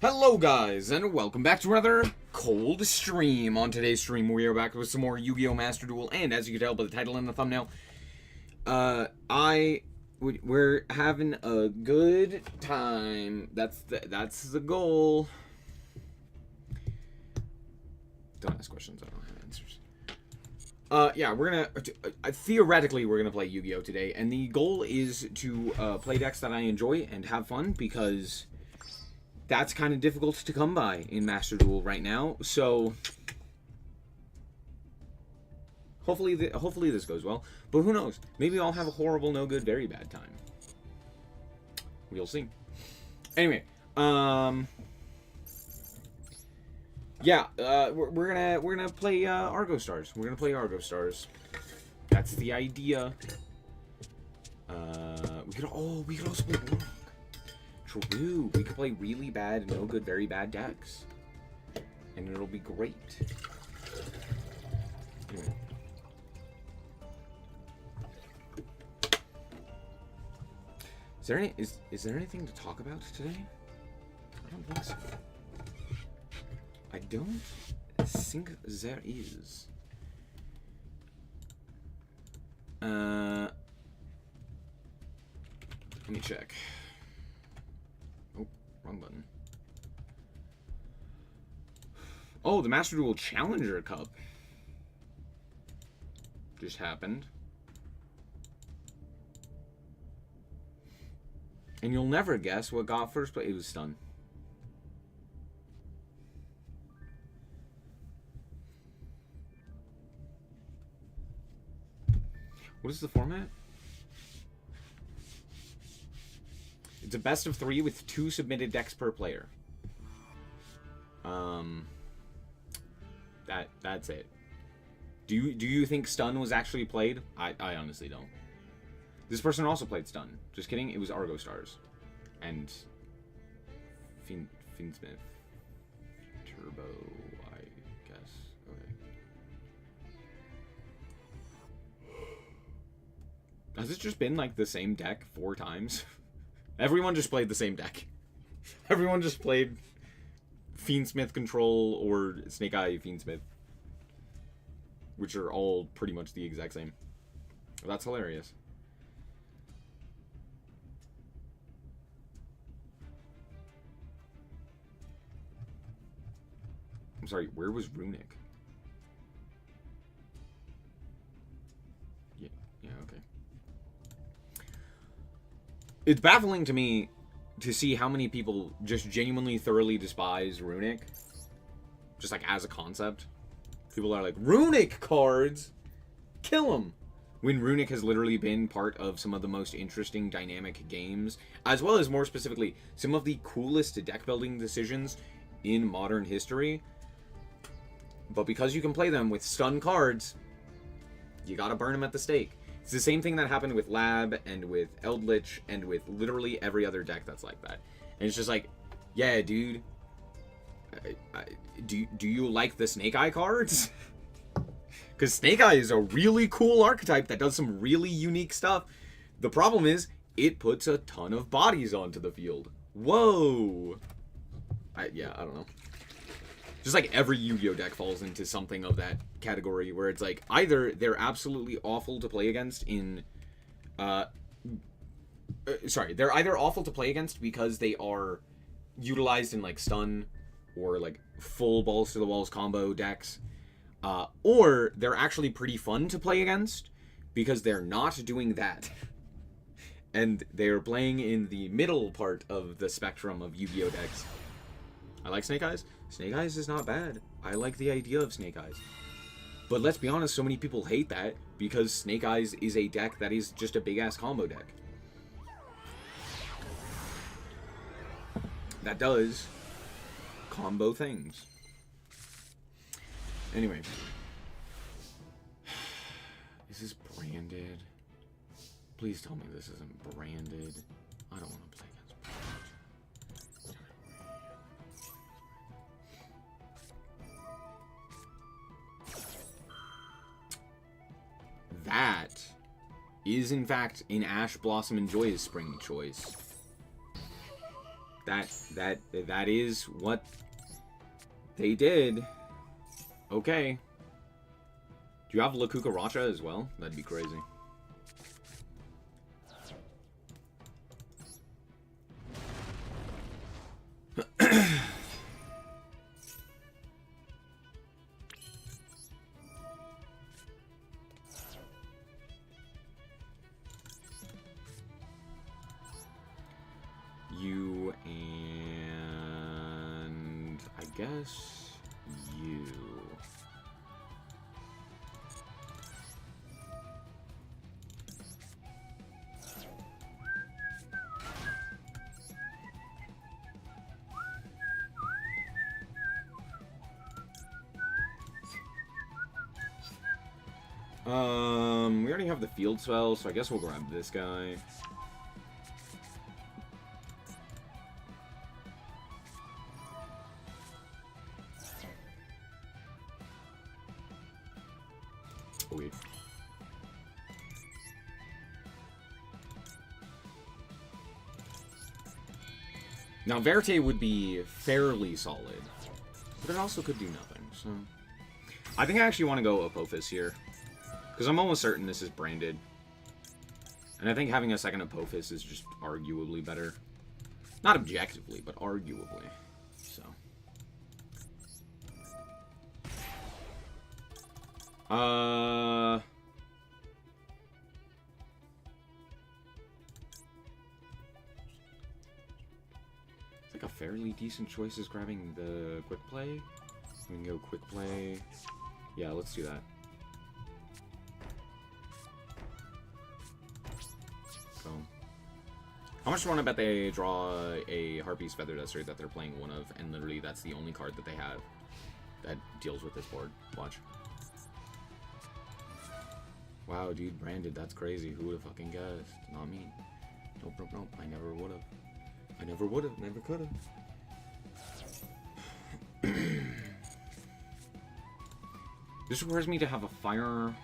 Hello guys, and welcome back to another cold stream. On today's stream, we are back with some more Yu-Gi-Oh! Master Duel, and as you can tell by the title and the thumbnail, we're having a good time. That's the goal. Don't ask questions, I don't have answers. Yeah, we're gonna, theoretically, we're gonna play Yu-Gi-Oh! Today, and the goal is to play decks that I enjoy and have fun, because that's kind of difficult to come by in Master Duel right now. So hopefully this goes well. But who knows? Maybe I'll have a horrible, no good, very bad time. We'll see. Anyway, yeah, we're gonna play Argo Stars. We're gonna play Argo Stars. That's the idea. We could also play Warlock. True, we could play really bad, no good, very bad decks, and it'll be great. Anyway. Is there anything to talk about today? I don't think so. I don't think there is. Let me check. Wrong button. Oh, the Master Duel Challenger Cup just happened. And you'll never guess what got first place. It was Stun. What is the format? It's a best of 3 with 2 submitted decks per player. That's it. Do you think Stun was actually played? I honestly don't. This person also played Stun. Just kidding. It was Argo Stars, and Fiendsmith Turbo, I guess. Okay. Has it just been like the same deck 4 times? Everyone just played the same deck. Everyone just played Fiendsmith Control or Snake Eye Fiendsmith, which are all pretty much the exact same. That's hilarious. I'm sorry, where was Runic? Yeah, okay. It's baffling to me to see how many people just genuinely thoroughly despise Runic. Just like as a concept. People are like, Runic cards! Kill them! When Runic has literally been part of some of the most interesting dynamic games, as well as more specifically, some of the coolest deck building decisions in modern history. But because you can play them with stun cards, you gotta burn them at the stake. It's the same thing that happened with Lab and with Eldritch and with literally every other deck that's like that. And it's just like, yeah, dude, do you like the Snake Eye cards? Because Snake Eye is a really cool archetype that does some really unique stuff. The problem is, it puts a ton of bodies onto the field. Whoa! I don't know. Just like every Yu-Gi-Oh! Deck falls into something of that category, where it's like, either they're absolutely awful to play against in... they're either awful to play against because they are utilized in, like, stun, or, like, full balls-to-the-walls combo decks, or they're actually pretty fun to play against because they're not doing that. And they're playing in the middle part of the spectrum of Yu-Gi-Oh! Decks. I like Snake Eyes. Snake Eyes is not bad. I like the idea of Snake Eyes. But let's be honest, so many people hate that because Snake Eyes is a deck that is just a big-ass combo deck. That does combo things. Anyway. Is this branded? Please tell me this isn't branded. I don't want to play against branded. That is, in fact, an Ash Blossom and Joy's spring choice. That is what they did. Okay. Do you have La Cucaracha as well? That'd be crazy. You and I guess you. We already have the field spell, so I guess we'll grab this guy. Oh, wait. Now, Verte would be fairly solid, but it also could do nothing, so... I think I actually want to go Apophis here, because I'm almost certain this is branded. And I think having a second Apophis is just arguably better. Not objectively, but arguably. So. It's like a fairly decent choice is grabbing the quick play. We can go quick play. Yeah, let's do that. So, how much do you want to bet they draw a Harpy's Feather Duster that they're playing one of, and literally that's the only card that they have that deals with this board? Watch. Wow, dude, branded, that's crazy. Who would have fucking guessed? Not me. Nope, nope, nope. I never would have. I never would have. Never could have. This requires me to have a fire.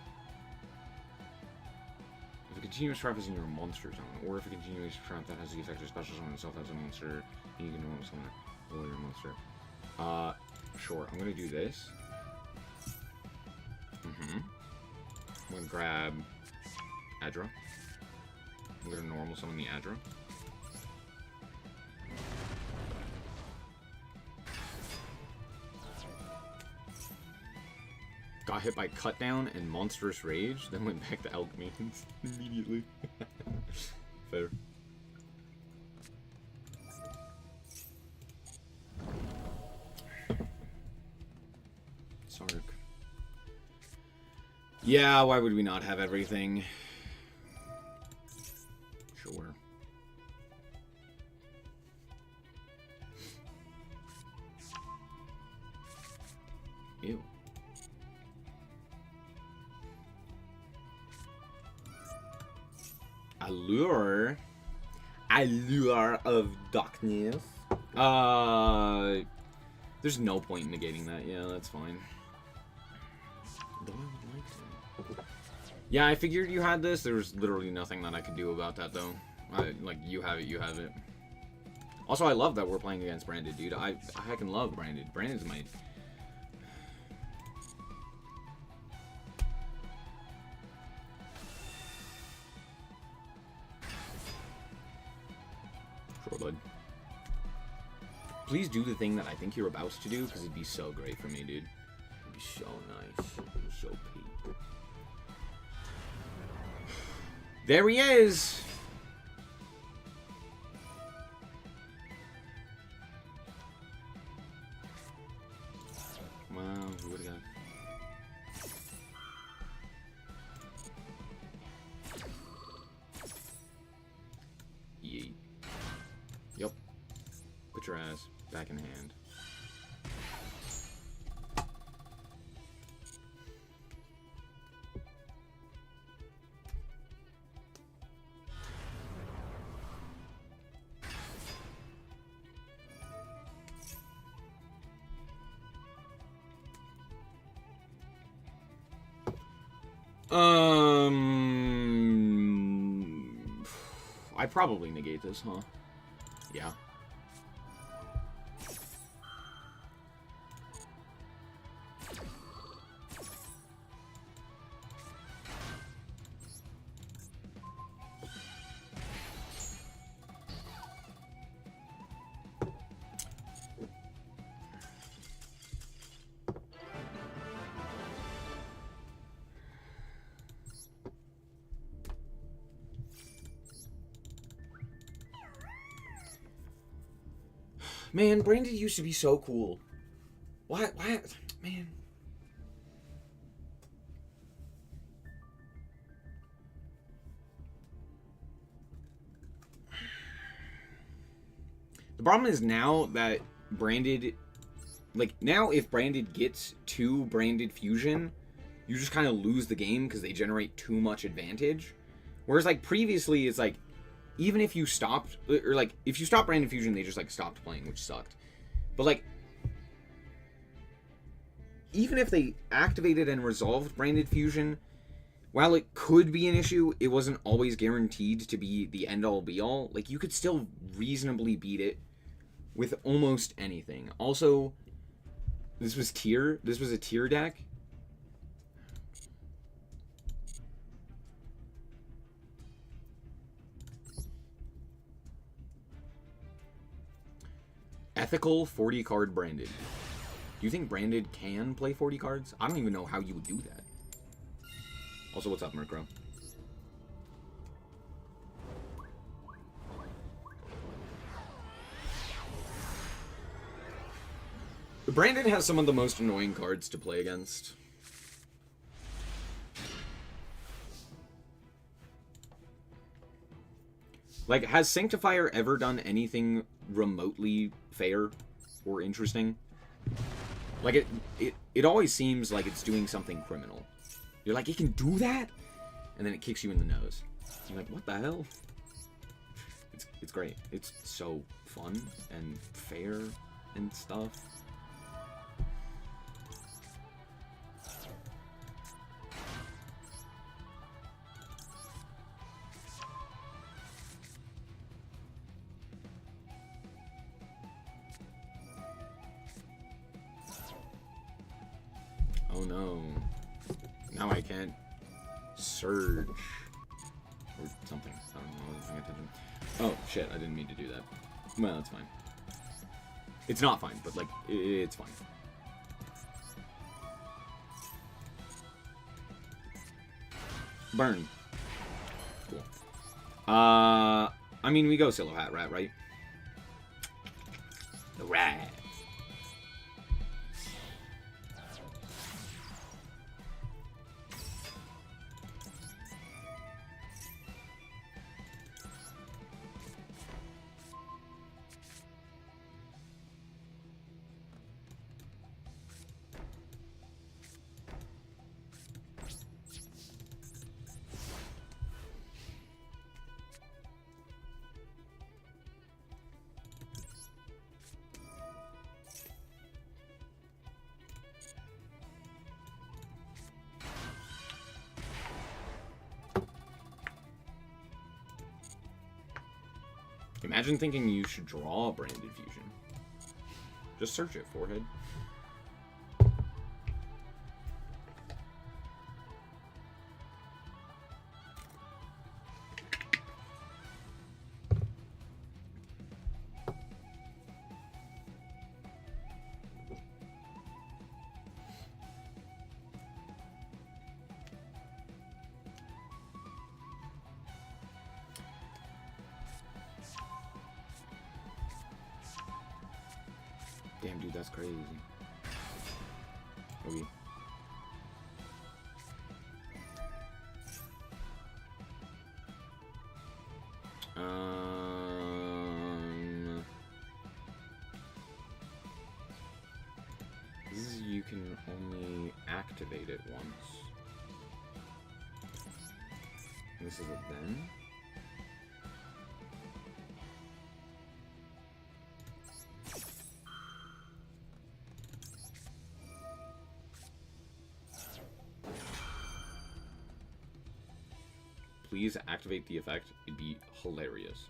If a continuous trap is in your monster zone, or if a continuous trap that has the effect of special summon itself as a monster, and you can normal summon it, or your monster. Sure, I'm gonna do this. I'm gonna grab Adra. I'm gonna normal summon the Adra. Got hit by Cut Down and Monstrous Rage, then went back to Alchemy immediately. Fair. Sark. Yeah, why would we not have everything? Sure. Ew. Allure of Darkness. There's no point in negating that. Yeah, that's fine. Though I would like to. Yeah, I figured you had this. There was literally nothing that I could do about that, though. Like, you have it, you have it. Also, I love that we're playing against Branded, dude. I heckin' love Branded. Branded's my... Sure, bud. Please do the thing that I think you're about to do, because it'd be so great for me, dude. It'd be so nice. It'd be so peak. There he is! Wow, who would've got... Yeet. Yep. Put your ass back in hand. I'd probably negate this, huh? Yeah. Man, branded used to be so cool. Why, man. The problem is now that branded, like, now if branded gets to branded fusion, you just kind of lose the game because they generate too much advantage. Whereas, like, previously, it's like, even if you stopped, or like, if you stopped branded fusion, they just, like, stopped playing, which sucked. But, like, even if they activated and resolved branded fusion, while it could be an issue, it wasn't always guaranteed to be the end-all be-all. Like, you could still reasonably beat it with almost anything. Also, this was a tier deck. Ethical 40 card branded. Do you think branded can play 40 cards? I don't even know how you would do that. Also, what's up, Murkrow? Branded has some of the most annoying cards to play against. Like, has Sanctifier ever done anything remotely fair or interesting? Like, it always seems like it's doing something criminal. You're like, it can do that? And then it kicks you in the nose. You're like, what the hell? It's great. It's so fun and fair and stuff. Oh no. Now I can't surge. Or something. I don't know. I wasn't paying attention. Oh, shit. I didn't mean to do that. Well, that's fine. It's not fine, but, like, it's fine. Burn. Cool. I mean, we go Silo Hat Rat, right? The rat. Imagine thinking you should draw a branded fusion. Just search it, forehead. Damn, dude, that's crazy. Okay. This is, you can only activate it once. This is it then? Please activate the effect. It'd be hilarious.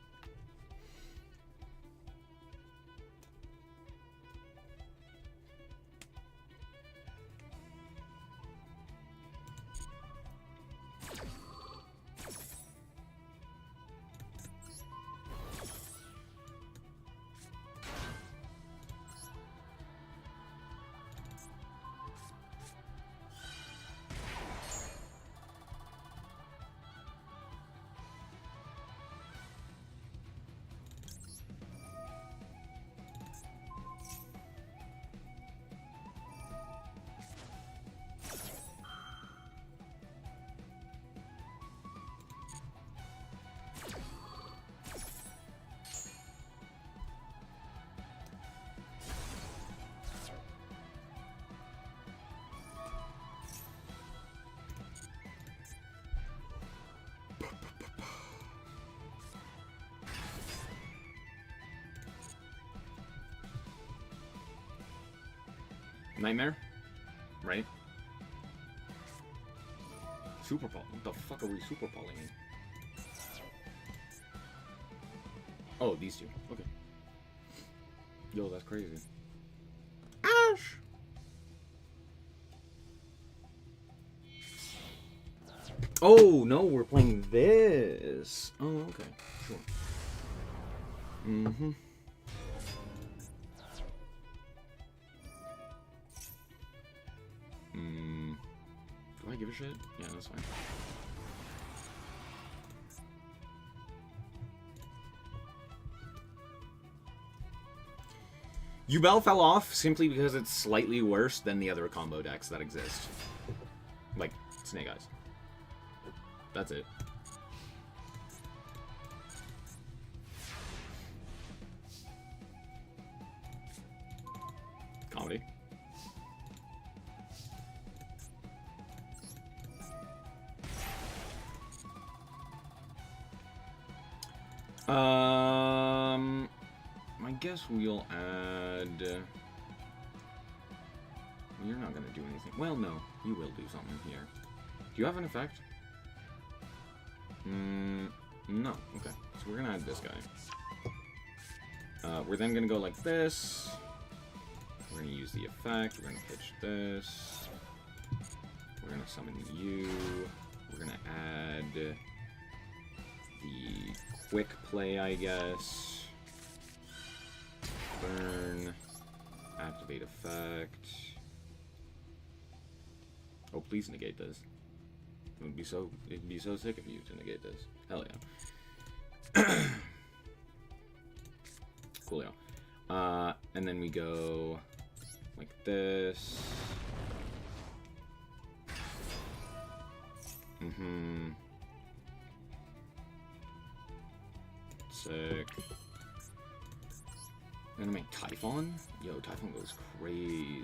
Nightmare? Right? Super Poly. What the fuck are we super polying? Oh, these two. Okay. Yo, that's crazy. Ash! Oh, no, we're playing this. Oh, okay. Sure. Mm-hmm. Do I give a shit? Yeah, that's fine. Duel fell off simply because it's slightly worse than the other combo decks that exist. Like, Snake Eyes. That's it. Comedy. I guess we'll add... You're not gonna do anything. Well, no. You will do something here. Do you have an effect? No. Okay. So we're gonna add this guy. We're then gonna go like this. We're gonna use the effect. We're gonna pitch this. We're gonna summon you. We're gonna add the quick play, I guess. Burn. Activate effect. Oh, please negate this. It'd be so sick of you to negate this. Hell yeah. Coolio. And then we go like this. Sick. I'm gonna make Typhon? Yo, Typhon goes crazy.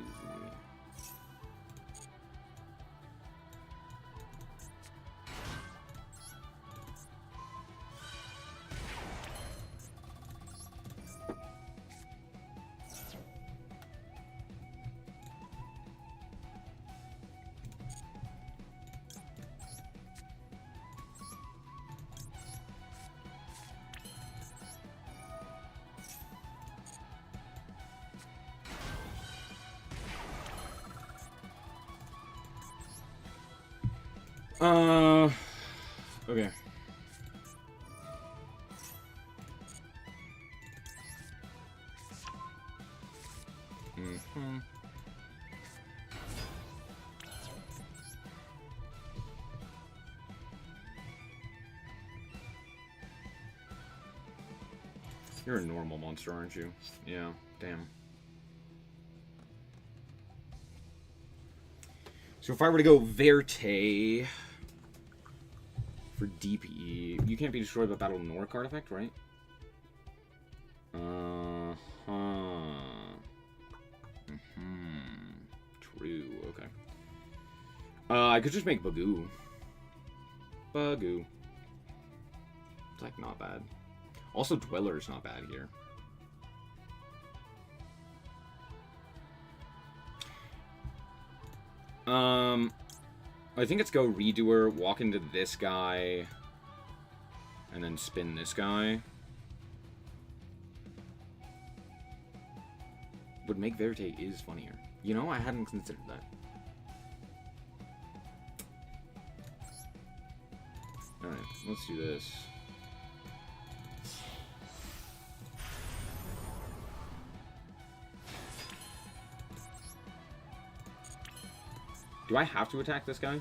Okay. You're a normal monster, aren't you? Yeah, damn. So if I were to go Verte for DPE, you can't be destroyed by battle nor card effect, right? True, okay. I could just make Bagoo. Bagoo. It's like not bad. Also, Dweller's not bad here. I think it's go Redoer, walk into this guy, and then spin this guy. But make Verte is funnier. You know, I hadn't considered that. Alright, let's do this. Do I have to attack this guy?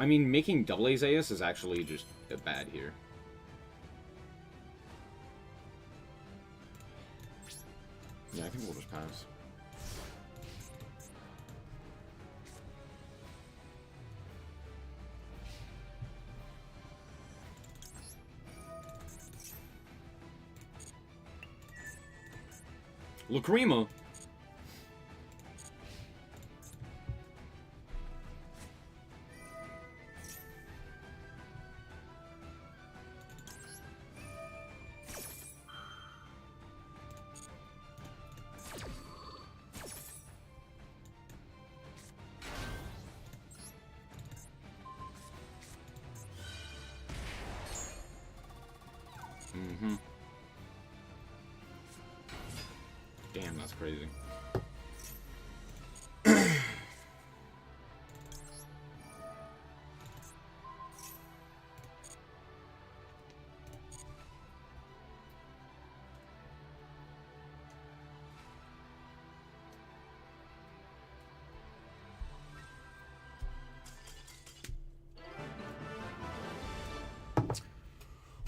I mean, making double Azaius is actually just bad here. Yeah, I think we'll just pass. Lacrima. Mm-hmm. Damn, that's crazy.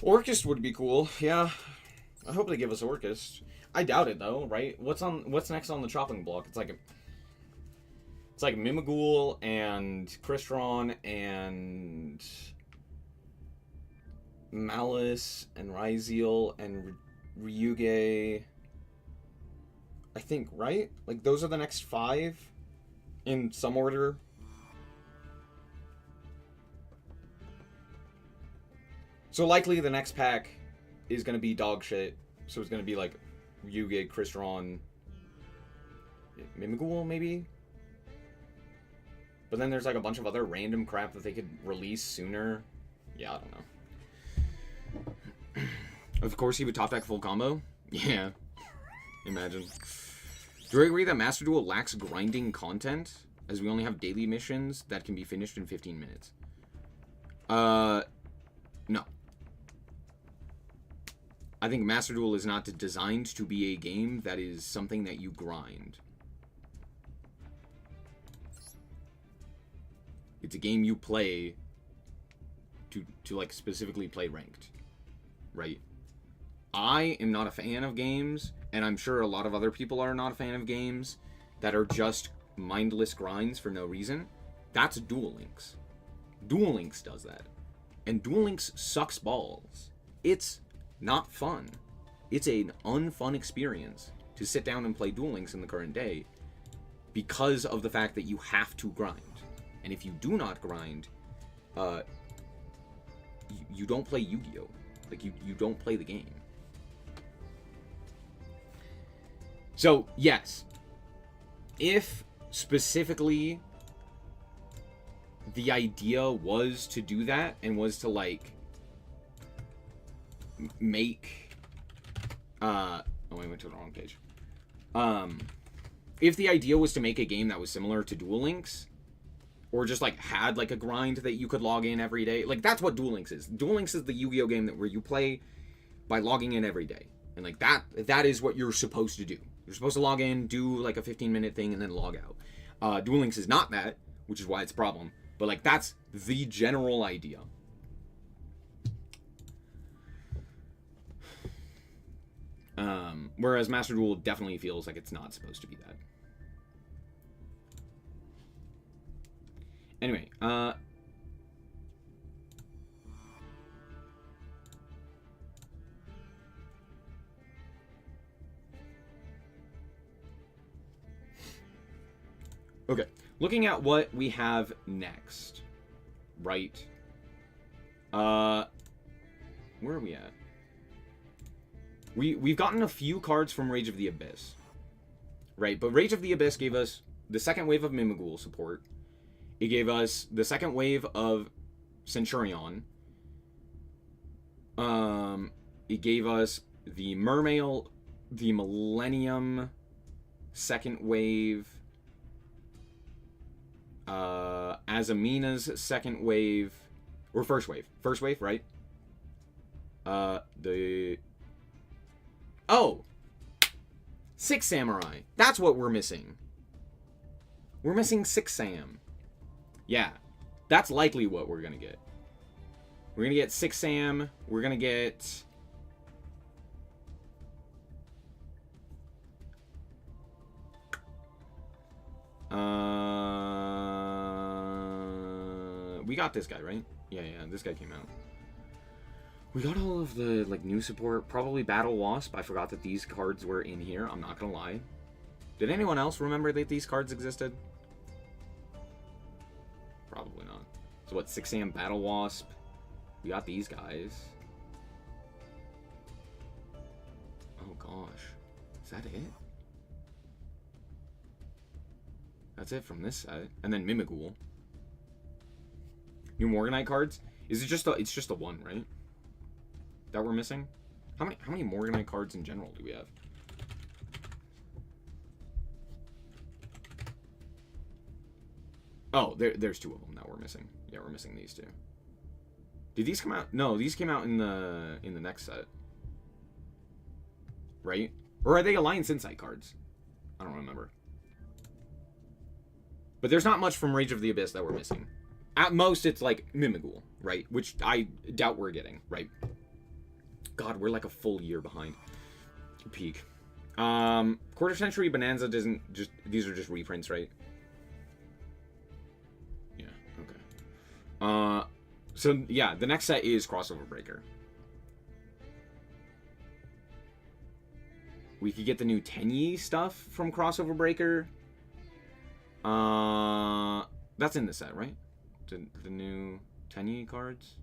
Orcust would be cool, yeah. I hope they give us Orcust. I doubt it though, right? What's next on the chopping block? It's like Mimighoul and Crystron and Malice and Ryzeal and Ryuge. I think, right? Like those are the next 5 in some order. So likely the next pack is going to be dog shit. So it's going to be like Ryuge, Crystron, Mimighoul maybe? But then there's like a bunch of other random crap that they could release sooner. Yeah, I don't know. Of course he would top deck full combo? Yeah. Imagine. Do I agree that Master Duel lacks grinding content? As we only have daily missions that can be finished in 15 minutes. No. I think Master Duel is not designed to be a game that is something that you grind. It's a game you play to like specifically play ranked, right? I am not a fan of games, and I'm sure a lot of other people are not a fan of games that are just mindless grinds for no reason. That's Duel Links. Duel Links does that. And Duel Links sucks balls. It's not fun. It's an unfun experience to sit down and play Duel Links in the current day because of the fact that you have to grind. And if you do not grind, you don't play Yu-Gi-Oh! Like, you don't play the game. So, yes. If, specifically, the idea was to do that, and was to, like, make... oh, I went to the wrong page. If the idea was to make a game that was similar to Duel Links, or just, like, had, like, a grind that you could log in every day. Like, that's what Duel Links is. Duel Links is the Yu-Gi-Oh! Game where you play by logging in every day. And, like, that is what you're supposed to do. You're supposed to log in, do, like, a 15-minute thing, and then log out. Duel Links is not that, which is why it's a problem. But, like, that's the general idea. Whereas Master Duel definitely feels like it's not supposed to be that. Anyway, okay, looking at what we have next, right? Where are we at? We've gotten a few cards from Rage of the Abyss, right? But Rage of the Abyss gave us the second wave of Mimighoul support. It gave us the second wave of Centurion. It gave us the Mermail, the Millennium, second wave, Azamina's second wave, or first wave, right? Six Samurai. That's what we're missing. We're missing Six Sam. Yeah, that's likely what we're gonna get. We're gonna get Six Sam. We're gonna get... we got this guy, right? Yeah, this guy came out. We got all of the, like, new support. Probably Battle Wasp. I forgot that these cards were in here. I'm not gonna lie. Did anyone else remember that these cards existed? Probably not. So what, 6 AM Battle Wasp? We got these guys. Oh gosh. Is that it? That's it from this set. And then Mimighoul. New Morganite cards? Is it just a, it's just a one, right? That we're missing? How many Morganite cards in general do we have? Oh, there's 2 of them that we're missing. Yeah, we're missing these 2. Did these come out? No, these came out in the next set. Right? Or are they Alliance Insight cards? I don't remember. But there's not much from Rage of the Abyss that we're missing. At most, it's like Mimighoul, right? Which I doubt we're getting, right? God, we're like a full year behind. Peak. Quarter Century Bonanza doesn't just... These are just reprints, right? Yeah, okay. So, yeah, the next set is Crossover Breaker. We could get the new Tenyi stuff from Crossover Breaker. That's in the set, right? The new Tenyi cards?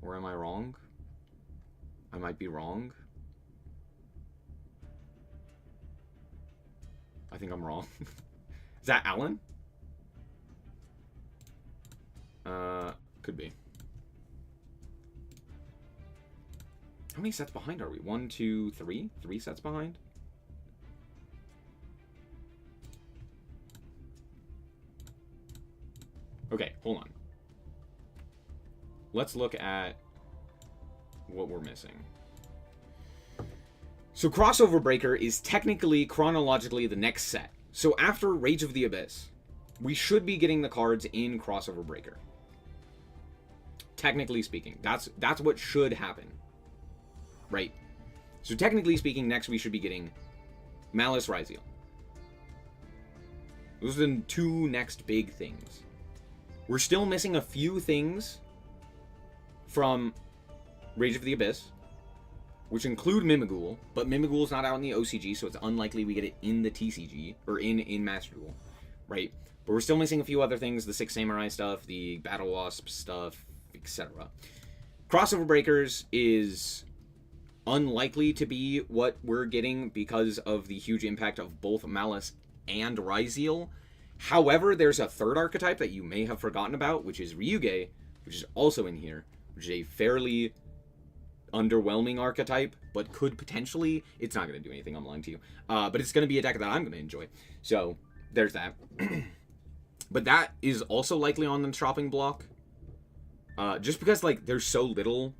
Or am I wrong? I might be wrong. I think I'm wrong. Is that Alan? Could be. How many sets behind are we? 1, 2, 3? 3 sets behind? Okay, hold on. Let's look at what we're missing. So Crossover Breaker is technically, chronologically, the next set. So after Rage of the Abyss, we should be getting the cards in Crossover Breaker. Technically speaking. That's what should happen. Right? So technically speaking, next we should be getting Malice Ryziel. Those are the 2 next big things. We're still missing a few things from Rage of the Abyss, which include Mimighoul, but Mimighoul's not out in the OCG, so it's unlikely we get it in the TCG, or in Master Duel, right? But we're still missing a few other things, the 6 Samurai stuff, the Battle Wasp stuff, etc. Crossover Breakers is unlikely to be what we're getting because of the huge impact of both Malice and Ryziel. However, there's a third archetype that you may have forgotten about, which is Ryuge, which is also in here, which is a fairly underwhelming archetype, but could potentially... It's not going to do anything, I'm lying to you. But it's going to be a deck that I'm going to enjoy. So, there's that. But that is also likely on the chopping block. Just because, like, there's so little...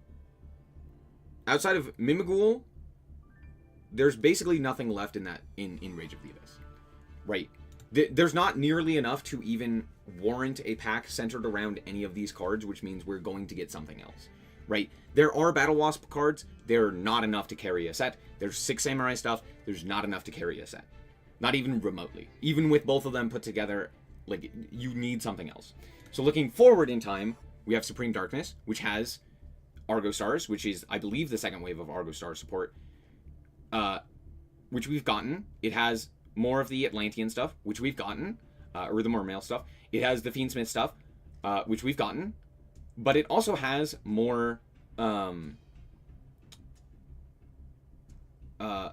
Outside of Mimighoul, there's basically nothing left in that in Rage of the Abyss. Right? There's not nearly enough to even warrant a pack centered around any of these cards, which means we're going to get something else. Right? There are Battle Wasp cards. They're not enough to carry a set. There's 6 Samurai stuff. There's not enough to carry a set. Not even remotely. Even with both of them put together, like, you need something else. So looking forward in time, we have Supreme Darkness, which has Argo Stars, which is, I believe, the second wave of Argo Star support, which we've gotten. It has more of the Atlantean stuff, which we've gotten, or the more male stuff. It has the Fiendsmith stuff, which we've gotten, but it also has more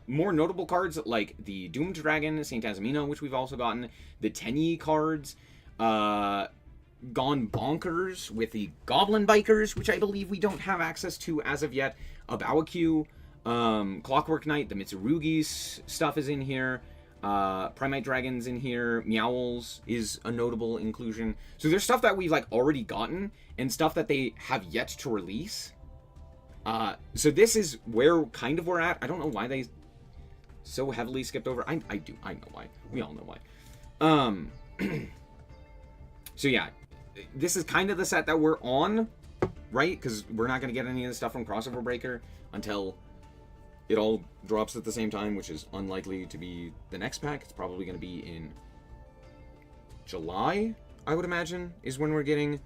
notable cards like the Doomed Dragon, Saint Azamino, which we've also gotten, the Tenyi cards, Gone Bonkers with the Goblin Bikers, which I believe we don't have access to as of yet, Abawakyu, Clockwork Knight, the Mitsurugi's stuff is in here, Primate Dragons in here, Meowls is a notable inclusion. So there's stuff that we've like already gotten, and stuff that they have yet to release. So this is where kind of we're at. I don't know why they so heavily skipped over. I know why. We all know why. So yeah, this is kind of the set that we're on, right? Because we're not going to get any of the stuff from Crossover Breaker until it all drops at the same time, which is unlikely to be the next pack. It's probably going to be in July, I would imagine, is when we're getting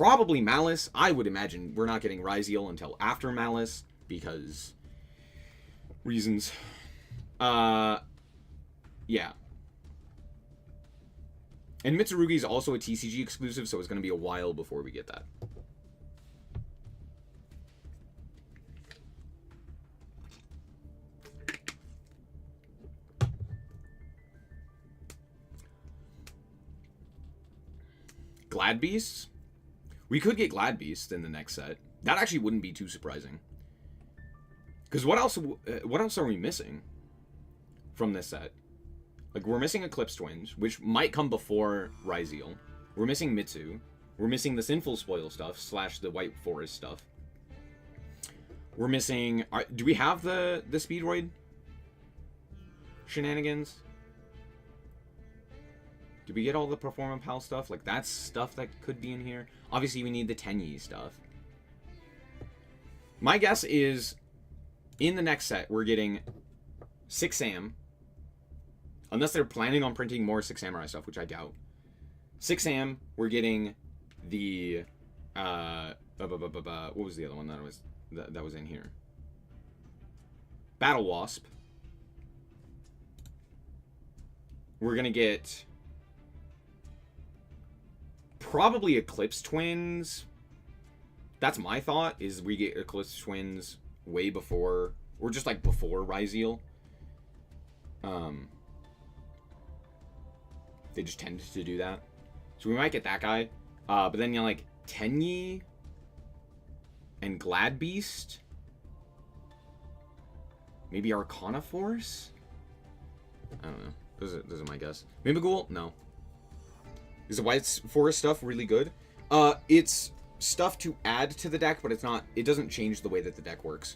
Probably Malice. I would imagine we're not getting Ryzeal until after Malice, because reasons. Yeah. And Mitsurugi is also a TCG exclusive, so it's going to be a while before we get that. Glad Beasts? We could get Glad Beasts in the next set. That actually wouldn't be too surprising. Because what else are we missing from this set? Like, we're missing Eclipse Twins, which might come before Ryzeal. We're missing Mitsu. We're missing the Sinful Spoil stuff, / the White Forest stuff. We're missing... do we have the Speedroid shenanigans? Did we get all the Performapal stuff? Like, that's stuff that could be in here. Obviously, we need the Tenyi stuff. My guess is, in the next set, we're getting 6 Sam. Unless they're planning on printing more 6 Samurai stuff, which I doubt. 6 Sam, we're getting the... what was the other one that was in here? Battle Wasp. We're gonna get... probably Eclipse Twins. That's my thought, is we get Eclipse Twins way before, or just like before Ryzeal. They just tend to do that. So we might get that guy. But then, you know, like, Tenyi and Glad Beast. Maybe Arcana Force? I don't know. Those are my guess. Mimighoul? No. Is the White Forest stuff really good? It's stuff to add to the deck, but it's not... it doesn't change the way that the deck works.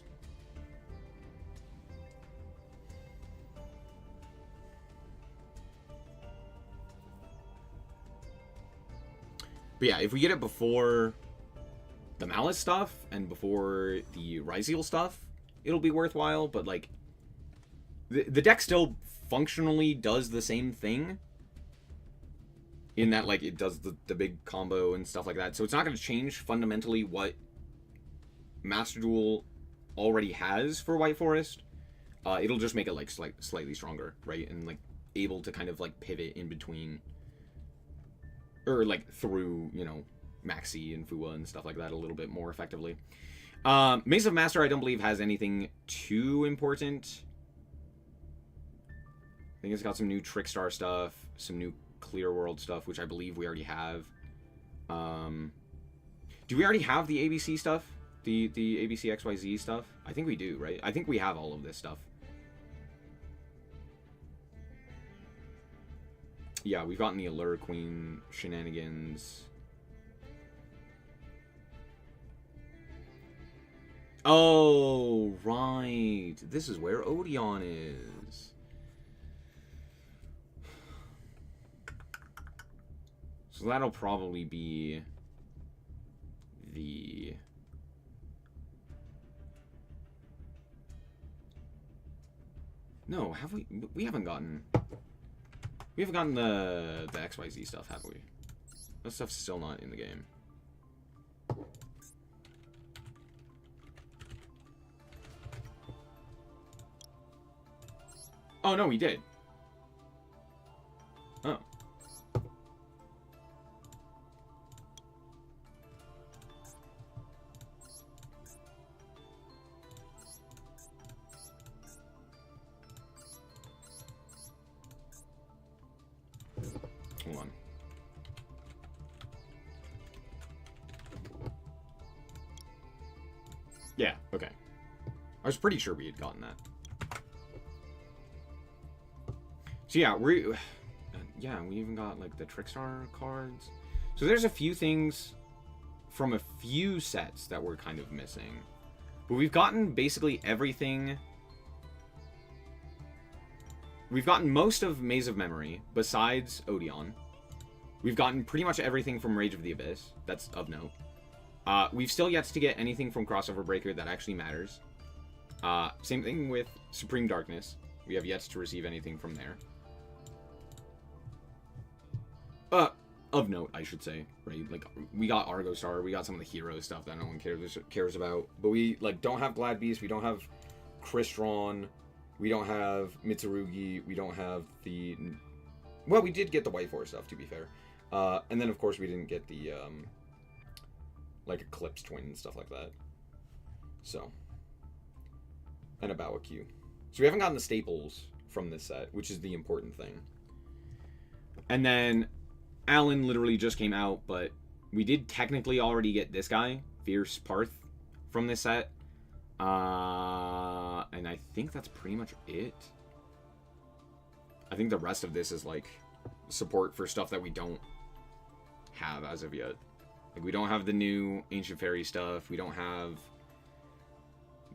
But yeah, if we get it before the Malice stuff and before the Ryzeal stuff, it'll be worthwhile. But, like, the deck still functionally does the same thing. In that, like, it does the big combo and stuff like that. So it's not going to change fundamentally what Master Duel already has for White Forest. It'll just make it, like, slightly stronger, right? And, like, able to kind of, like, pivot in between... or, like, through, you know, Maxi and Fua and stuff like that a little bit more effectively. Maze of Master, I don't believe, has anything too important. I think it's got some new Trickstar stuff, some new Clear World stuff, which I believe we already have. Do we already have the ABC stuff? The ABC XYZ stuff? I think we do, right? I think we have all of this stuff. Yeah, we've gotten the Allure Queen shenanigans. Oh, right. This is where Odeon is. So that'll probably be the... No, have we? We haven't gotten... We haven't gotten the XYZ stuff, have we? That stuff's still not in the game. Oh, no, we did. Oh. Hold on. Yeah, okay. I was pretty sure we had gotten that. So yeah, we even got like the Trickstar cards. So there's a few things from a few sets that we're kind of missing. But we've gotten basically everything. We've gotten most of Maze of Memory, besides Odeon. We've gotten pretty much everything from Rage of the Abyss. That's of note. We've still yet to get anything from Crossover Breaker that actually matters. Same thing with Supreme Darkness. We have yet to receive anything from there. of note, I should say, right? Like, we got Argo Star, we got some of the hero stuff that no one cares about, but we, like, don't have Glad Beast, we don't have Crystron, we don't have Mitsurugi, we don't have the... Well, we did get the White Force stuff, to be fair. And then, of course, we didn't get the, like, Eclipse Twin and stuff like that. So. And a Bawakyu. So we haven't gotten the staples from this set, which is the important thing. And then Alan literally just came out, but we did technically already get this guy, Fierce Parth, from this set. And I think that's pretty much it. I think the rest of this is, like, support for stuff that we don't have as of yet. Like, we don't have the new Ancient Fairy stuff. We don't have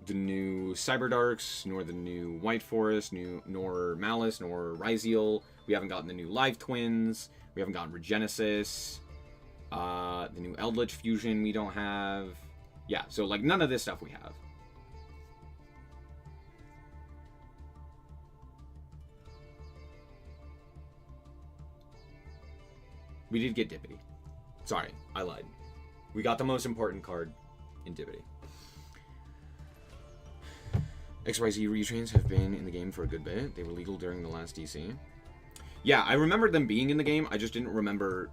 the new Cyberdarks, nor the new White Forest, nor Malice, nor Ryziel. We haven't gotten the new Live Twins. We haven't gotten Regenesis. The new Eldritch Fusion we don't have. Yeah, so, like, none of this stuff we have. We did get Dippity. Sorry, I lied. We got the most important card in Dippity. XYZ retrains have been in the game for a good bit. They were legal during the last DC. Yeah, I remember them being in the game. I just didn't remember...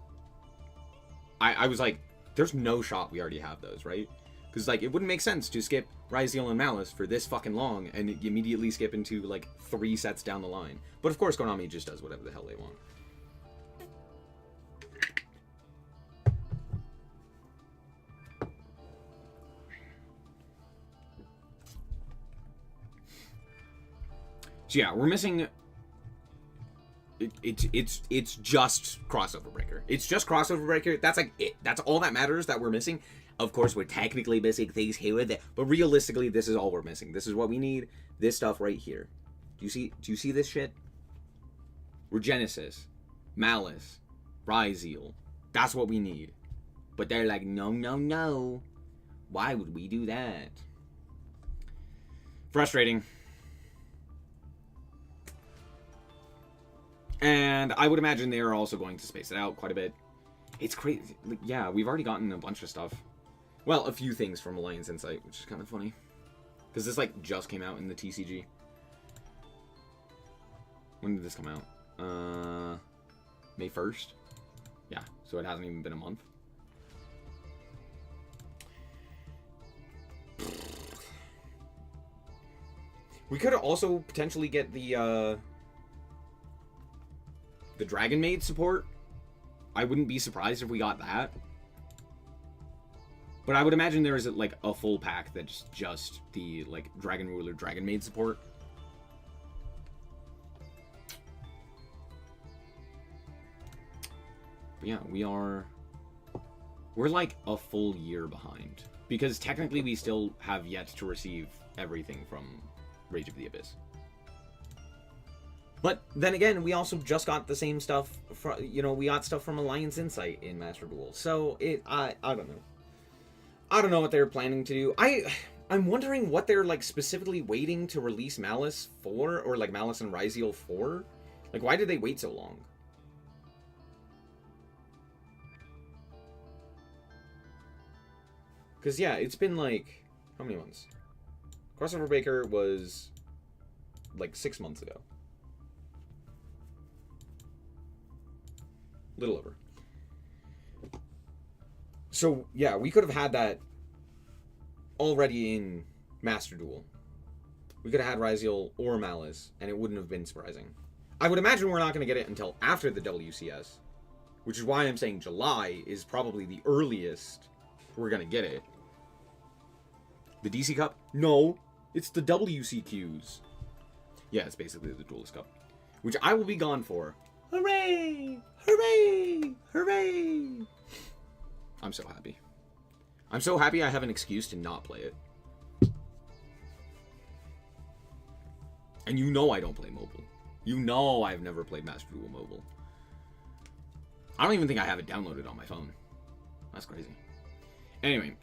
I was like, there's no shot we already have those, right? Because, like, it wouldn't make sense to skip Ryziel and Malice for this fucking long and immediately skip into, like, 3 sets down the line. But, of course, Konami just does whatever the hell they want. So yeah, we're missing. It's just Crossover Breaker. It's just Crossover Breaker. That's like it. That's all that matters that we're missing. Of course, we're technically missing things here and there, but realistically, this is all we're missing. This is what we need. This stuff right here. Do you see this shit? Regenesis, Malice, Ryziel. That's what we need. But they're like, no, no, no. Why would we do that? Frustrating. And I would imagine they're also going to space it out quite a bit. It's crazy. Like, yeah, we've already gotten a bunch of stuff. Well, a few things from Alliance Insight, which is kind of funny. Because this, like, just came out in the TCG. When did this come out? May 1st? Yeah, so it hasn't even been a month. We could also potentially get the Dragon Maid support. I wouldn't be surprised if we got that. But I would imagine there is like a full pack that's just the like Dragon Ruler, Dragon Maid support. But yeah, we're like a full year behind. Because technically we still have yet to receive everything from Rage of the Abyss. But then again, we also just got the same stuff from, you know, we got stuff from Alliance Insight in Master Duel. So I don't know. I don't know what they're planning to do. I'm wondering what they're like specifically waiting to release Malice for, or like Malice and Ryziel for. Like, why did they wait so long? Because yeah, it's been like, how many months? Crossover Baker was like 6 months ago. Little over. So, yeah, we could have had that already in Master Duel. We could have had Ryziel or Malice, and it wouldn't have been surprising. I would imagine we're not going to get it until after the WCS, which is why I'm saying July is probably the earliest we're going to get it. The DC Cup? No, it's the WCQs. Yeah, it's basically the Duelist Cup, which I will be gone for. Hooray! Hooray! Hooray! I'm so happy. I'm so happy I have an excuse to not play it. And you know I don't play mobile. You know I've never played Master Duel mobile. I don't even think I have it downloaded on my phone. That's crazy. Anyway,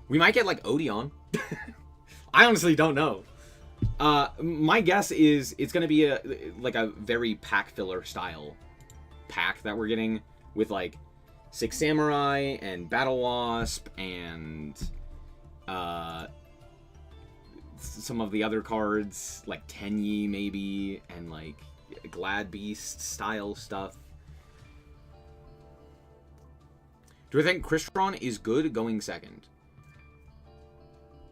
we might get like Odeon. I honestly don't know. My guess is it's gonna be like a very pack filler style pack that we're getting with like 6 Samurai and Battle Wasp and some of the other cards like Tenyi maybe and like Glad Beast style stuff. Do I think Crystron is good going second?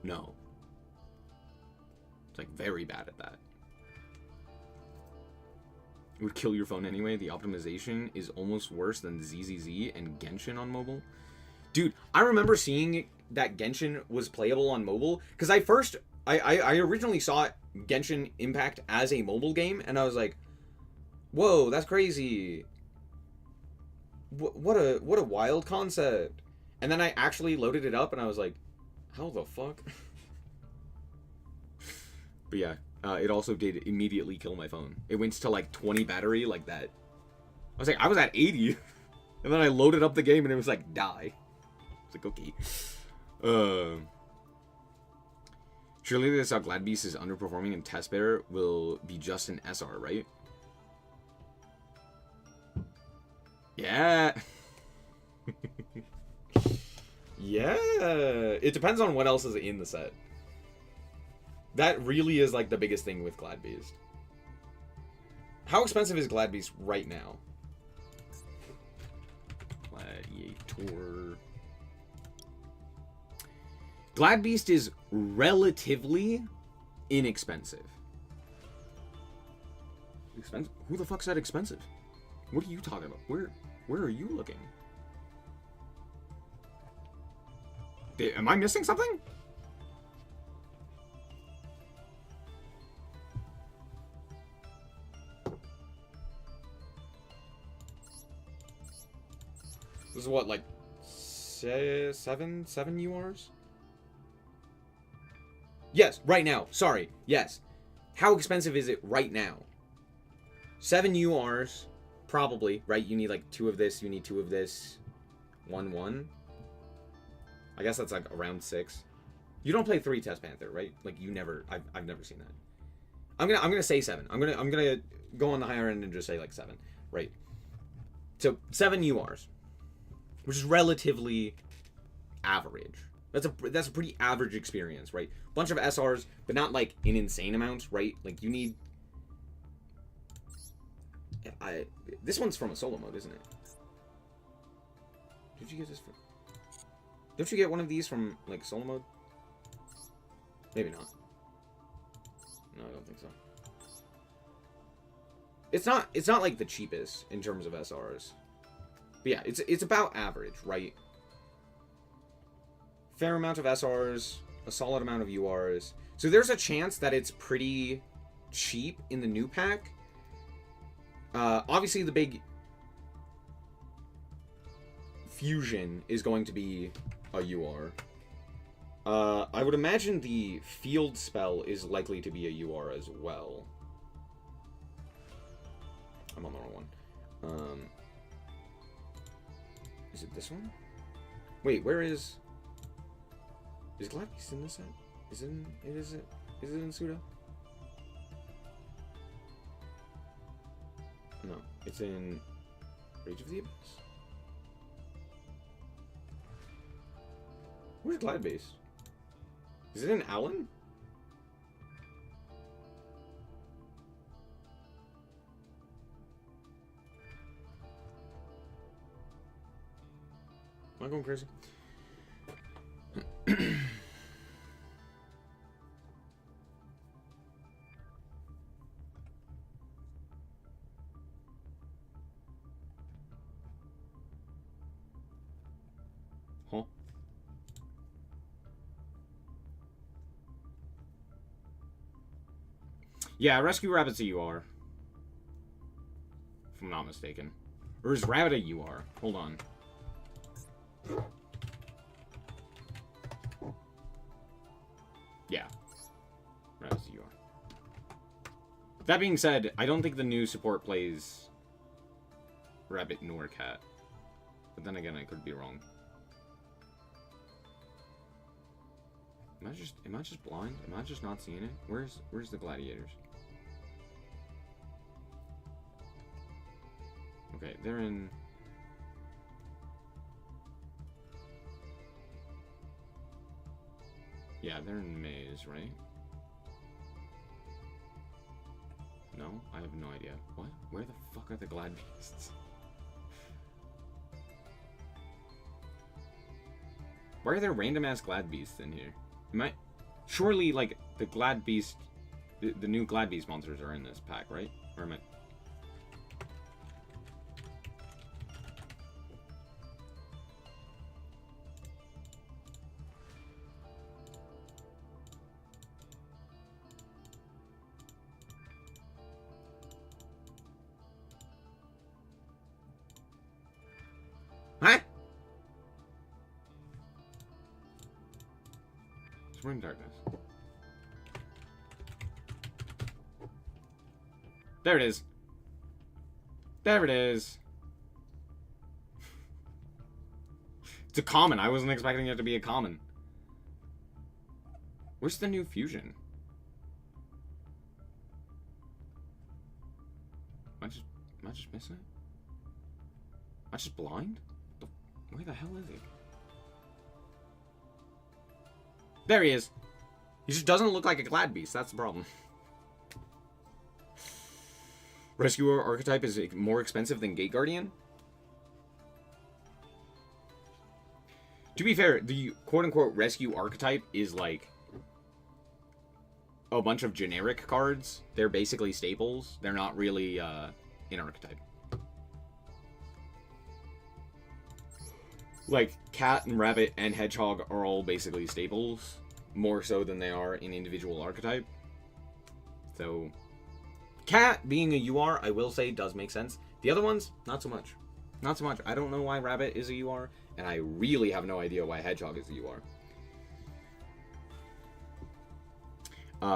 No. It's like very bad at that. It would kill your phone anyway. The optimization is almost worse than ZZZ and Genshin on mobile. Dude, I remember seeing that Genshin was playable on mobile because I originally saw Genshin Impact as a mobile game and I was like, whoa, that's crazy. What a wild concept. And then I actually loaded it up and I was like, how the fuck? But yeah, it also did immediately kill my phone. It went to like 20 battery like that. I was at 80. And then I loaded up the game and it was like, die. It's like, okay. Surely this how Glad Beast is underperforming and Test Bear will be just an SR, right? Yeah. Yeah. It depends on what else is in the set. That really is like the biggest thing with Glad Beast. How expensive is Glad Beast right now? Gladiator. Glad Beast is relatively inexpensive. Expensive? Who the fuck said expensive? What are you talking about? Where are you looking? Am I missing something? This is what, like, seven URs? Yes, right now. Sorry. Yes. How expensive is it right now? 7 URs, probably, right? You need, like, 2 of this, you need 2 of this. 1. I guess that's, like, around 6. You don't play 3 Test Panther, right? Like, you never... I've never seen that. I'm gonna say 7. I'm gonna go on the higher end and just say, like, 7. Right. So, 7 URs. Which is relatively average. That's a pretty average experience, right? Bunch of SRs, but not like in insane amounts, right? Like you need. This one's from a solo mode, isn't it? Did you get this from? Don't you get one of these from like solo mode? Maybe not. No, I don't think so. It's not like the cheapest in terms of SRs. But yeah, it's about average, right? Fair amount of SRs, a solid amount of URs. So there's a chance that it's pretty cheap in the new pack. Obviously, the big fusion is going to be a UR. I would imagine the field spell is likely to be a UR as well. I'm on the wrong one. Is it this one? Wait, where is... Is Glad Beast in this set? Is it in Suda? No, it's in Rage of the Abyss. Where's Glad Beast? Is it in Allen? Am I going crazy? Huh? Yeah, Rescue Rabbit's a UR. If I'm not mistaken. Or is Rabbit a UR? Hold on. Yeah. Rabbit's a UR. That being said, I don't think the new support plays Rabbit nor Cat. But then again, I could be wrong. Am I just blind? Am I just not seeing it? Where's the gladiators? Okay, they're in... Yeah, they're in maze, right? No? I have no idea. What? Where the fuck are the glad beasts? Why are there random-ass glad beasts in here? Am I... Surely, like, the glad beast... The new glad beast monsters are in this pack, right? Or am I... Huh? We're in darkness. There it is. There it is. It's a common. I wasn't expecting it to be a common. Where's the new fusion? Am I just missing it? Am I just blind? Where the hell is he? There he is. He just doesn't look like a glad beast. That's the problem. Rescuer archetype is more expensive than Gate Guardian? To be fair, the quote-unquote rescue archetype is like a bunch of generic cards. They're basically staples. They're not really an archetype. Like, cat and rabbit and hedgehog are all basically staples, more so than they are in individual archetype. So, cat being a UR, I will say, does make sense. The other ones, not so much. Not so much. I don't know why rabbit is a UR, and I really have no idea why hedgehog is a UR.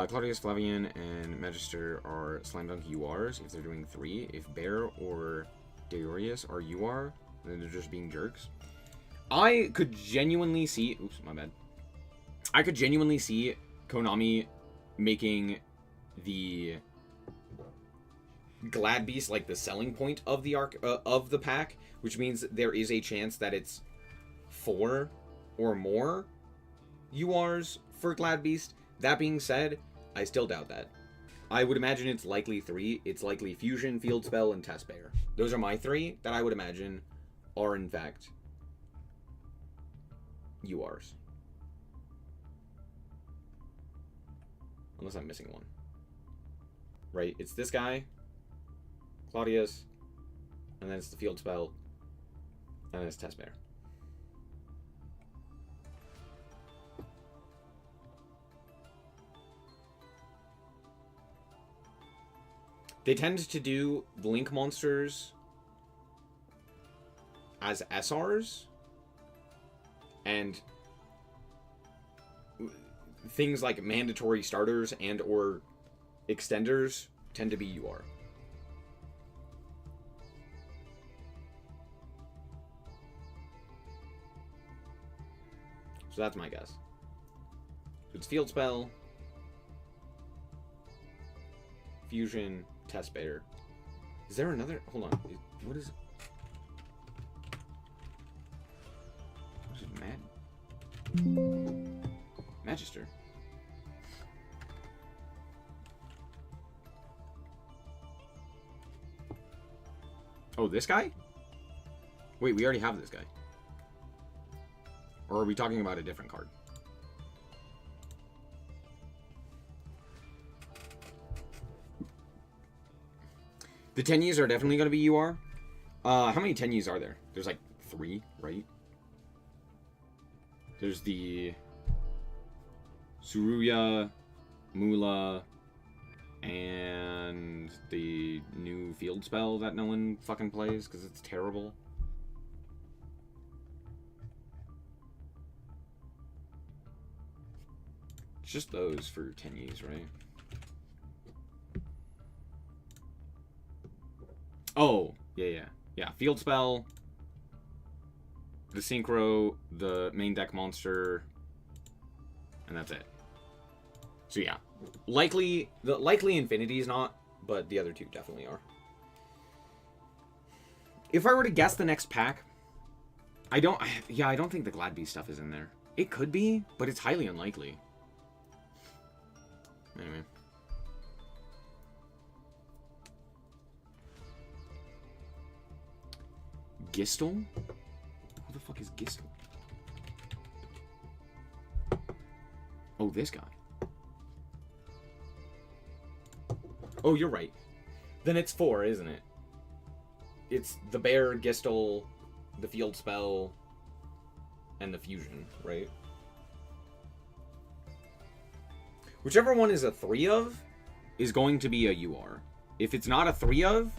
Claudius, Flavian, and Magister are slam dunk URs if they're doing 3. If Bear or Deurius are UR, then they're just being jerks. I could genuinely see... Oops, my bad. I could genuinely see Konami making the Glad Beast like the selling point of the of the pack, which means there is a chance that it's 4 or more URs for Glad Beast. That being said, I still doubt that. I would imagine it's likely 3. It's likely Fusion, Field Spell, and Test Bear. Those are my 3 that I would imagine are in fact URs. Unless I'm missing one. Right, it's this guy, Claudius, and then it's the Field Spell, and then it's Test Bear. They tend to do Blink monsters as SRs, and things like mandatory starters and or extenders tend to be UR. So that's my guess. So it's Field Spell, Fusion, Test Bear. Is there another? Hold on. What is? What is it? Magister. Oh, this guy? Wait, we already have this guy. Or are we talking about a different card? The Tenyis are definitely going to be UR. How many Tenyis are there? There's like 3, right? There's the Suruya, Mula, and the new Field Spell that no one fucking plays because it's terrible. It's just those for Tenyis, right? Oh, yeah. Field Spell, the Synchro, the main deck monster, And that's it. So yeah. Likely Infinity is not, but the other two definitely are. If I were to guess the next pack, I don't think the Glad Beast stuff is in there. It could be, but it's highly unlikely. Anyway. Gistel? Who the fuck is Gistel? Oh, this guy. Oh, you're right. Then it's 4, isn't it? It's the Bear, Gistel, the Field Spell, and the Fusion, right? Whichever one is a 3 of is going to be a UR. If it's not a 3 of,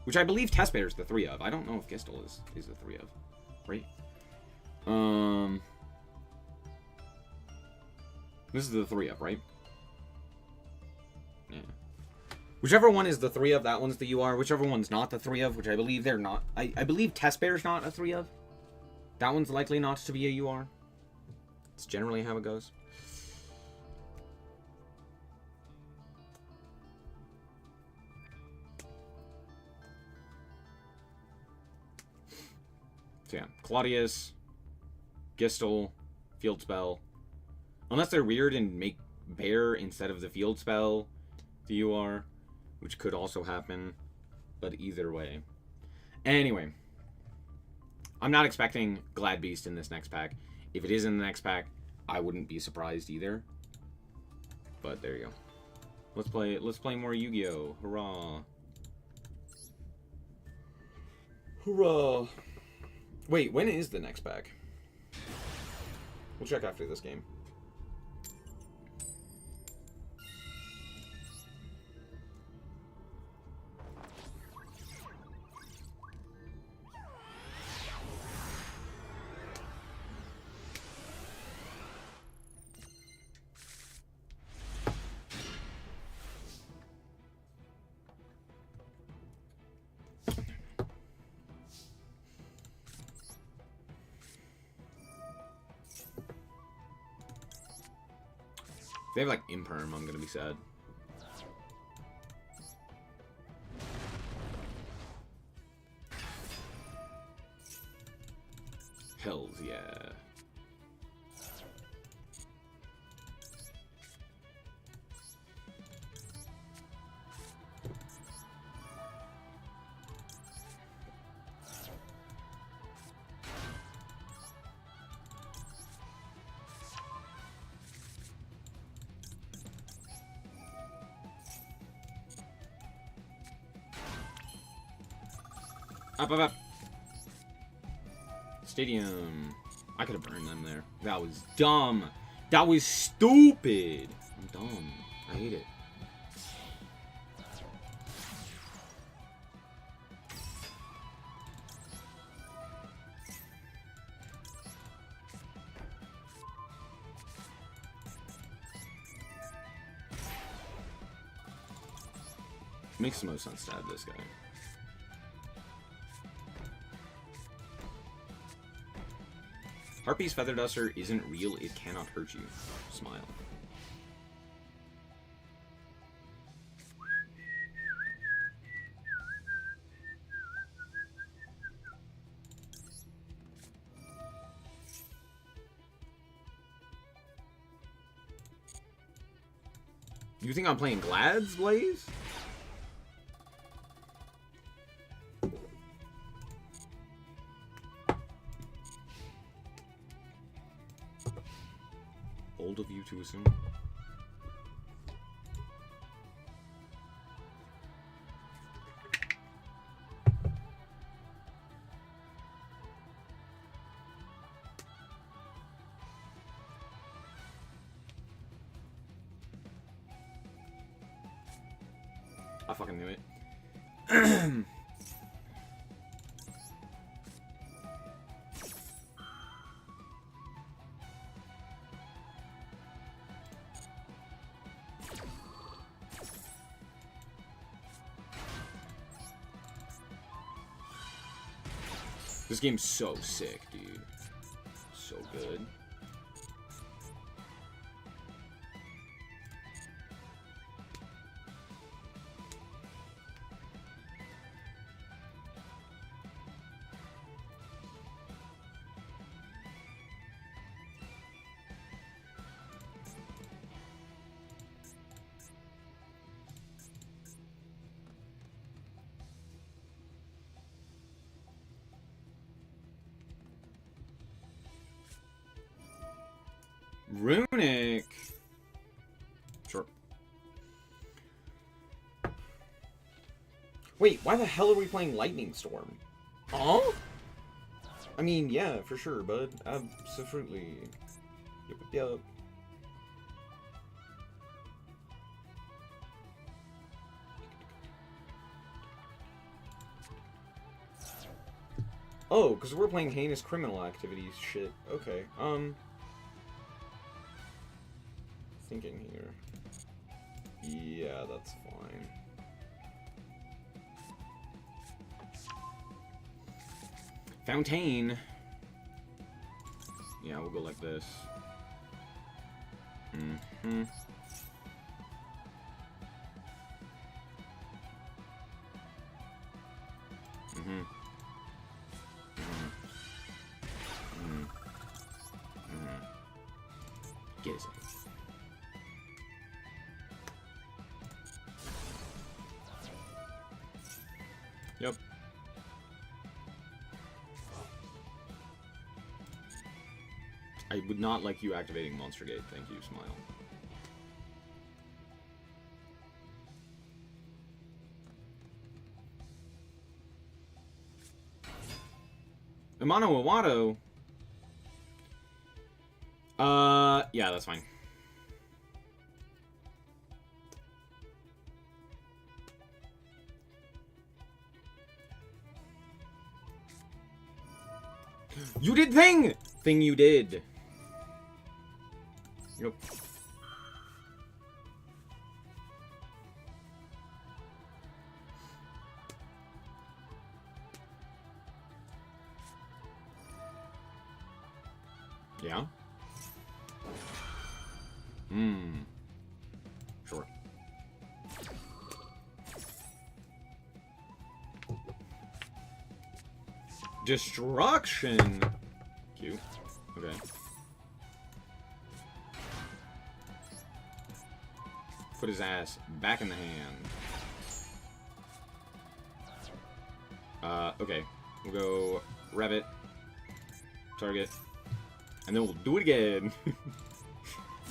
which I believe Test Bear is the 3 of. I don't know if Gistel is a 3 of. Right? This is the 3 of, right? Yeah. Whichever one is the 3 of, that one's the UR. Whichever one's not the 3 of, which I believe they're not. I believe Test Bear's not a 3 of. That one's likely not to be a UR. It's generally how it goes. So yeah, Claudius, Gistel, Field Spell. Unless they're weird and make Bear instead of the Field Spell the UR, which could also happen. But either way. Anyway. I'm not expecting Glad Beast in this next pack. If it is in the next pack, I wouldn't be surprised either. But there you go. Let's play more Yu-Gi-Oh! Hurrah. Hurrah. Wait, when is the next pack? We'll check after this game. If they have, like, Imperm, I'm gonna be sad. Hells yeah. Up. Stadium. I could have burned them there. That was dumb. That was stupid. I'm dumb. I hate it. Makes the most sense to add this guy. Harpy's Feather Duster isn't real, it cannot hurt you. Smile. You think I'm playing Glad's Blaze? Bold of you to assume. I fucking knew it. This game's so sick, dude. So good. Runic. Sure. Wait, why the hell are we playing Lightning Storm? Oh? I mean, yeah, for sure, bud. Absolutely. Yup. Oh, because we're playing heinous criminal activities. Shit. Okay. Thinking here. Yeah, that's fine. Fontaine. Yeah, we'll go like this. Mm-hmm. Mm-hmm. Get his ass. Yep. I would not like you activating Monster Gate. Thank you, Smile. Amano Iwado. Yeah, that's fine. You did thing! Thing you did. Yep. Yeah? Sure. Destruction! Cute. Okay. Put his ass back in the hand. Okay. We'll go rabbit. Target. And then we'll do it again.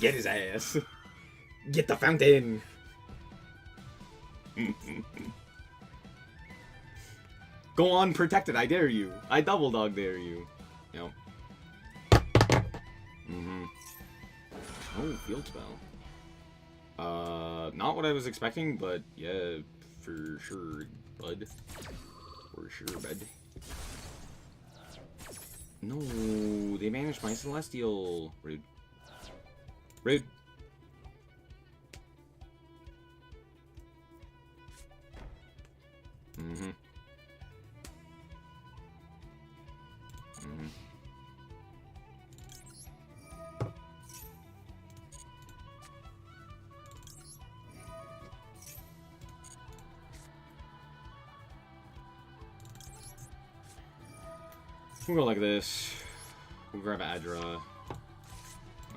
Get his ass. Get the fountain. Go on, protected. I dare you. I double dog dare you. Yep. Oh, field spell. Not what I was expecting, but yeah, for sure, bud. For sure, bud. No, they managed my Celestial. Rude. Rude. We'll go like this. We'll grab Adra. And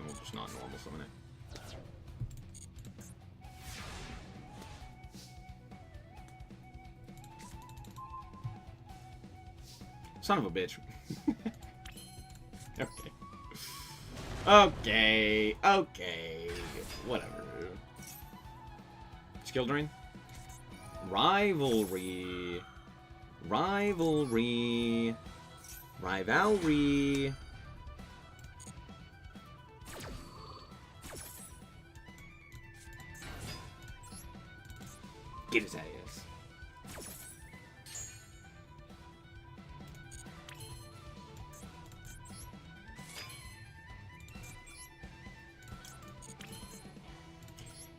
we'll just not normal summon it. Son of a bitch. Okay. Okay. Okay. Whatever. Skill drain? Rivalry. Rivalry. Rivalry. Get his ass.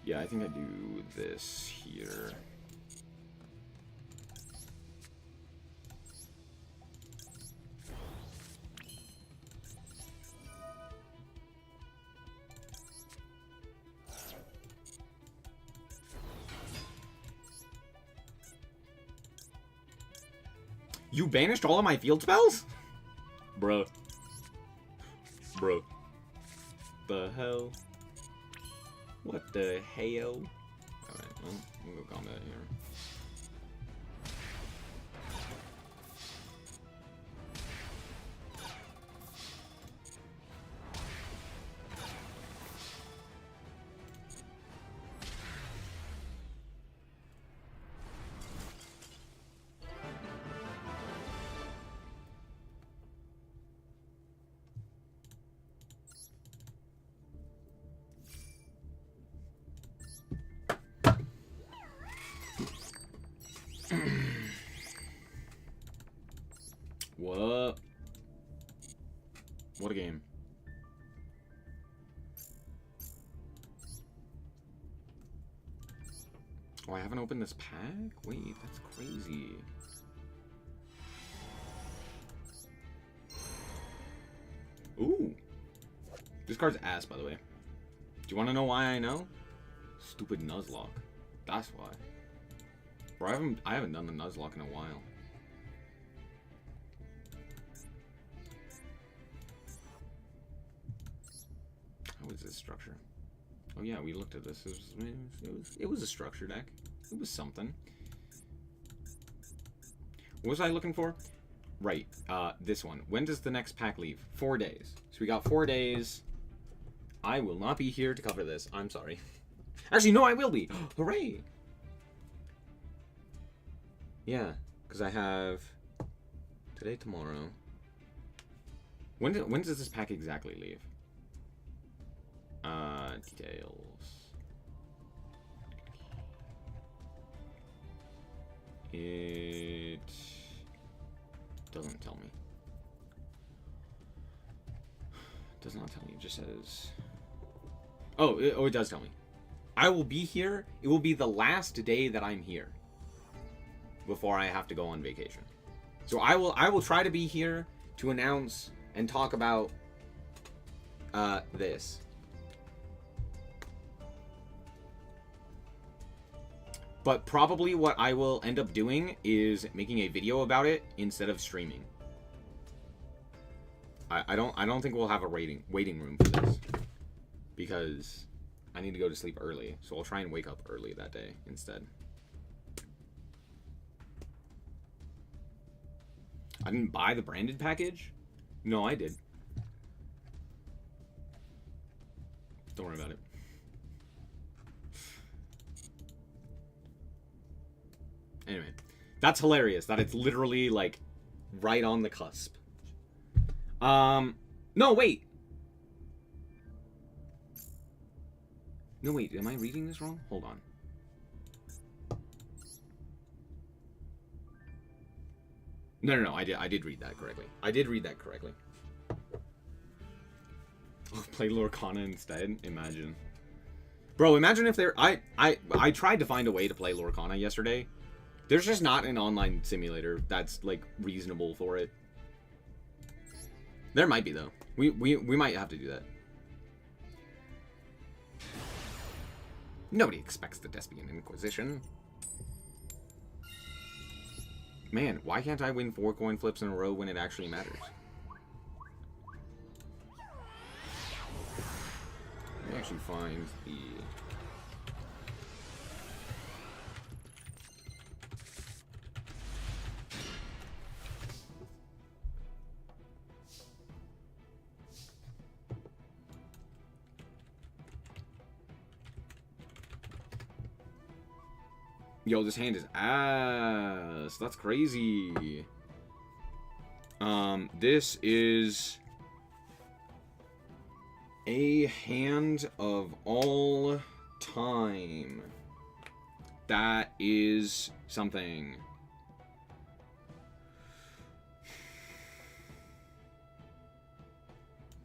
Yeah, I think I do this here. You banished all of my field spells? Bruh. Bruh. The hell? What the hell? Alright, well, we'll go combat here. What? What a game. Oh, I haven't opened this pack? Wait, that's crazy. Ooh. This card's ass, by the way. Do you want to know why I know? Stupid Nuzlocke. That's why. Bro, I haven't done the Nuzlocke in a while. How is this structure? Oh yeah, we looked at this. It was a structure deck. It was something. What was I looking for? Right, this one. When does the next pack leave? 4 days. So we got 4 days. I will not be here to cover this. I'm sorry. Actually, no, I will be. Hooray! Yeah, because I have today, tomorrow. When does this pack exactly leave? Details. It doesn't tell me. It does not tell me. It just says... Oh, it does tell me. I will be here. It will be the last day that I'm here before I have to go on vacation. So I will try to be here to announce and talk about this. But probably what I will end up doing is making a video about it instead of streaming. I don't think we'll have a waiting room for this because I need to go to sleep early. So I'll try and wake up early that day instead. I didn't buy the branded package? No, I did. Don't worry about it. Anyway, that's hilarious that it's literally like right on the cusp. No, wait. No, wait, am I reading this wrong? Hold on. No, I did read that correctly. I did read that correctly. Oh, play Lorcana instead? Imagine. Bro, imagine if there... I tried to find a way to play Lorcana yesterday. There's just not an online simulator that's, like, reasonable for it. There might be, though. We might have to do that. Nobody expects the Despian Inquisition. Man, why can't I win 4 coin flips in a row when it actually matters? Let me actually find the... Yo, this hand is ass. That's crazy. This is a hand of all time. That is something.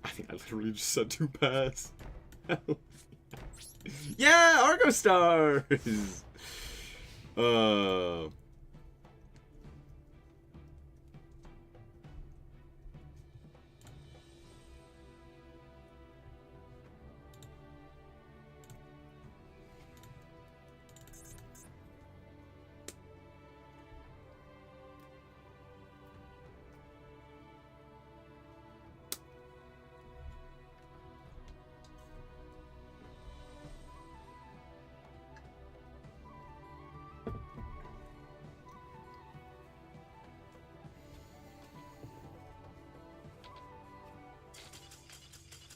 I think I literally just said 2 pass. Yeah, Argo Stars!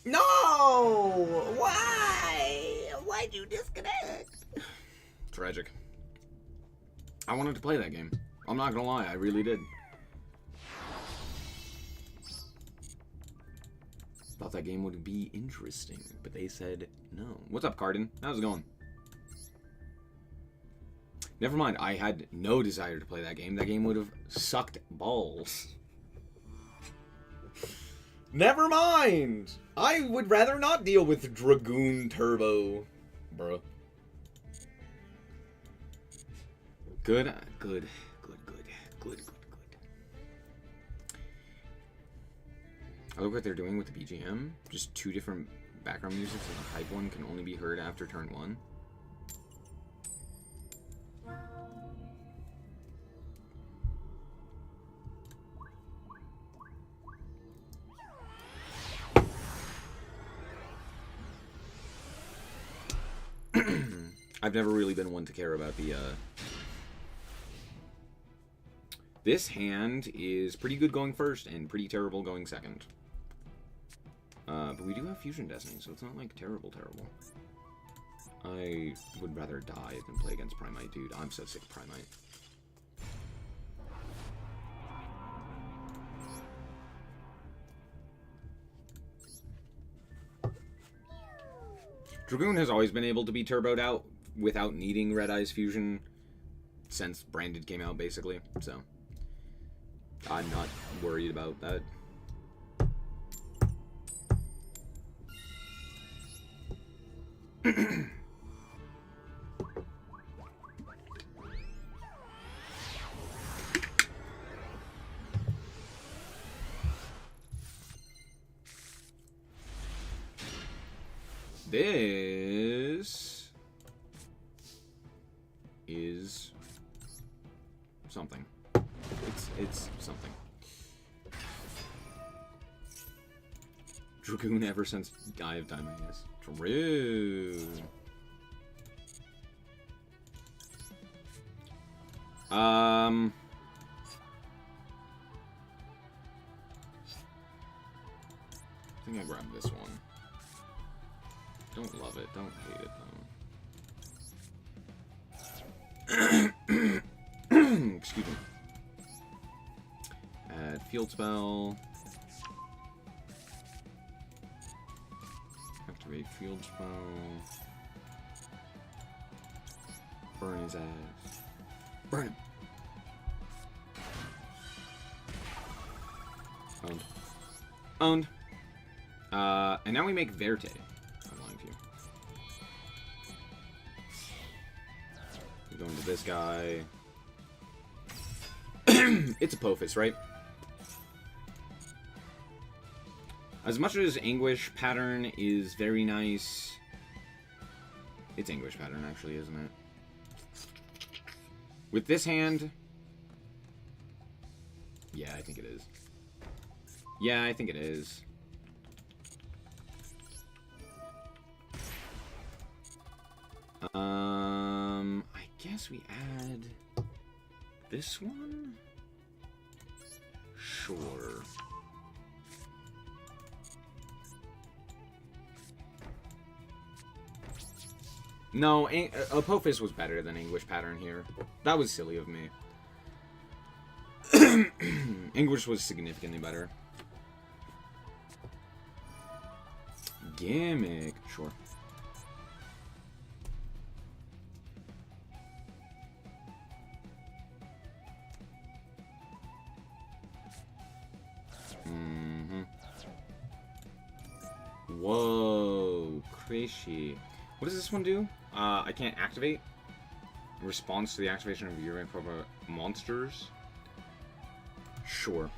No! Why? Why'd you disconnect? Tragic. I wanted to play that game. I'm not gonna lie, I really did. Thought that game would be interesting, but they said no. What's up, Cardin? How's it going? Never mind, I had no desire to play that game. That game would have sucked balls. Never mind! I would rather not deal with Dragoon Turbo. Bruh. Good. I look what they're doing with the BGM. Just 2 different background music, so the hype one can only be heard after turn 1. I've never really been one to care about the, This hand is pretty good going first and pretty terrible going second. But we do have Fusion Destiny, so it's not, like, terrible. I would rather die than play against Primite, dude. I'm so sick of Primite. Dragoon has always been able to be turboed out without needing Red Eye's Fusion since Branded came out, basically, so I'm not worried about that. This is something. It's something. Dragoon ever since Eye of Timaeus. True. I think I grabbed this one. Don't love it. Don't hate it, though. Excuse me. Add field spell. Activate field spell. Burn his ass. Burn him. Owned. Owned. And now we make Verte. Going to this guy. It's Apophis, right? As much as Anguish Pattern is very nice, it's Anguish Pattern, actually, isn't it? With this hand, yeah, I think it is. Yeah, I think it is. I guess we add this one? Sure. No, Apophis was better than Anguish Pattern here. That was silly of me. Anguish was significantly better. Gimmick, sure. Whoa, crazy. What does this one do? I can't activate. In response to the activation of your monsters. Sure.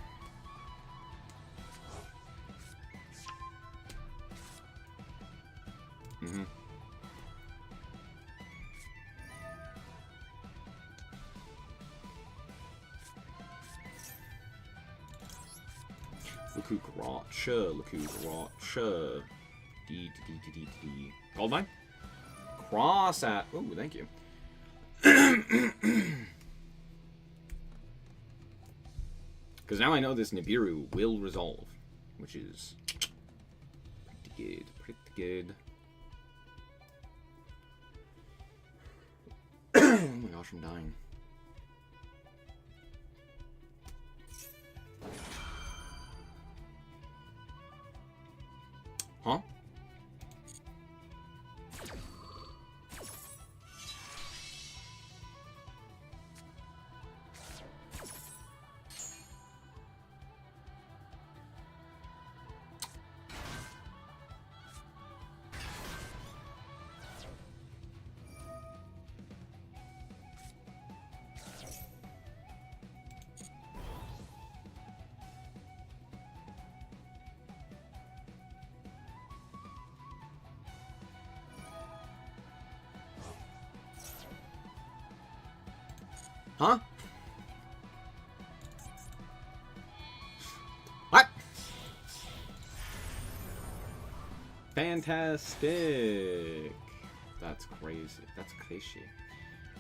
Luku Gotcha. D. Goldmine? Cross at. Oh, thank you. Because now I know this Nibiru will resolve, which is pretty good. Oh my gosh, I'm dying. Huh? Huh? What? Fantastic. That's crazy. That's crazy.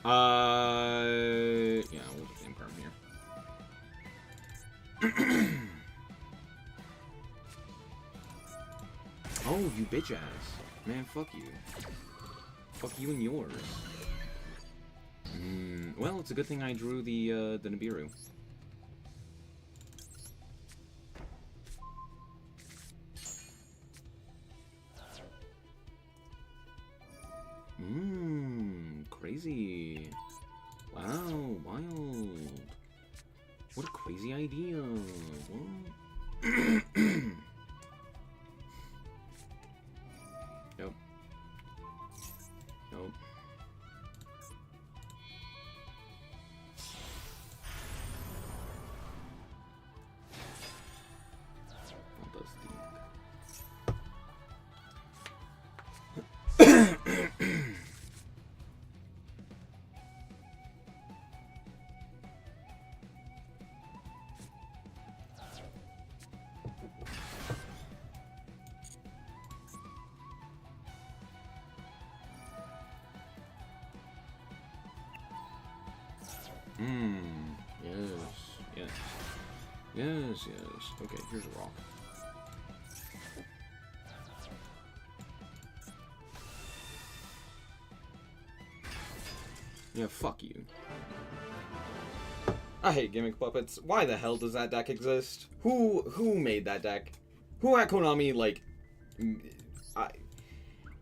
Yeah, we'll just imperm here. Oh, you bitch ass. Man, fuck you. Fuck you and yours. Well, it's a good thing I drew the Nibiru. Crazy. Wow, wild. What a crazy idea. What? Nope. Nope. Yes. Okay, here's a rock. Yeah, fuck you. I hate gimmick puppets. Why the hell does that deck exist? Who made that deck? Who at Konami, like...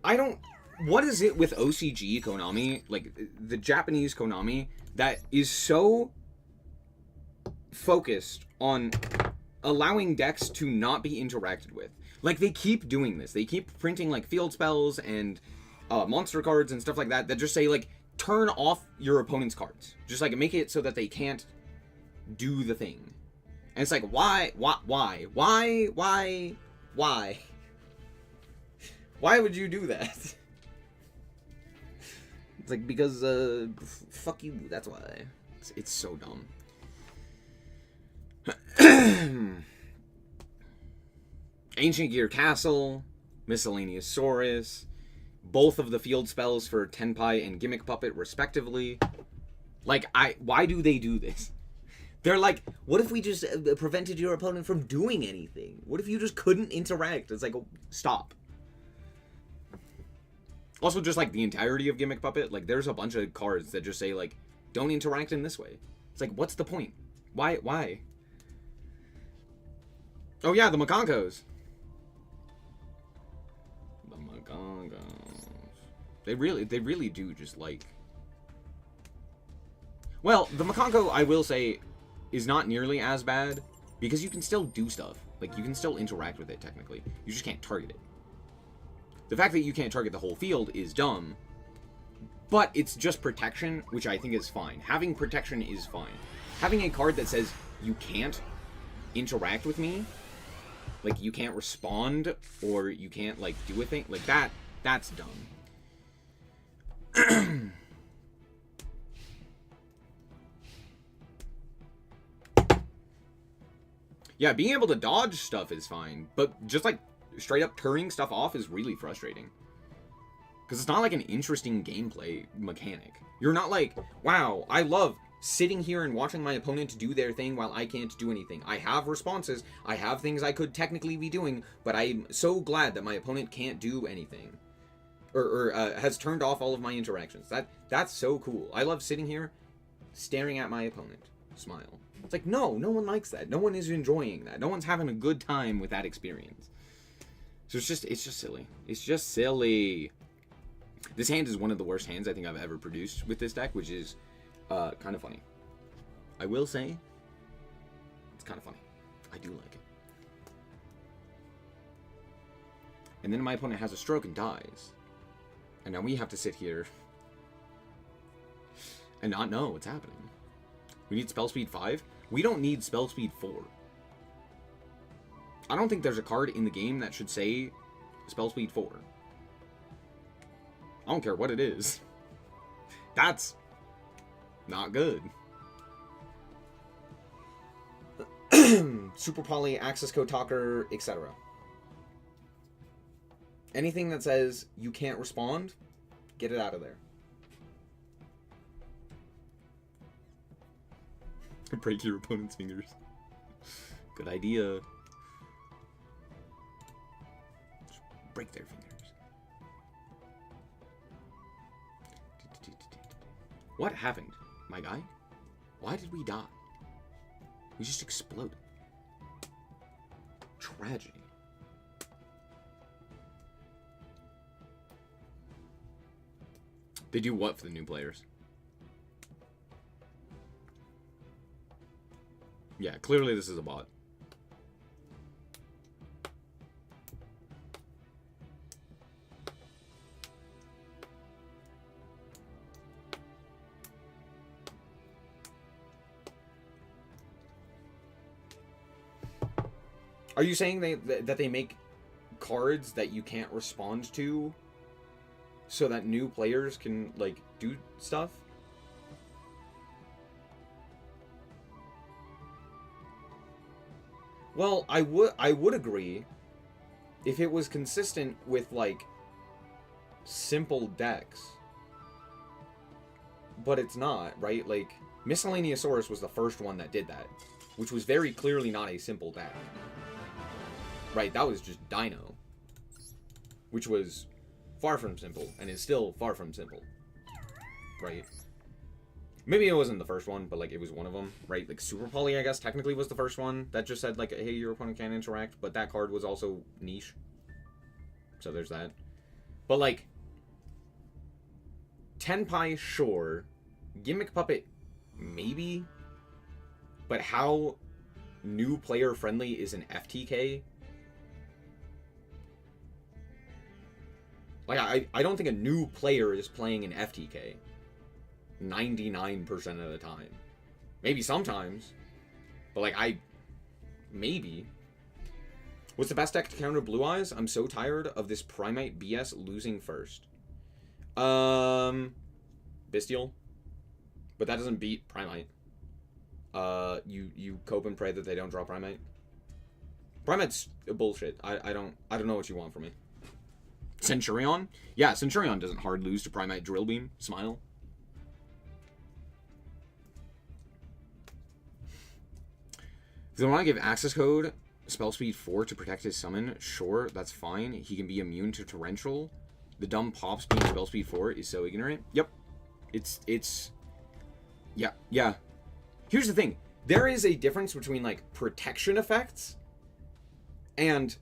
I don't... What is it with OCG Konami, like, the Japanese Konami, that is so focused on allowing decks to not be interacted with? Like, they keep doing this. They keep printing, like, field spells and monster cards and stuff like that just say, like, turn off your opponent's cards. Just, like, make it so that they can't do the thing. And it's like, why? Why would you do that? It's like, because, fuck you, that's why. It's so dumb. Ancient Gear Castle, Miscellaneous Saurus, both of the field spells for Tenpai and Gimmick Puppet, respectively. Like, why do they do this? They're like, what if we just prevented your opponent from doing anything? What if you just couldn't interact? It's like, oh, stop. Also, just, like, the entirety of Gimmick Puppet, like, there's a bunch of cards that just say, like, don't interact in this way. It's like, what's the point? Why? Oh, yeah, the Makonkos. The Makonkos. They really do just, like... Well, the Makonko, I will say, is not nearly as bad, because you can still do stuff. Like, you can still interact with it, technically. You just can't target it. The fact that you can't target the whole field is dumb, but it's just protection, which I think is fine. Having protection is fine. Having a card that says, you can't interact with me, like, you can't respond, or you can't, like, do a thing, like, that's dumb. Yeah, being able to dodge stuff is fine, but just, like, straight up turning stuff off is really frustrating. Because it's not like an interesting gameplay mechanic. You're not like, wow, I love sitting here and watching my opponent do their thing while I can't do anything. I have responses, I have things I could technically be doing, but I'm so glad that my opponent can't do anything. Or has turned off all of my interactions. That's so cool. I love sitting here, staring at my opponent. Smile. It's like, no one likes that. No one is enjoying that. No one's having a good time with that experience. So it's just silly. It's just silly. This hand is one of the worst hands I think I've ever produced with this deck, which is kind of funny. I will say, it's kind of funny. I do like it. And then my opponent has a stroke and dies. And now we have to sit here and not know what's happening. We need spell speed 5? We don't need spell speed 4. I don't think there's a card in the game that should say spell speed 4. I don't care what it is. That's not good. Super Poly, Access Code Talker, etc. Anything that says you can't respond, get it out of there. Break your opponent's fingers. Good idea. Just break their fingers. What happened, my guy? Why did we die? We just exploded. Tragedy. They do what for the new players? Yeah, clearly this is a bot. Are you saying that they make cards that you can't respond to so that new players can, like, do stuff? Well, I would agree if it was consistent with, like, simple decks. But it's not, right? Like, Miscellaneousaurus was the first one that did that, which was very clearly not a simple deck. Right, that was just Dino, which was far from simple, and is still far from simple. Right? Maybe it wasn't the first one, but, like, it was one of them, right? Like, Super Poly, I guess, technically was the first one that just said, like, hey, your opponent can't interact, but that card was also niche. So there's that. But, like, Tenpai, sure. Gimmick Puppet, maybe. But how new player friendly is an FTK? Like, I don't think a new player is playing an FTK 99% of the time. Maybe sometimes. But, like, maybe. What's the best deck to counter Blue Eyes? I'm so tired of this Primate BS losing first. Bestial. But that doesn't beat Primate. You cope and pray that they don't draw Primate. Primate's bullshit. I don't know what you want from me. Centurion? Yeah, Centurion doesn't hard lose to Primate Drill Beam. Smile. If they want to give access code, spell speed 4 to protect his summon, sure, that's fine. He can be immune to Torrential. The dumb Pops being spell speed 4 is so ignorant. Yep. It's... Yeah. Here's the thing. There is a difference between, like, protection effects and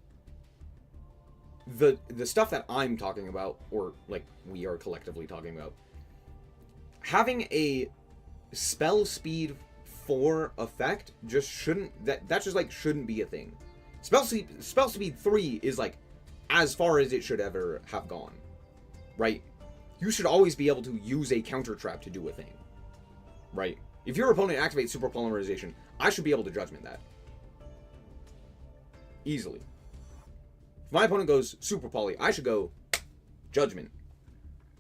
the stuff that I'm talking about, or, like, we are collectively talking about. Having a spell speed 4 effect just shouldn't... That just, like, shouldn't be a thing. Spell speed 3 is, like, as far as it should ever have gone. Right? You should always be able to use a counter trap to do a thing. Right? If your opponent activates Super Polymerization, I should be able to Judgment that. Easily. If my opponent goes Super Poly, I should go Judgment.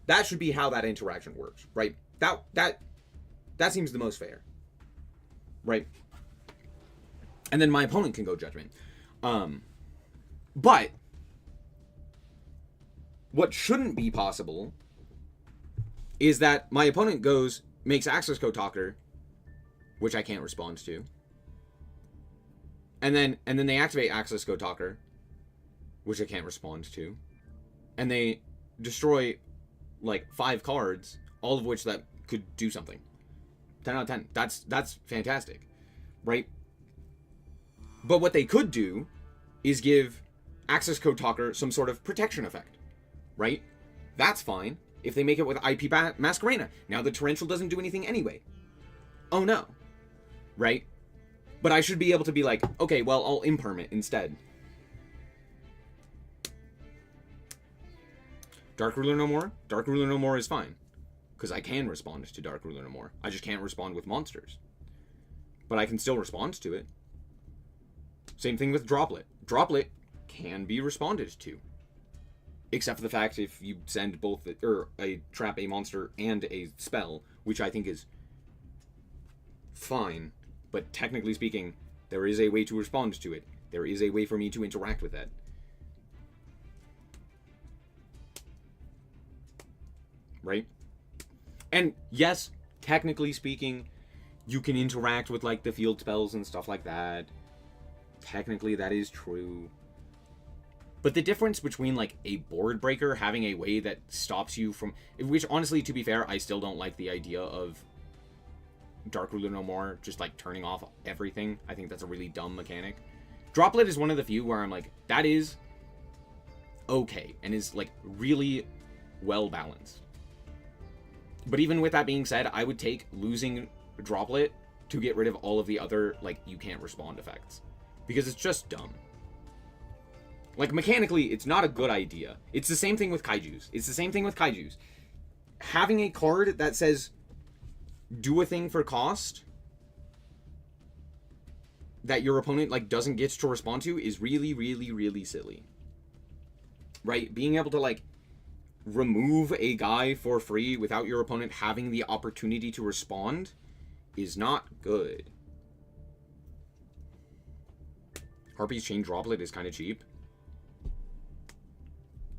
That should be how that interaction works, right? That seems the most fair. Right? And then my opponent can go Judgment. But what shouldn't be possible is that my opponent makes Access Code Talker, which I can't respond to. And then they activate Access Code Talker, which I can't respond to. And they destroy, like, 5 cards, all of which that could do something. 10 out of 10. That's fantastic. Right? But what they could do is give Access Code Talker some sort of protection effect. Right? That's fine if they make it with IP Masquerena. Now the Torrential doesn't do anything anyway. Oh no. Right? But I should be able to be like, okay, well, I'll imperm it instead. Dark Ruler No More? Dark Ruler No More is fine. Because I can respond to Dark Ruler No More. I just can't respond with monsters. But I can still respond to it. Same thing with Droplet. Droplet can be responded to. Except for the fact if you send both, or a trap, a monster, and a spell, which I think is fine. But technically speaking, There is a way to respond to it. There is a way for me to interact with that. Right? And yes, technically speaking, you can interact with like the field spells and stuff like that. Technically, that is true. But the difference between like a board breaker having a way that stops you from, which honestly, to be fair, I still don't like the idea of Dark Ruler No More just like turning off everything. I think that's a really dumb mechanic. Droplet is one of the few where I'm like, that is okay and is like really well balanced. But even with that being said, I would take losing Droplet to get rid of all of the other like you can't respond effects, because it's just dumb. Like, mechanically, it's not a good idea. It's the same thing with Kaijus. Having a card that says, do a thing for cost, that your opponent, like, doesn't get to respond to, is really, really, really silly. Right? Being able to, like, remove a guy for free without your opponent having the opportunity to respond is not good. Harpy's Chain Droplet is kind of cheap.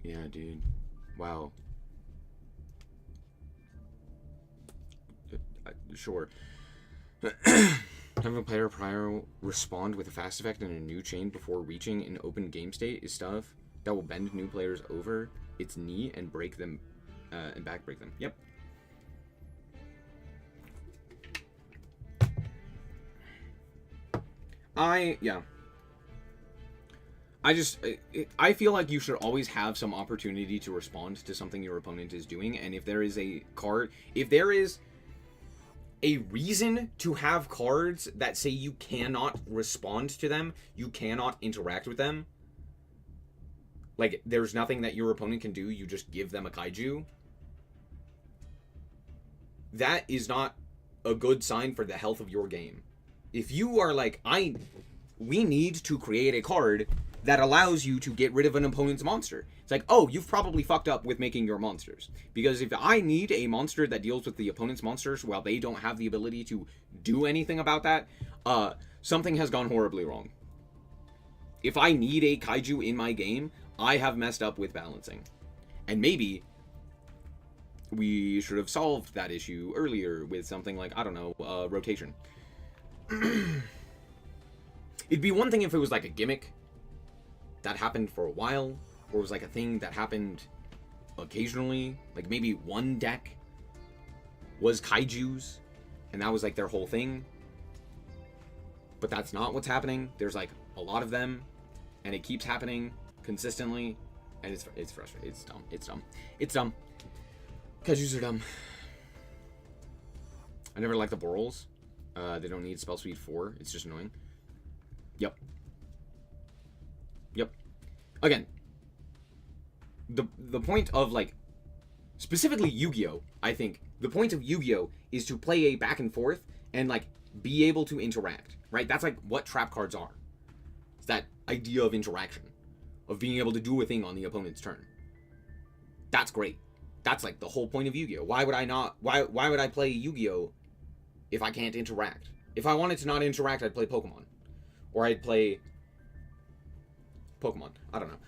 Yeah, dude. Wow. Sure. Having a player prior respond with a fast effect and a new chain before reaching an open game state is stuff that will bend new players over its knee and break them, and back break them. Yep. Yeah. I feel like you should always have some opportunity to respond to something your opponent is doing, and if there is a card, if there is a reason to have cards that say you cannot respond to them, you cannot interact with them, like there's nothing that your opponent can do, you just give them a kaiju, that is not a good sign for the health of your game. If you are like, we need to create a card that allows you to get rid of an opponent's monster. It's like, oh, you've probably fucked up with making your monsters. Because if I need a monster that deals with the opponent's monsters while they don't have the ability to do anything about that, something has gone horribly wrong. If I need a kaiju in my game, I have messed up with balancing. And maybe we should have solved that issue earlier with something like, I don't know, rotation. It'd be one thing if it was like a gimmick that happened for a while, or it was like a thing that happened occasionally, like maybe one deck was kaijus and that was like their whole thing, but that's not what's happening. There's like a lot of them and it keeps happening consistently, and it's frustrating. It's dumb. Kaijus are dumb. I never liked the Borals. They don't need spell speed 4. It's just annoying. Yep. Again, the point of, like, specifically Yu-Gi-Oh! I think the point of Yu-Gi-Oh! Is to play a back and forth and, like, be able to interact, right? That's, like, what trap cards are. It's that idea of interaction, of being able to do a thing on the opponent's turn. That's great. That's, like, the whole point of Yu-Gi-Oh! Why would I play Yu-Gi-Oh! If I can't interact? If I wanted to not interact, I'd play Pokemon. Or I'd play Pokemon. I don't know.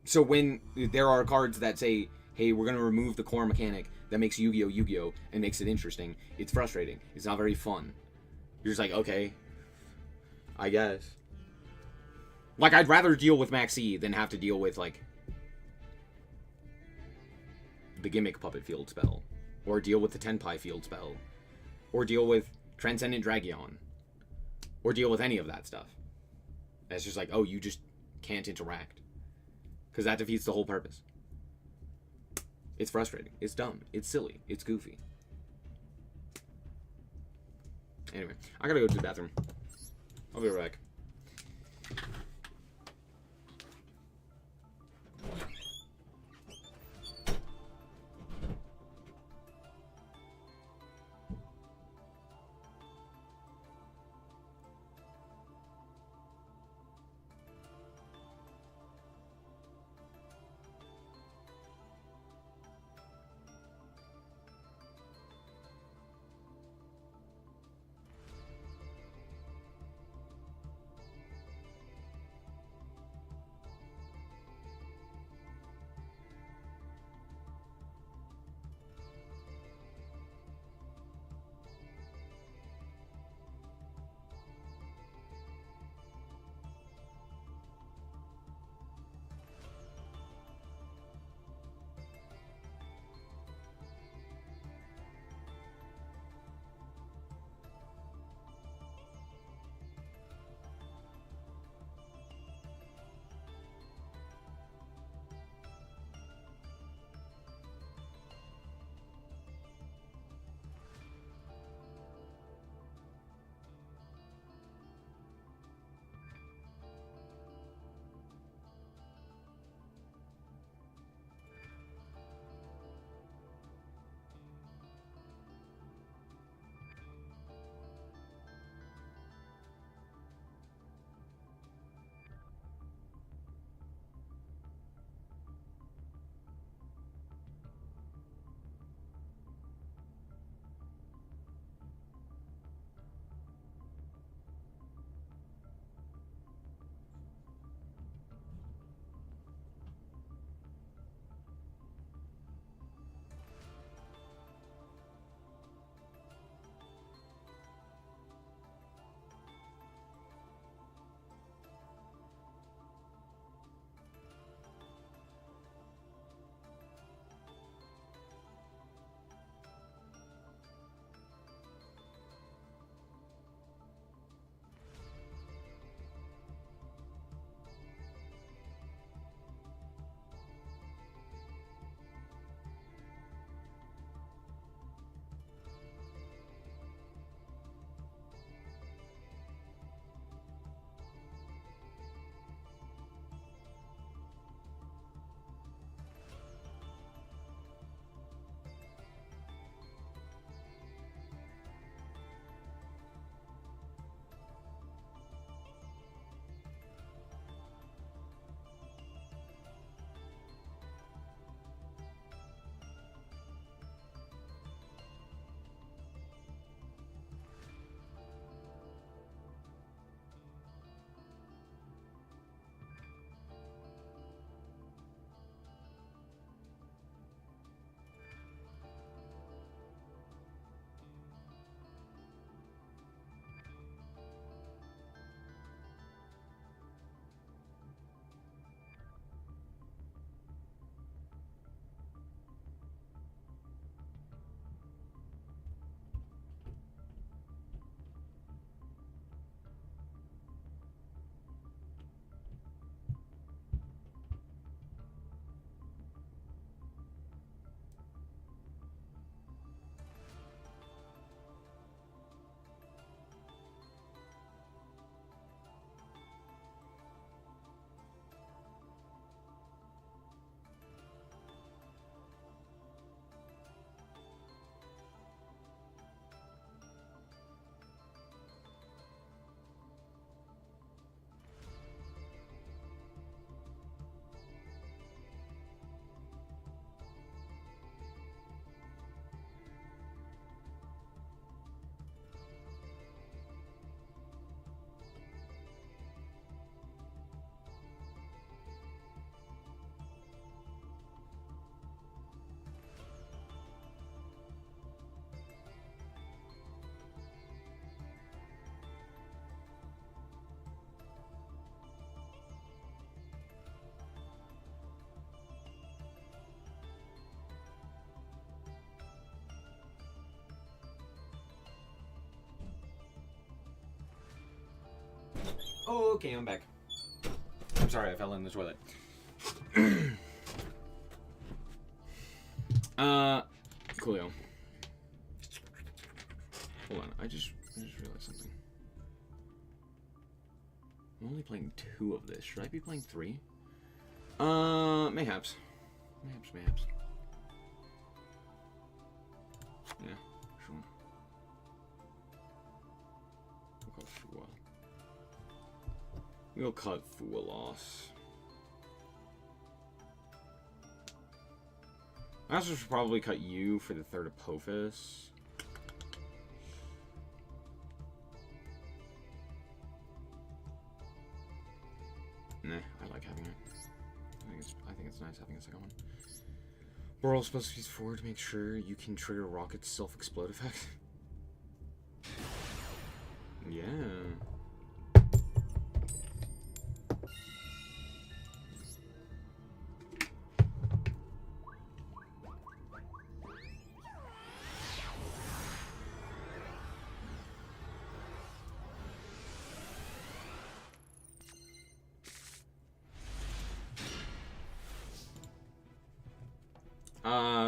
So when there are cards that say, hey, we're going to remove the core mechanic that makes Yu-Gi-Oh! Yu-Gi-Oh! And makes it interesting, it's frustrating. It's not very fun. You're just like, okay, I guess. Like, I'd rather deal with Maxi than have to deal with, like, the Gimmick Puppet field spell. Or deal with the Tenpai field spell. Or deal with Transcendent Dragion. Or deal with any of that stuff. And it's just like, oh, you just can't interact. Because that defeats the whole purpose. It's frustrating. It's dumb. It's silly. It's goofy. Anyway, I gotta go to the bathroom. I'll be right back. Oh, okay, I'm back. I'm sorry, I fell in the toilet. Coolio. Hold on, I just realized something. I'm only playing 2 of this. Should I be playing 3? Mayhaps. Mayhaps. Yeah, sure. We'll cut Fua loss. I also should probably cut you for the 3rd Apophis. Nah, I like having it. I think it's nice having a second one. We're all supposed to use 4 to make sure you can trigger Rocket's self-explode effect. Yeah.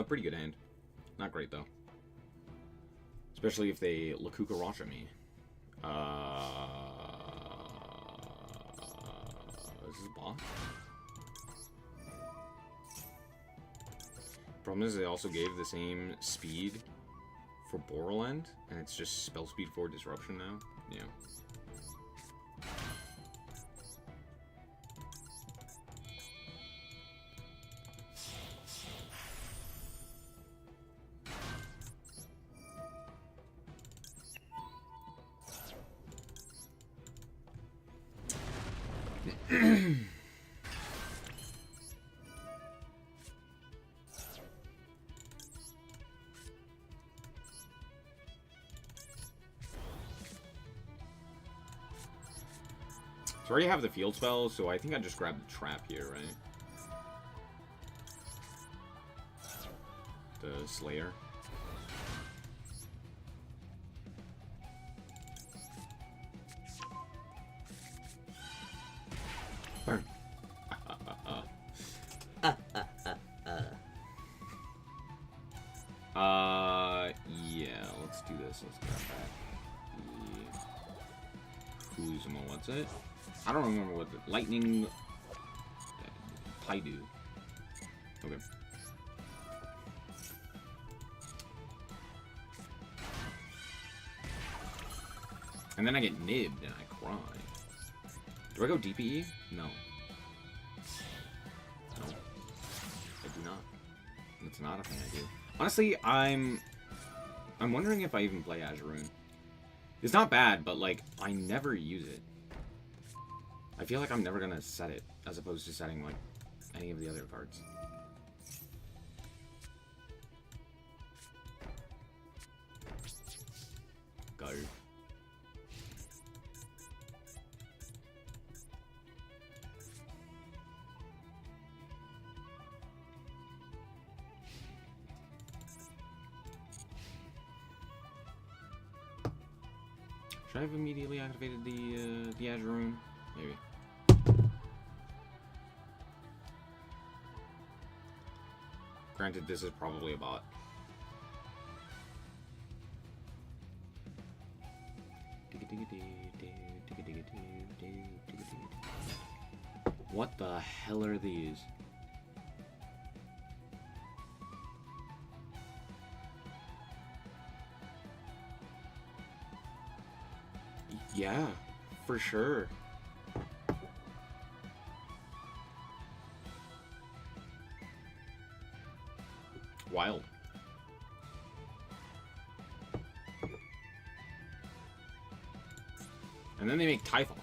Pretty good hand. Not great, though. Especially if they Lakuka Racha me. Is this a boss? Problem is, they also gave the same speed for Borland, and it's just spell speed for disruption now. Yeah. So I already have the field spell, so I think I just grabbed the trap here, right? The Slayer. Burn. Yeah, let's do this. Let's grab that. Kuzuma, what's it? I don't remember what the lightning Paidu. Okay. And then I get nibbed and I cry. Do I go DPE? No. No. I do not. It's not a thing I do. Honestly, I'm wondering if I even play Azuroon. It's not bad, but like I never use it. I feel like I'm never gonna set it, as opposed to setting, like, any of the other cards. Go. Should I have immediately activated the Azuroon? Maybe. Granted, this is probably a bot. What the hell are these? Yeah, for sure. Wild. And then they make Typhon.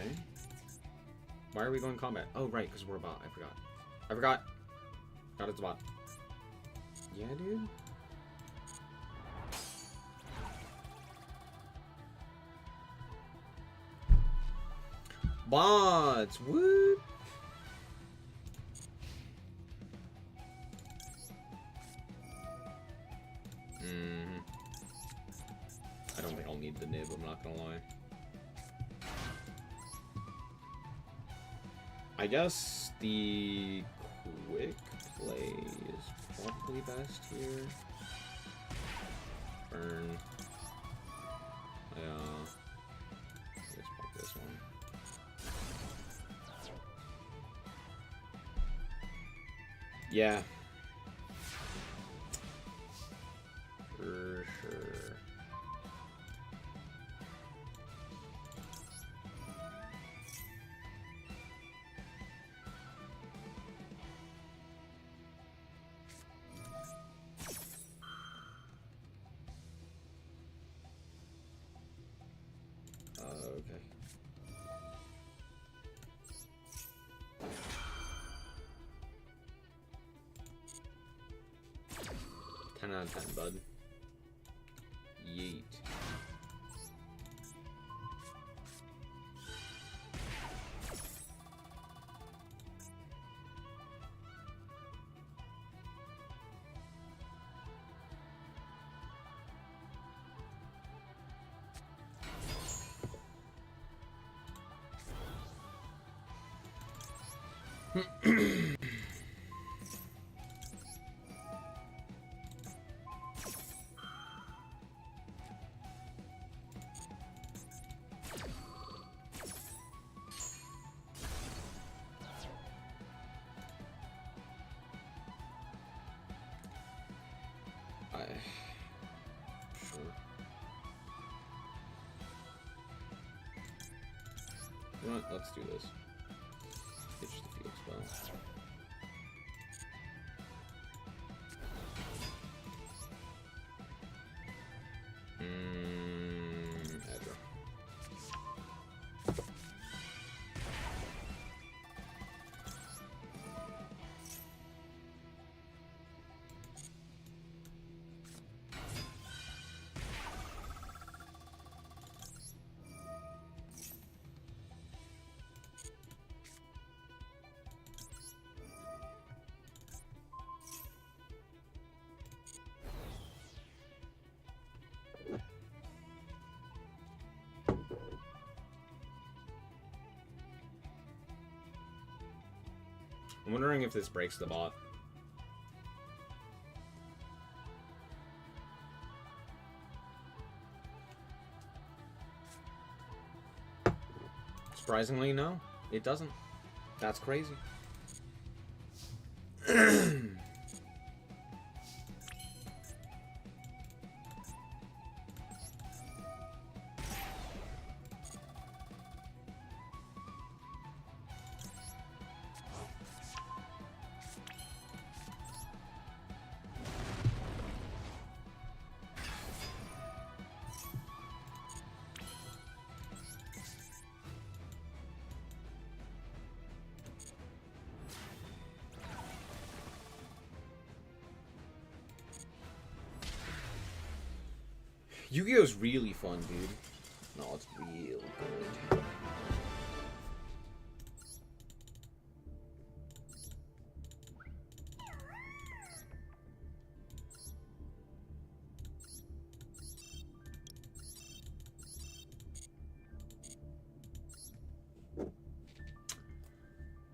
Okay. Why are we going combat? Oh, right, because we're a bot. I forgot. I forgot. God, it's a bot. Yeah, dude. Bots! Woo! I don't think I'll need the nib, I'm not gonna lie. I guess the quick play is probably best here. Burn. Let's pop this one. Yeah. For sure. Okay. Ten out of 10, bud. Yeet. Sure. You know what? Let's do this. Pitch the field spell. Aggro. I'm wondering if this breaks the bot. Surprisingly, no. It doesn't. That's crazy. Yu-Gi-Oh's really fun, dude. No, it's real good.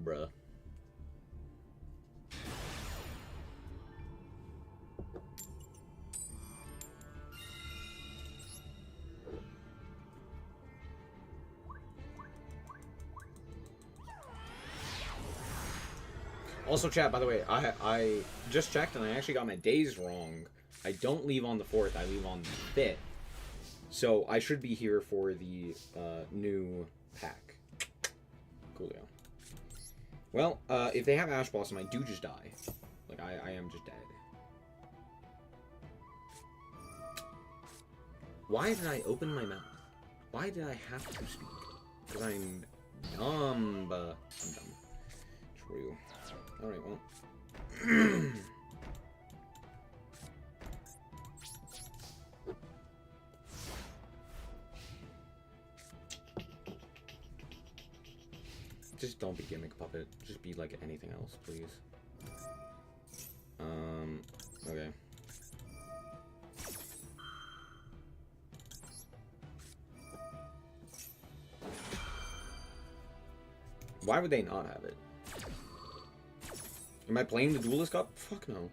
Bruh. Also, chat, by the way, I just checked and I actually got my days wrong. I don't leave on the 4th, I leave on the 5th. So I should be here for the new pack. Coolio. Well, if they have Ash Blossom, I do just die. Like, I am just dead. Why did I open my mouth? Why did I have to speak? Because I'm Dumb. I'm dumb. True. Alright, well. Just don't be Gimmick Puppet. Just be like anything else, please. Okay. Why would they not have it? Am I playing the Duelist Cup? Fuck no.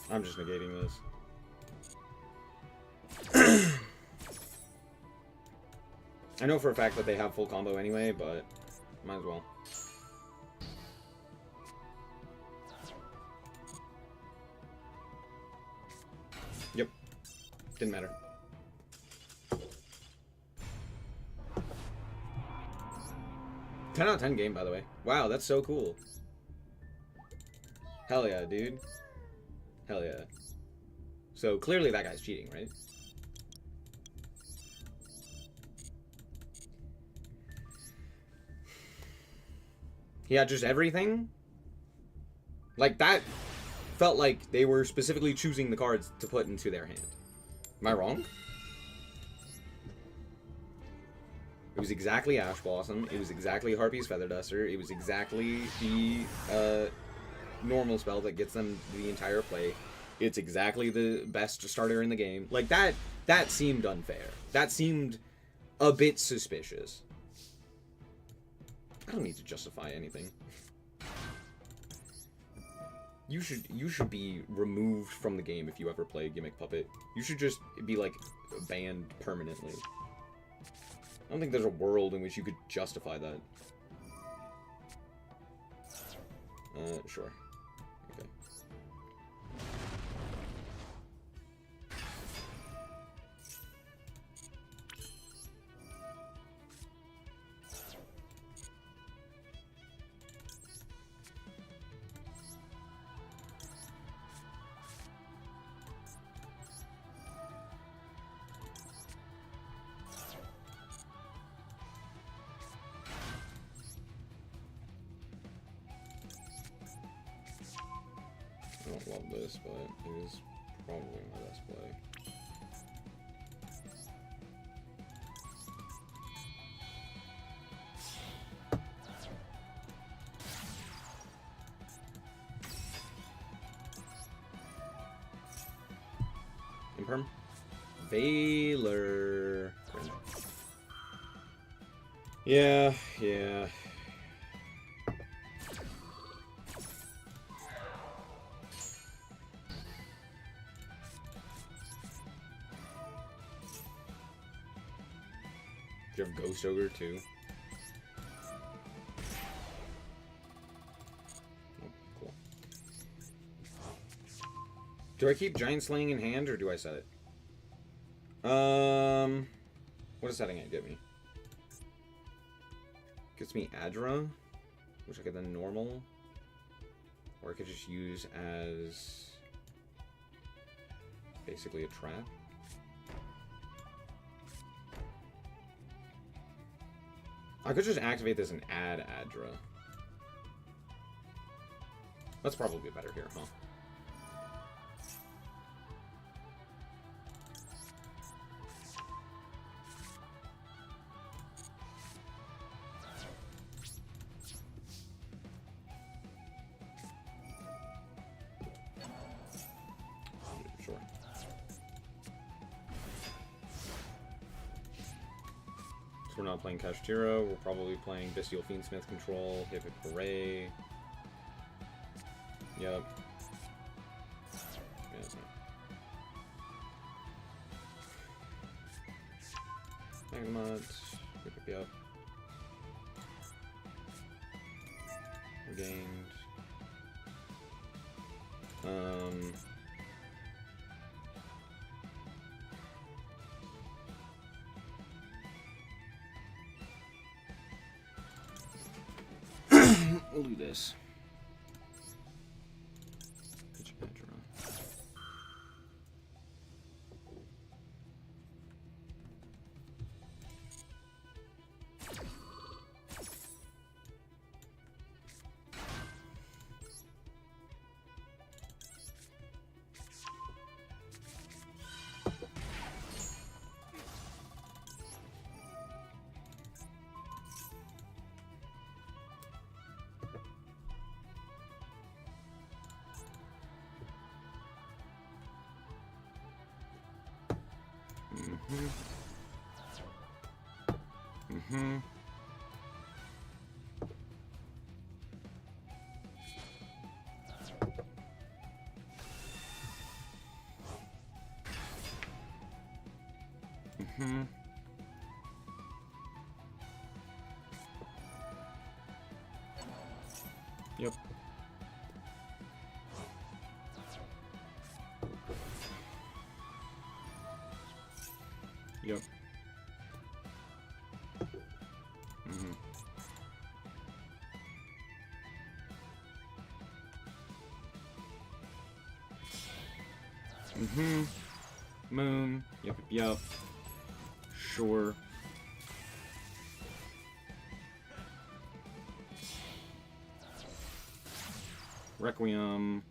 I'm just negating this. I know for a fact that they have full combo anyway, but might as well. Yep. Didn't matter. Ten out of 10 game, by the way. Wow, that's so cool. Hell yeah, dude. Hell yeah. So clearly that guy's cheating, right? He had just everything? Like, that felt like they were specifically choosing the cards to put into their hand. Am I wrong? It was exactly Ash Blossom. It was exactly Harpy's Feather Duster. It was exactly the normal spell that gets them the entire play. It's exactly the best starter in the game. Like, that seemed unfair. That seemed a bit suspicious. I don't need to justify anything. You should be removed from the game if you ever play Gimmick Puppet. You should just be, like, banned permanently. I don't think there's a world in which you could justify that. Sure. Okay. I don't love this, but it is probably my best play. Imperm? Valor. Yeah. Do you have Ghost Ogre too? Oh, cool. Do I keep Giant Slaying in hand or do I set it? What does setting it get me? Gets me Adra, which I get then normal, or I could just use as basically a trap. I could just activate this and add Adra. That's probably better here, huh? Sure. We're not playing Kashtira, we're probably playing Bestial Fiendsmith Control, Hippic Beret. Yep. Yeah, that's not. Magnemods. Yep. Regained. do this. Yep. Yep. Moon. Yep, yep. Sure. Requiem.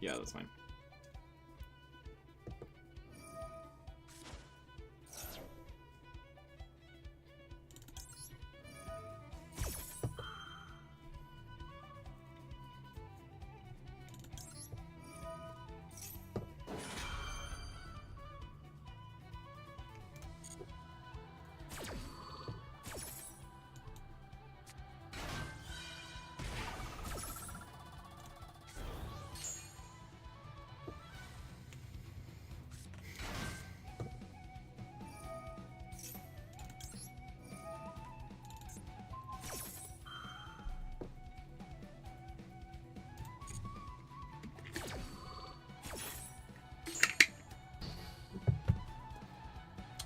Yeah, that's fine.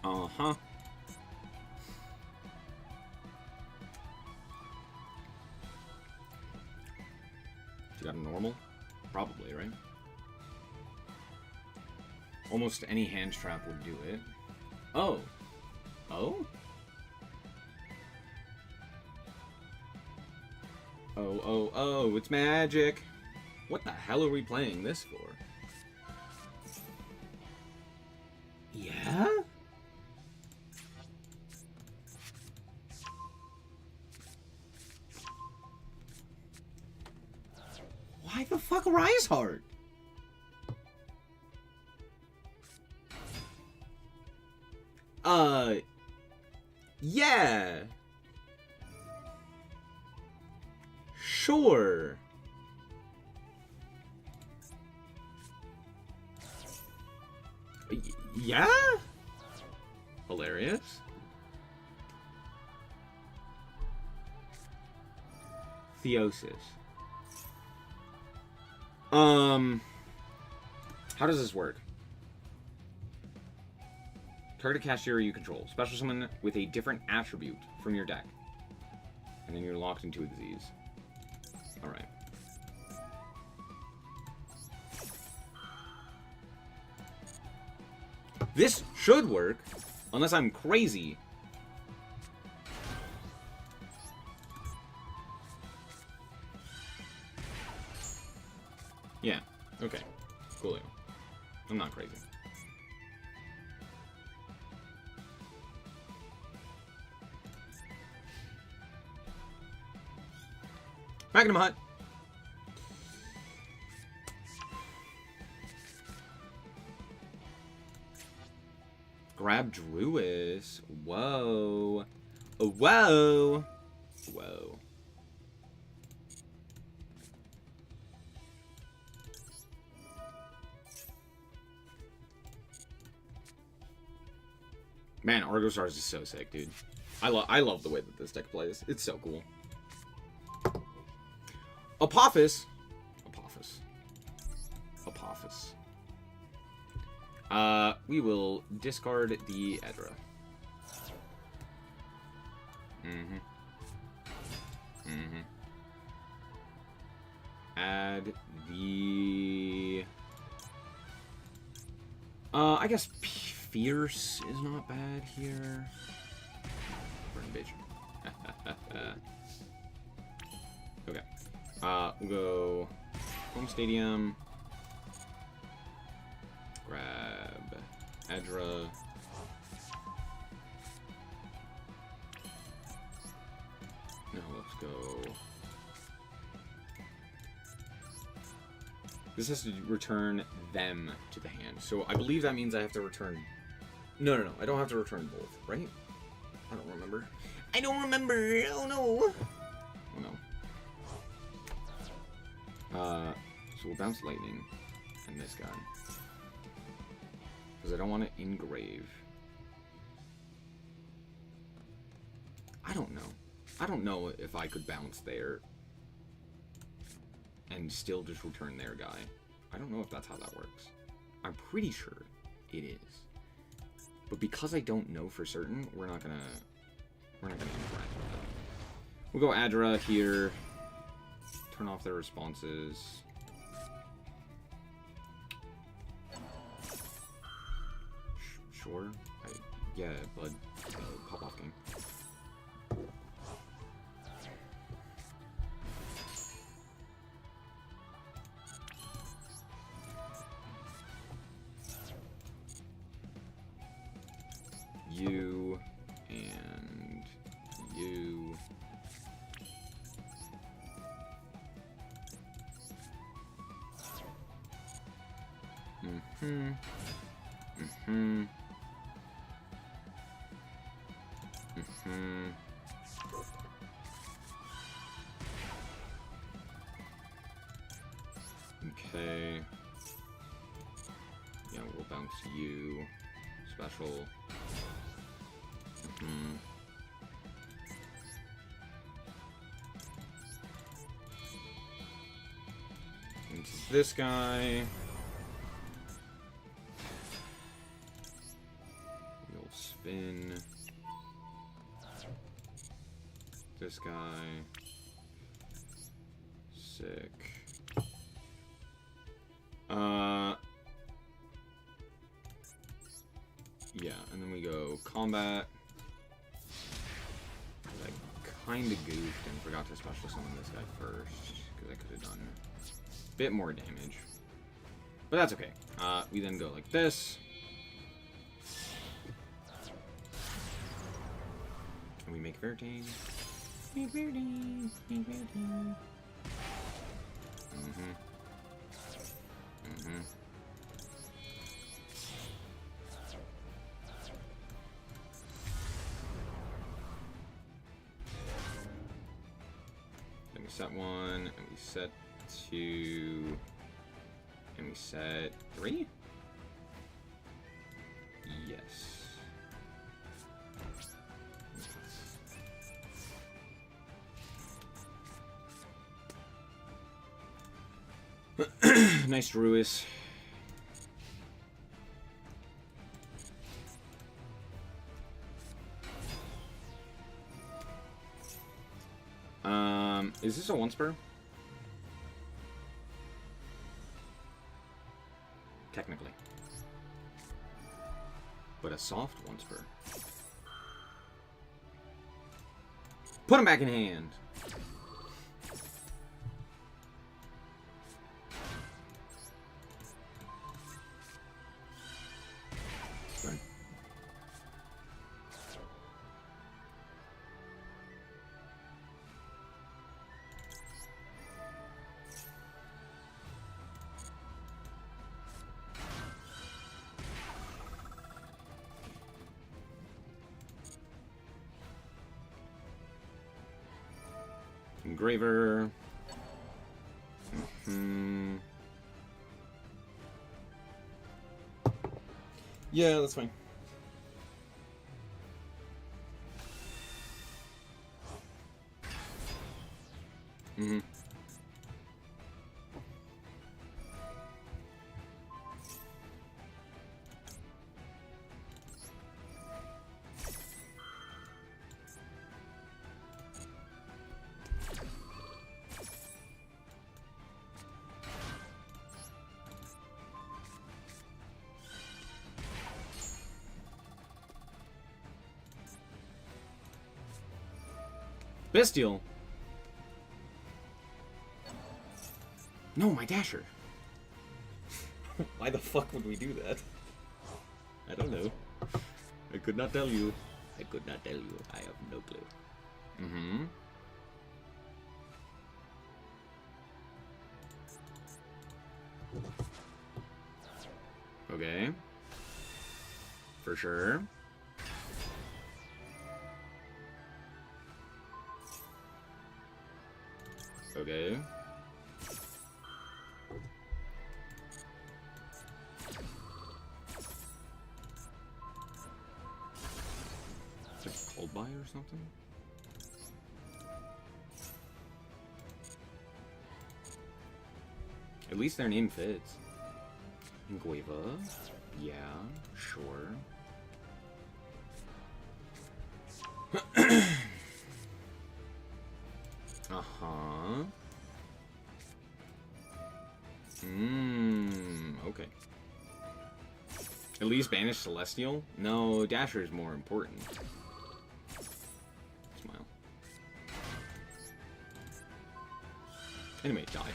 Uh-huh. You got a normal? Probably, right? Almost any hand trap would do it. Oh. Oh? Oh, it's magic. What the hell are we playing this for? Yeah? Why the fuck Rise Heart? Yeah. Sure. Yeah? Hilarious. Theosis. How does this work? Target cashier you control. Special summon with a different attribute from your deck. And then you're locked into a disease. Alright. This should work, unless I'm crazy. Yeah, okay. Coolio. I'm not crazy. Magnum Hut. Grab Druis. Whoa. Whoa. Whoa. Man, Argosars is so sick, dude. I love the way that this deck plays. It's so cool. Apophis. We will discard the Edra. Add the... I guess Fierce is not bad here. Burn bitch. Okay. We'll go home stadium. Grab Edra. Now let's go. This has to return them to the hand. So I believe that means I have to return... No. I don't have to return both, right? I don't remember. Oh, no. So we'll bounce Lightning and this guy. Because I don't want to engrave. I don't know. I don't know if I could bounce there and still just return their guy. I don't know if that's how that works. I'm pretty sure it is. But because I don't know for certain, we're not gonna interact with that. We'll go Adra here. Turn off their responses. Sure. Yeah, bud. Pop off game. You and you. Okay. Yeah, we'll bounce you. Special. Into this guy. We'll spin. This guy. Sick. Yeah, and then we go combat. I kinda goofed and forgot to special summon this guy first, because I could have done a bit more damage. But that's okay. We then go like this. And we make Vertane. Make Vertane. Make Vertane. Then we set 1, and we set 2, and we set 3? Yes. Nice Druis. Is this a 1-spur? Technically. But a soft 1-spur. Put him back in hand! Sorry. Engraver. Yeah, that's fine. Bestial. No, my dasher. Why the fuck would we do that? I don't know. I could not tell you. I could not tell you. I have no clue. Mm-hmm. Okay. For sure. Okay. Hold by or something? At least their name fits. Gueva. Yeah, sure. Uh-huh. Okay. At least banish Celestial? No, Dasher is more important. Smile. Anyway, die.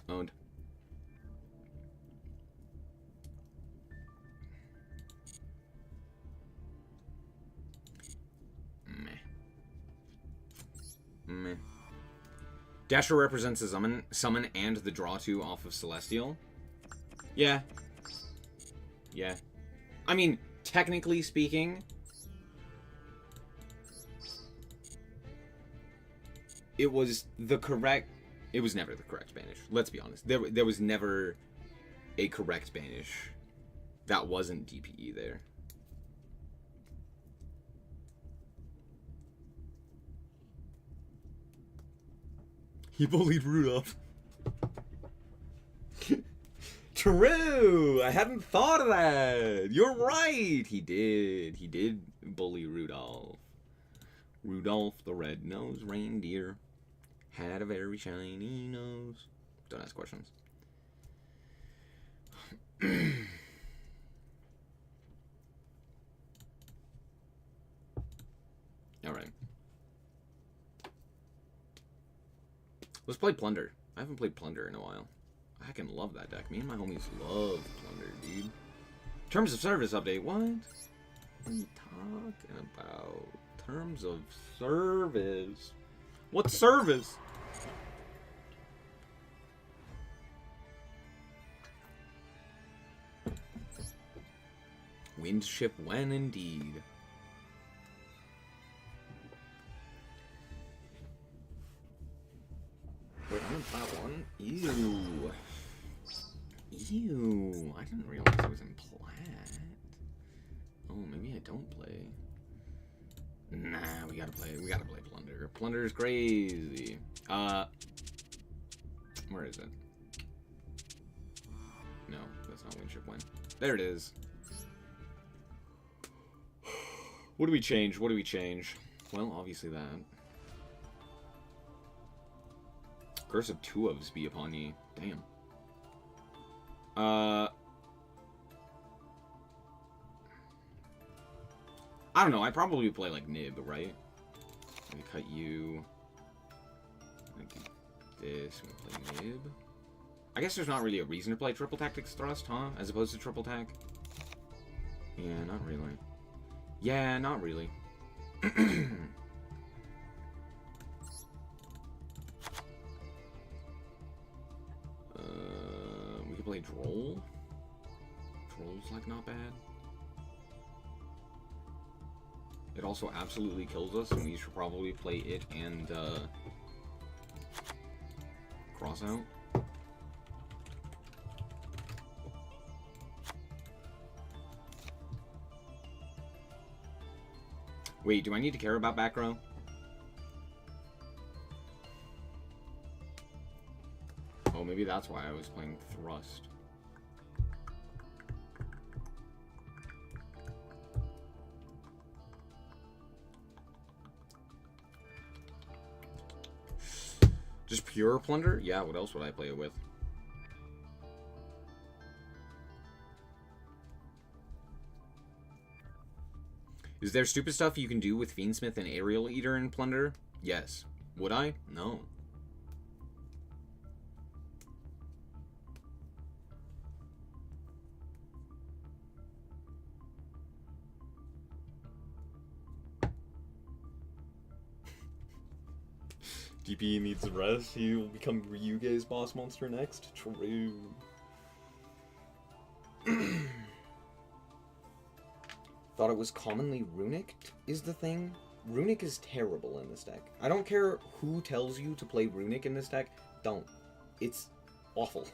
Owned. Meh. Dasher represents a summon and the draw 2 off of Celestial. Yeah. Yeah. I mean, technically speaking, it was the correct... It was never the correct banish. Let's be honest. There was never a correct banish that wasn't DPE there. He bullied Rudolph. True! I hadn't thought of that! You're right! He did. He did bully Rudolph. Rudolph the red-nosed reindeer had a very shiny nose. Don't ask questions. Alright. Let's play Plunder. I haven't played Plunder in a while. I fucking love that deck. Me and my homies love Plunder, dude. Terms of service update. What? What are you talking about? Terms of service? What service? Wind ship when indeed. Wait, I'm in plat 1? Ew. Ew. I didn't realize I was in plat. Oh, maybe I don't play. Nah, we gotta play Plunder. Plunder's crazy. Where is it? No, that's not Windship When. There it is. What do we change? What do we change? Well, obviously that. Curse of Two ofs be upon ye. Damn. I don't know. I probably play like Nib, right? Let me cut you. I'm gonna do this. I'm gonna play Nib. I guess there's not really a reason to play Triple Tactics Thrust, huh? As opposed to Triple Tac. Yeah, not really. Yeah, not really. We could play Droll. Droll's like not bad. It also absolutely kills us, and we should probably play it and Cross Out. Wait, do I need to care about back row? Oh, maybe that's why I was playing Thrust. Just pure plunder? Yeah, what else would I play it with? Is there stupid stuff you can do with Fiendsmith and Aerial Eater in plunder? Yes. Would I? No. DP needs a rest. He will become Ryuge's boss monster next. True. Thought it was commonly runic is the thing. Runic is terrible in this deck. I don't care who tells you to play runic in this deck. Don't. It's awful.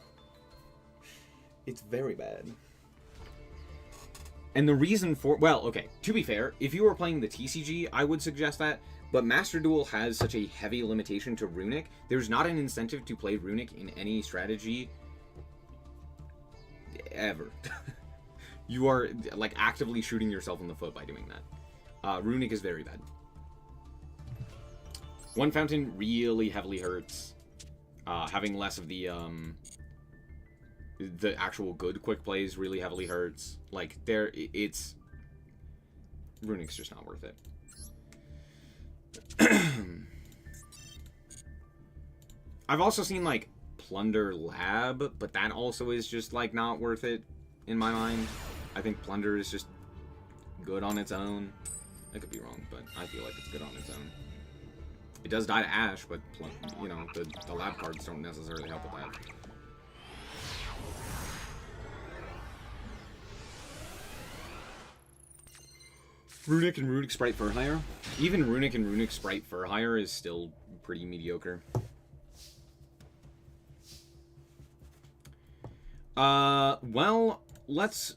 It's very bad. And the reason for... Well, okay, to be fair, if you were playing the TCG, I would suggest that. But Master Duel has such a heavy limitation to runic. There's not an incentive to play runic in any strategy ever. You are, like, actively shooting yourself in the foot by doing that. Runic is very bad. One Fountain really heavily hurts. Having less of the actual good quick plays really heavily hurts. Like, it's... Runic's just not worth it. I've also seen, like, Plunder Lab, but that also is just, like, not worth it in my mind. I think Plunder is just good on its own. I could be wrong, but I feel like it's good on its own. It does die to Ash, but, you know, the lab cards don't necessarily help with that. Runic and Runic Sprite Fur Hire. Even Runic and Runic Sprite Fur Hire is still pretty mediocre. Well, let's...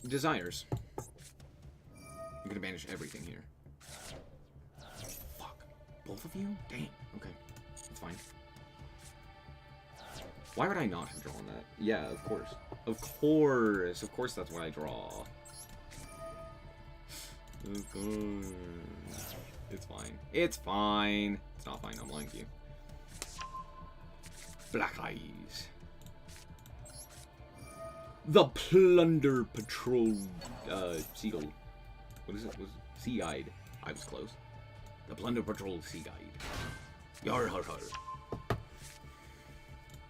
Desires. I'm gonna banish everything here. Fuck. Both of you? Dang. Okay. That's fine. Why would I not have drawn that? Yeah, of course. Of course. Of course that's what I draw. Of course. It's fine. It's fine. It's not fine. I'm lying to you. Black Eyes. The Plunder Patrol, Seagull. What is it? Was Sea-Eyed. I was close. The Plunder Patrol Sea-Eyed. Yar har har.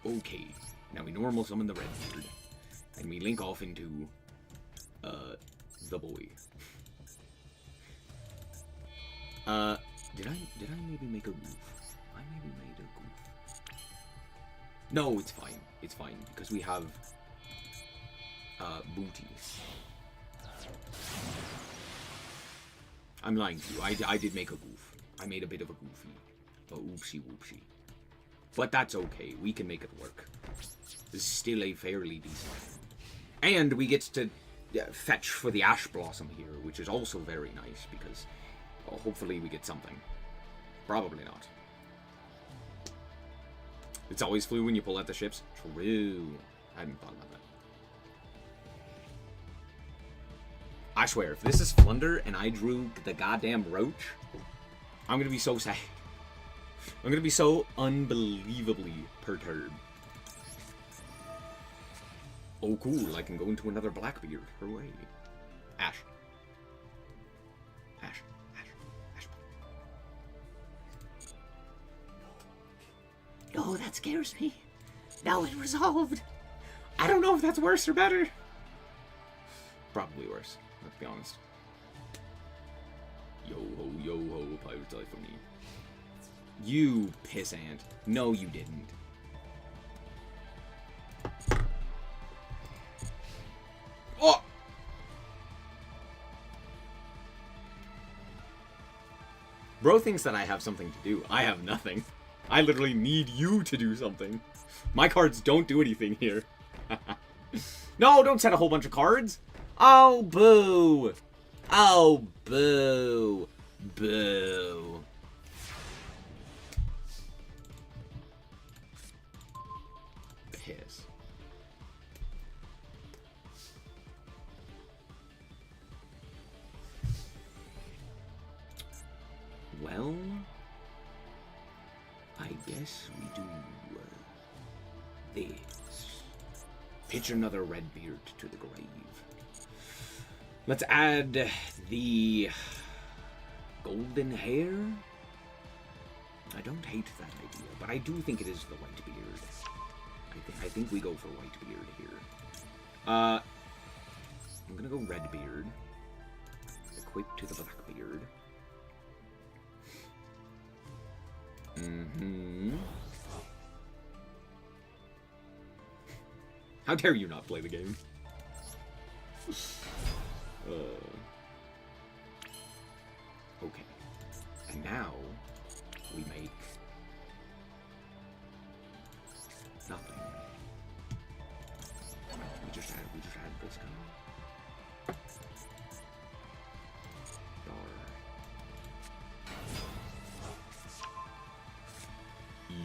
Okay. Now we normal summon the Redbeard. And we link off into, the boy. Did I maybe make a goof? I maybe made a goof. No, it's fine. It's fine, because we have... booty. I'm lying to you. I did make a goof. I made a bit of a goofy. A oopsie whoopsie. But that's okay. We can make it work. This is still a fairly decent. And we get to fetch for the Ash Blossom here, which is also very nice, because hopefully we get something. Probably not. It's always flu when you pull out the ships. True. I hadn't thought about that. I swear, if this is Flunder and I drew the goddamn Roach, I'm gonna be so sad. I'm gonna be so unbelievably perturbed. Oh, cool, I can go into another Blackbeard. Hooray. Ash. Ash. Ash. Ash. No, that scares me. Now it resolved. I don't know if that's worse or better. Probably worse. Let's be honest. Yo ho, pirate die for me. You pissant. No, you didn't. Oh! Bro thinks that I have something to do. I have nothing. I literally need you to do something. My cards don't do anything here. No, don't set a whole bunch of cards. Oh, boo! Oh, boo! Boo! Piss. Well... I guess we do this. Pitch another Redbeard to the grave. Let's add the golden hair. I don't hate that idea, but I do think it is the white beard. I think we go for white beard here. I'm gonna go red beard. Equip to the black beard. How dare you not play the game? Okay. And now we make nothing. We just had this guy.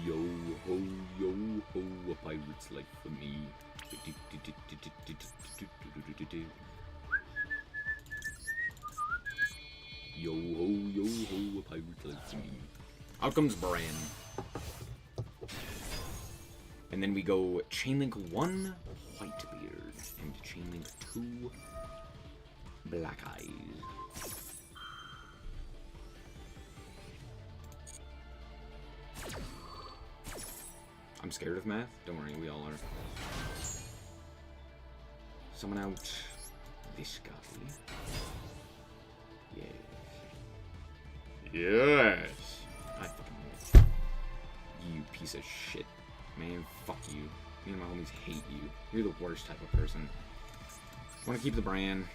Yo ho, a pirate's life for me. Yo ho, a pirate's life for me. Out comes Bran. And then we go Chainlink 1, Whitebeard, and Chainlink 2, Black Eyes. I'm scared of math. Don't worry, we all are. Summon out this guy. Yes. Yes! I fucking know. You piece of shit. Man, fuck you. Me and my homies hate you. You're the worst type of person. Wanna keep the brand.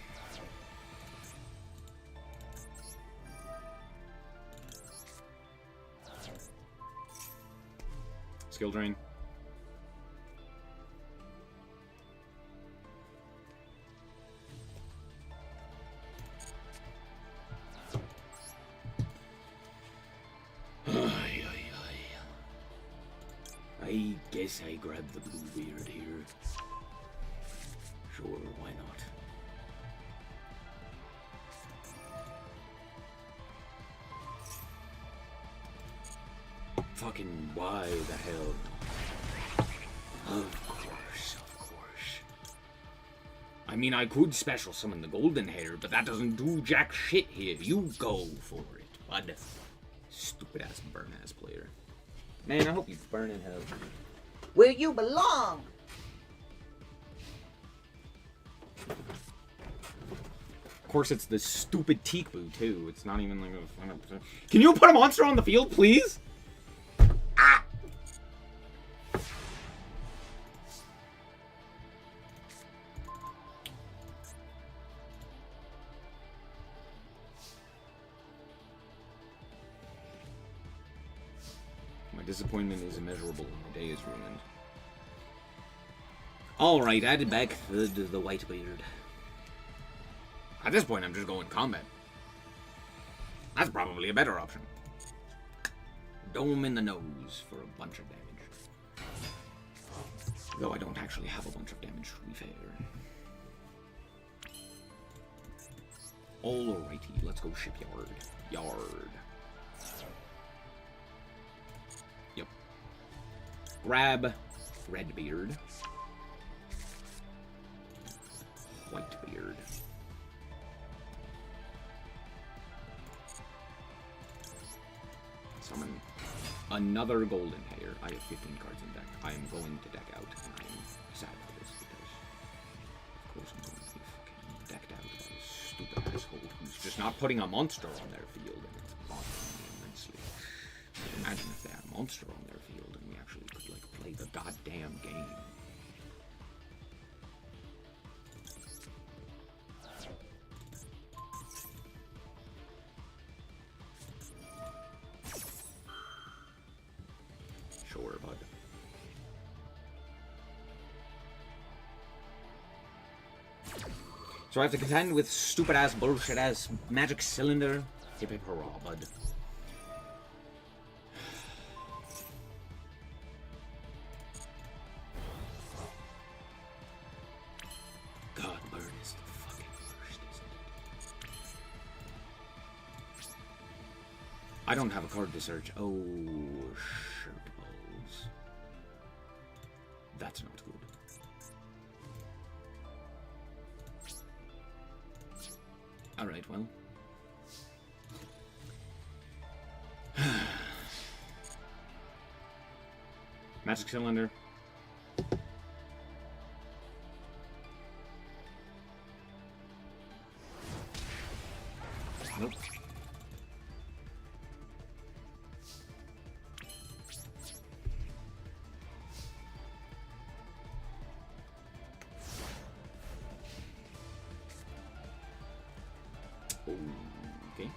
Skill drain. I guess I grab the Bluebeard here. Sure, why not? Fucking why the hell? Of course. I mean, I could special summon the golden hair, but that doesn't do jack shit here. You go for it, bud. Stupid ass burn ass player. Man, I hope you burn in hell. Where you belong. Of course, it's the stupid Teakboo too. It's not even like a. Can you put a monster on the field, please? Ah! My disappointment is immeasurable and my day is ruined. Alright, added back the Whitebeard. At this point, I'm just going combat. That's probably a better option. Dome in the nose for a bunch of damage. Though I don't actually have a bunch of damage, to be fair. Alrighty, let's go shipyard. Yard. Yep. Grab Redbeard. Whitebeard. Summon another golden hair. I have 15 cards in deck. I am going to deck out, and I am sad about this because, of course, I'm going to be fucking decked out by this stupid asshole who's just not putting a monster on their field, and it's bothering me immensely. Imagine if they had a monster on their field, and we actually could, like, play the goddamn game. Sure, bud. So I have to contend with stupid-ass, bullshit-ass magic cylinder. Hip hip hurrah, bud. God, burn is the fucking worst, isn't it? I don't have a card to search. Oh, shirt balls. That's not good. Alright, well. Magic Cylinder. Nope. Okay.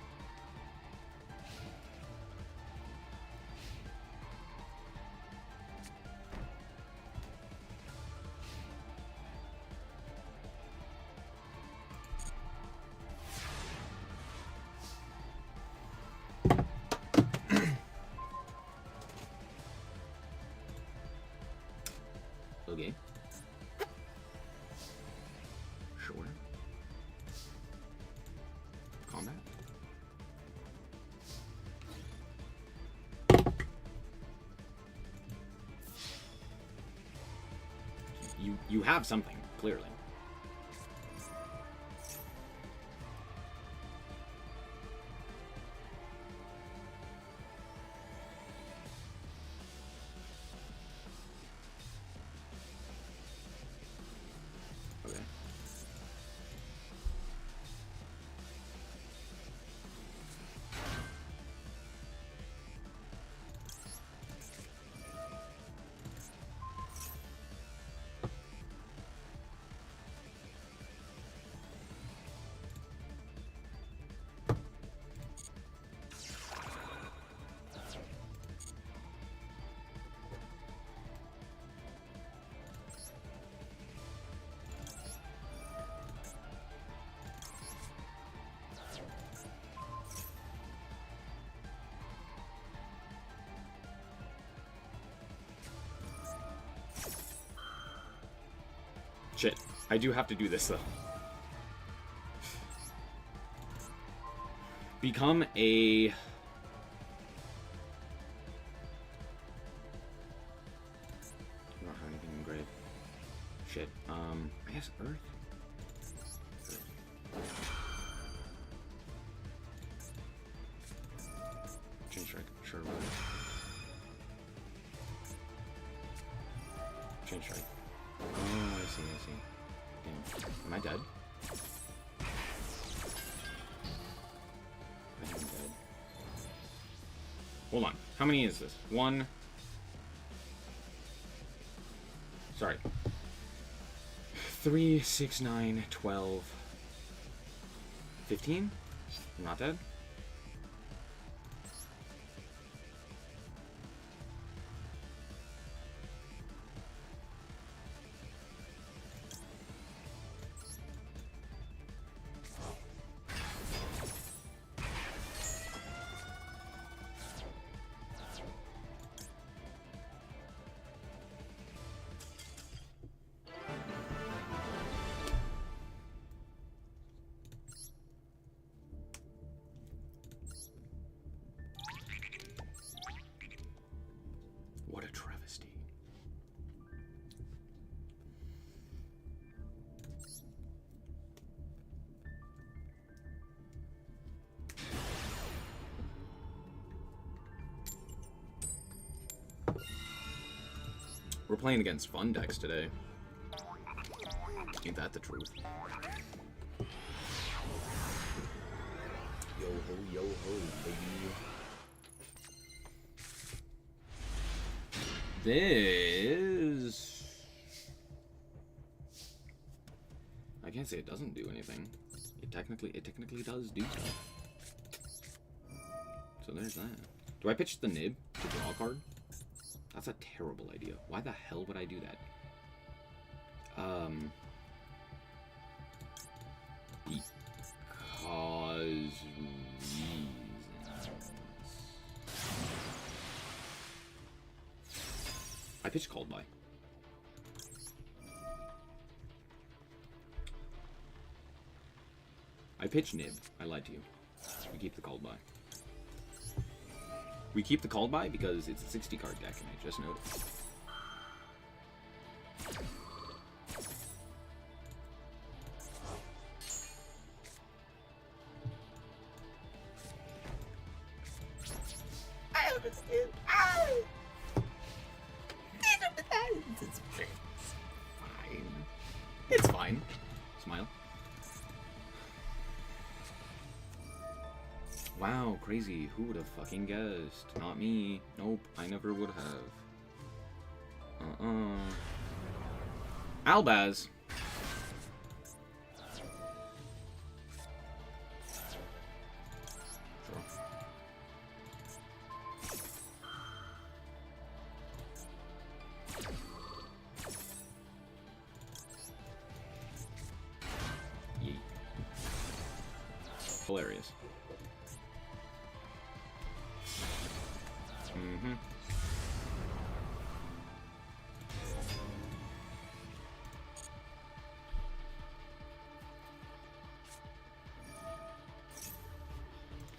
Okay. Sure. Combat. You have something, clearly. Okay. Shit. I do have to do this, though. Become a... I don't have anything engraved. Shit. I guess Earth? Change strike. Sure. Change strike. Oh, I see, I see. Damn. Am I dead? I think I'm dead. Hold on. How many is this? 1. Sorry. 3, 6, 9, 12. 15? I'm not dead? What a travesty. We're playing against fun decks today. Ain't that the truth? Yo ho, baby. This... I can't say it doesn't do anything. It technically does do stuff. So there's that. Do I pitch the nib to draw a card? That's a terrible idea. Why the hell would I do that? Because reasons. I pitched called by. I pitched nib. I lied to you. We keep the called by. We keep the called by because it's a 60 card deck, and I just noticed. It's fine. It's fine. Smile. Wow, crazy. Who would have fucking guessed? Not me. Nope, I never would have. Albaz. Hilarious.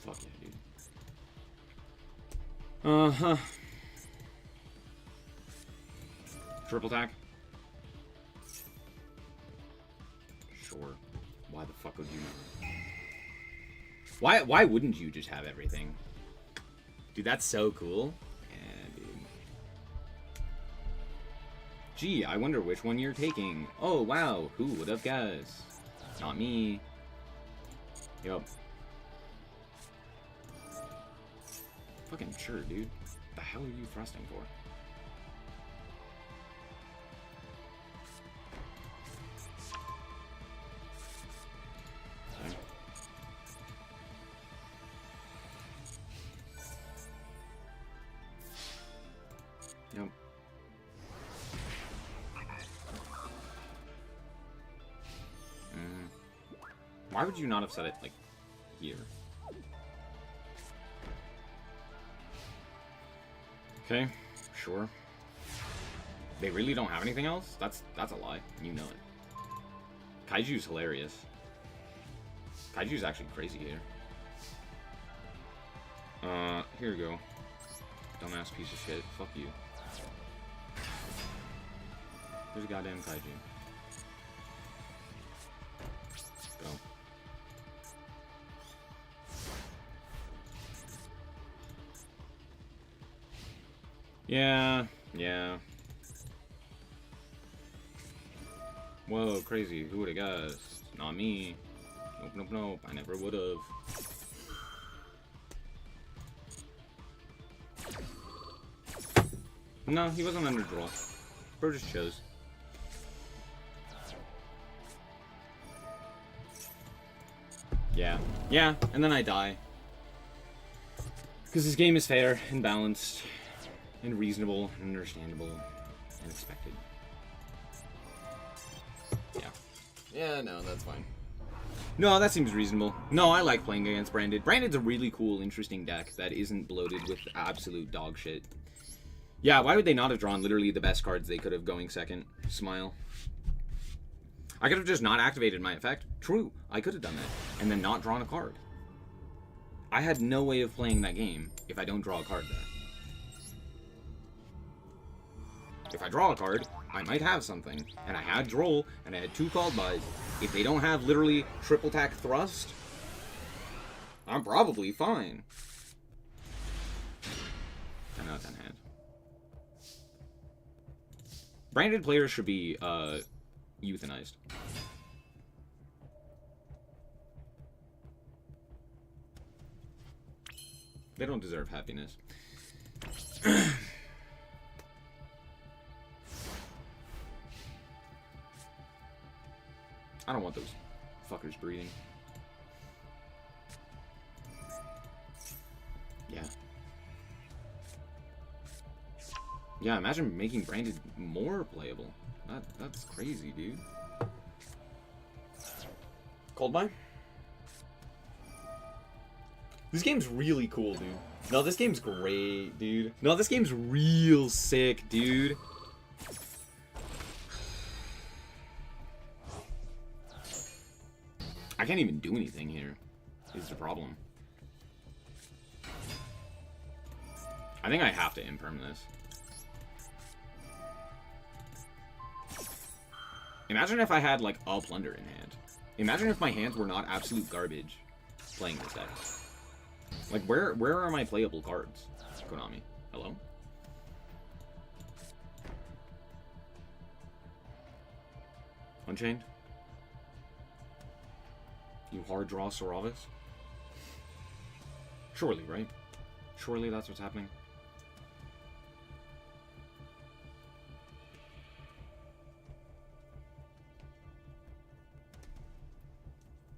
Fuck yeah, dude. Uh-huh. Triple attack? Sure. Why the fuck would you not? Why wouldn't you just have everything? Dude, that's so cool. Yeah, dude. Gee, I wonder which one you're taking. Oh, wow. Who would have guessed? Not me. Yup. Fucking sure, dude. What the hell are you thrusting for? Okay. Yep. Why would you not have set it, like, here? Okay, sure. They really don't have anything else? That's a lie. You know it. Kaiju's hilarious. Kaiju's actually crazy here. Here we go. Dumbass piece of shit. Fuck you. There's a goddamn Kaiju. Go. Yeah, yeah. Whoa, crazy. Who would have guessed? Not me. Nope, nope, nope. I never would have. No, he wasn't under draw. Bro just chose. Yeah. Yeah, and then I die. Because this game is fair and balanced and reasonable and understandable and expected. Yeah. Yeah, no, that's fine. No, that seems reasonable. No, I like playing against Branded. Branded's a really cool, interesting deck that isn't bloated with absolute dog shit. Yeah, why would they not have drawn literally the best cards they could have going second? Smile. I could have just not activated my effect. True, I could have done that. And then not drawn a card. I had no way of playing that game if I don't draw a card there. If I draw a card, I might have something. And I had Droll, and I had 2 called bys. If they don't have literally triple tack thrust, I'm probably fine. 10 out of 10 hand. Branded players should be euthanized. They don't deserve happiness. I don't want those fuckers breathing. Yeah. Yeah, imagine making Branded more playable. That's crazy, dude. Cold buy? This game's really cool, dude. No, this game's great, dude. No, this game's real sick, dude. I can't even do anything here, is the problem. I think I have to imperm this. Imagine if I had, like, a plunder in hand. Imagine if my hands were not absolute garbage playing this deck. Like, where are my playable cards? Konami. Hello? Unchained? You hard draw Saravis? Surely, right? Surely that's what's happening.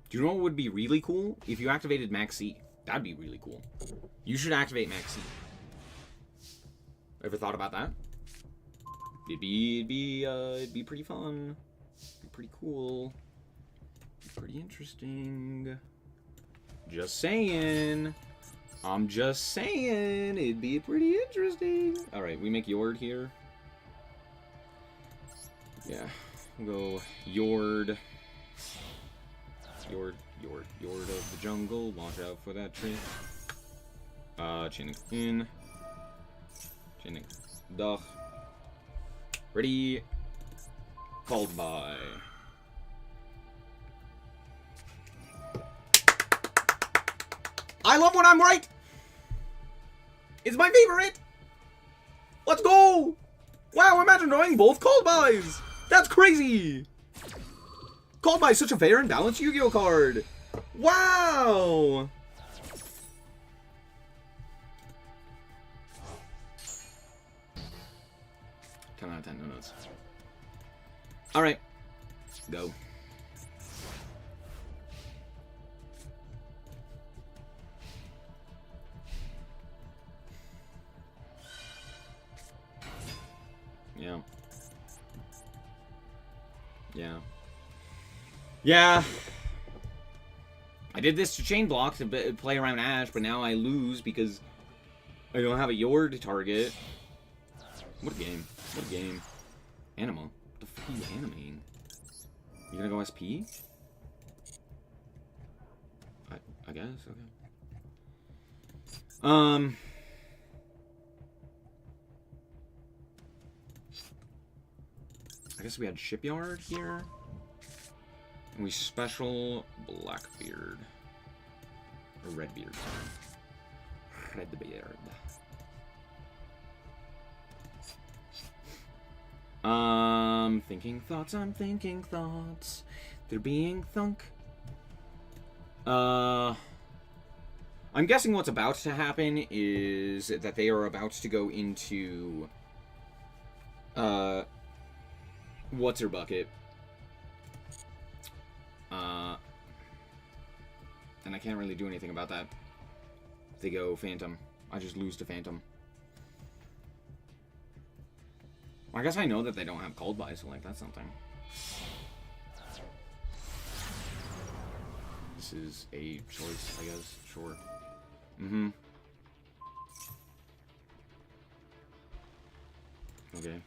Do you know what would be really cool? If you activated Max C. That'd be really cool. You should activate Max C. Ever thought about that? It'd be pretty fun. Be pretty cool. Be pretty interesting. Just saying. I'm just saying. It'd be pretty interesting. Alright, we make Yord here. Yeah. We'll go Yord. Yord of the jungle. Watch out for that tree. Chaining in. Chaining. Duh. Ready. Called by. I love when I'm right! It's my favorite! Let's go! Wow, imagine drawing both called bys! That's crazy! Called by such a fair and balanced Yu-Gi-Oh card! Wow! Ten out of 10, no notes. Alright. Go. Yeah. Yeah. Yeah. I did this to chain block to play around Ash, but now I lose because I don't have a Yord to target. What a game. What a game. Anima. What the fuck are you animating? You gonna go SP? I guess, okay. I guess we had Shipyard here. And we special Blackbeard. Or Redbeard, sorry. Redbeard. Thinking thoughts, I'm thinking thoughts. They're being thunk. I'm guessing what's about to happen is that they are about to go into what's her bucket? And I can't really do anything about that. If they go Phantom, I just lose to Phantom. Well, I guess I know that they don't have Cold Buy, so like that's something. This is a choice, I guess. Sure. Mm-hmm. Okay.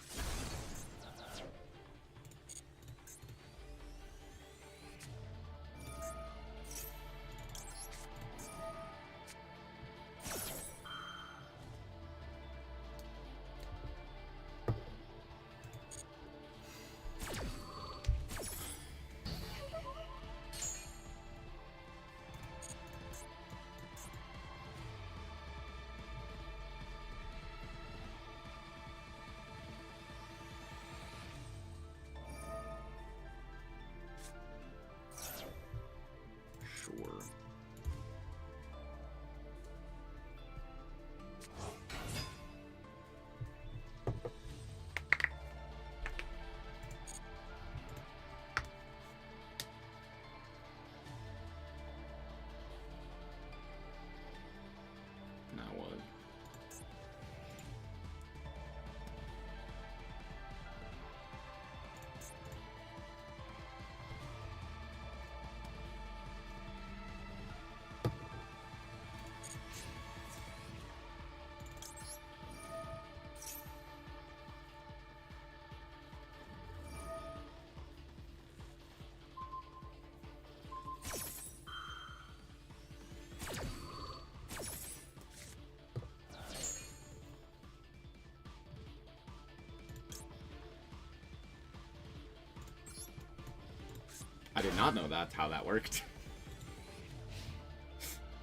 not know that's how that worked.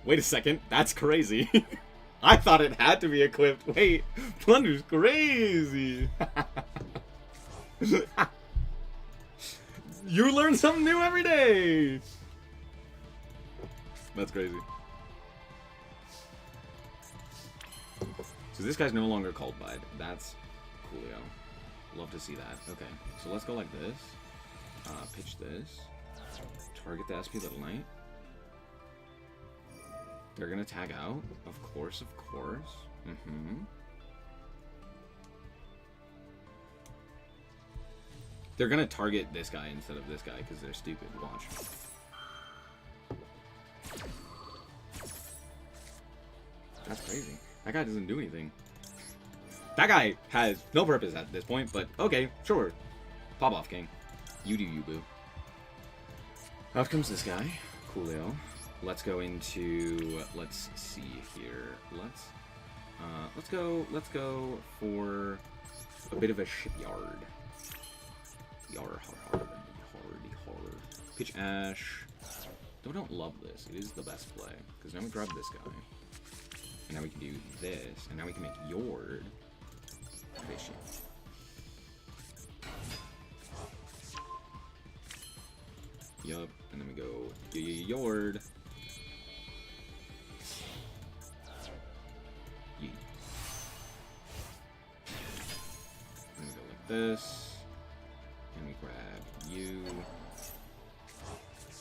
Wait a second, that's crazy. I thought it had to be equipped. Wait, Plunder's crazy. You learn something new every day. That's crazy. So this guy's no longer called Bide. That's coolio. Love to see that. Okay, so let's go like this. Pitch this. Target the SP Little Knight. They're gonna tag out. Of course, of course. They're gonna target this guy instead of this guy because they're stupid. Watch. That's crazy. That guy doesn't do anything. That guy has no purpose at this point, but okay, sure. Pop off, King. You do you, boo. Out comes this guy. Coolio. Let's go into, let's see here. Let's go for a bit of a shipyard. Yar hard. Pitch Ash. Though I don't love this. It is the best play. Because now we grab this guy. And now we can do this. And now we can make Yord fishing. Yup. And then we go Yord. Yeet. And we go like this. And we grab you.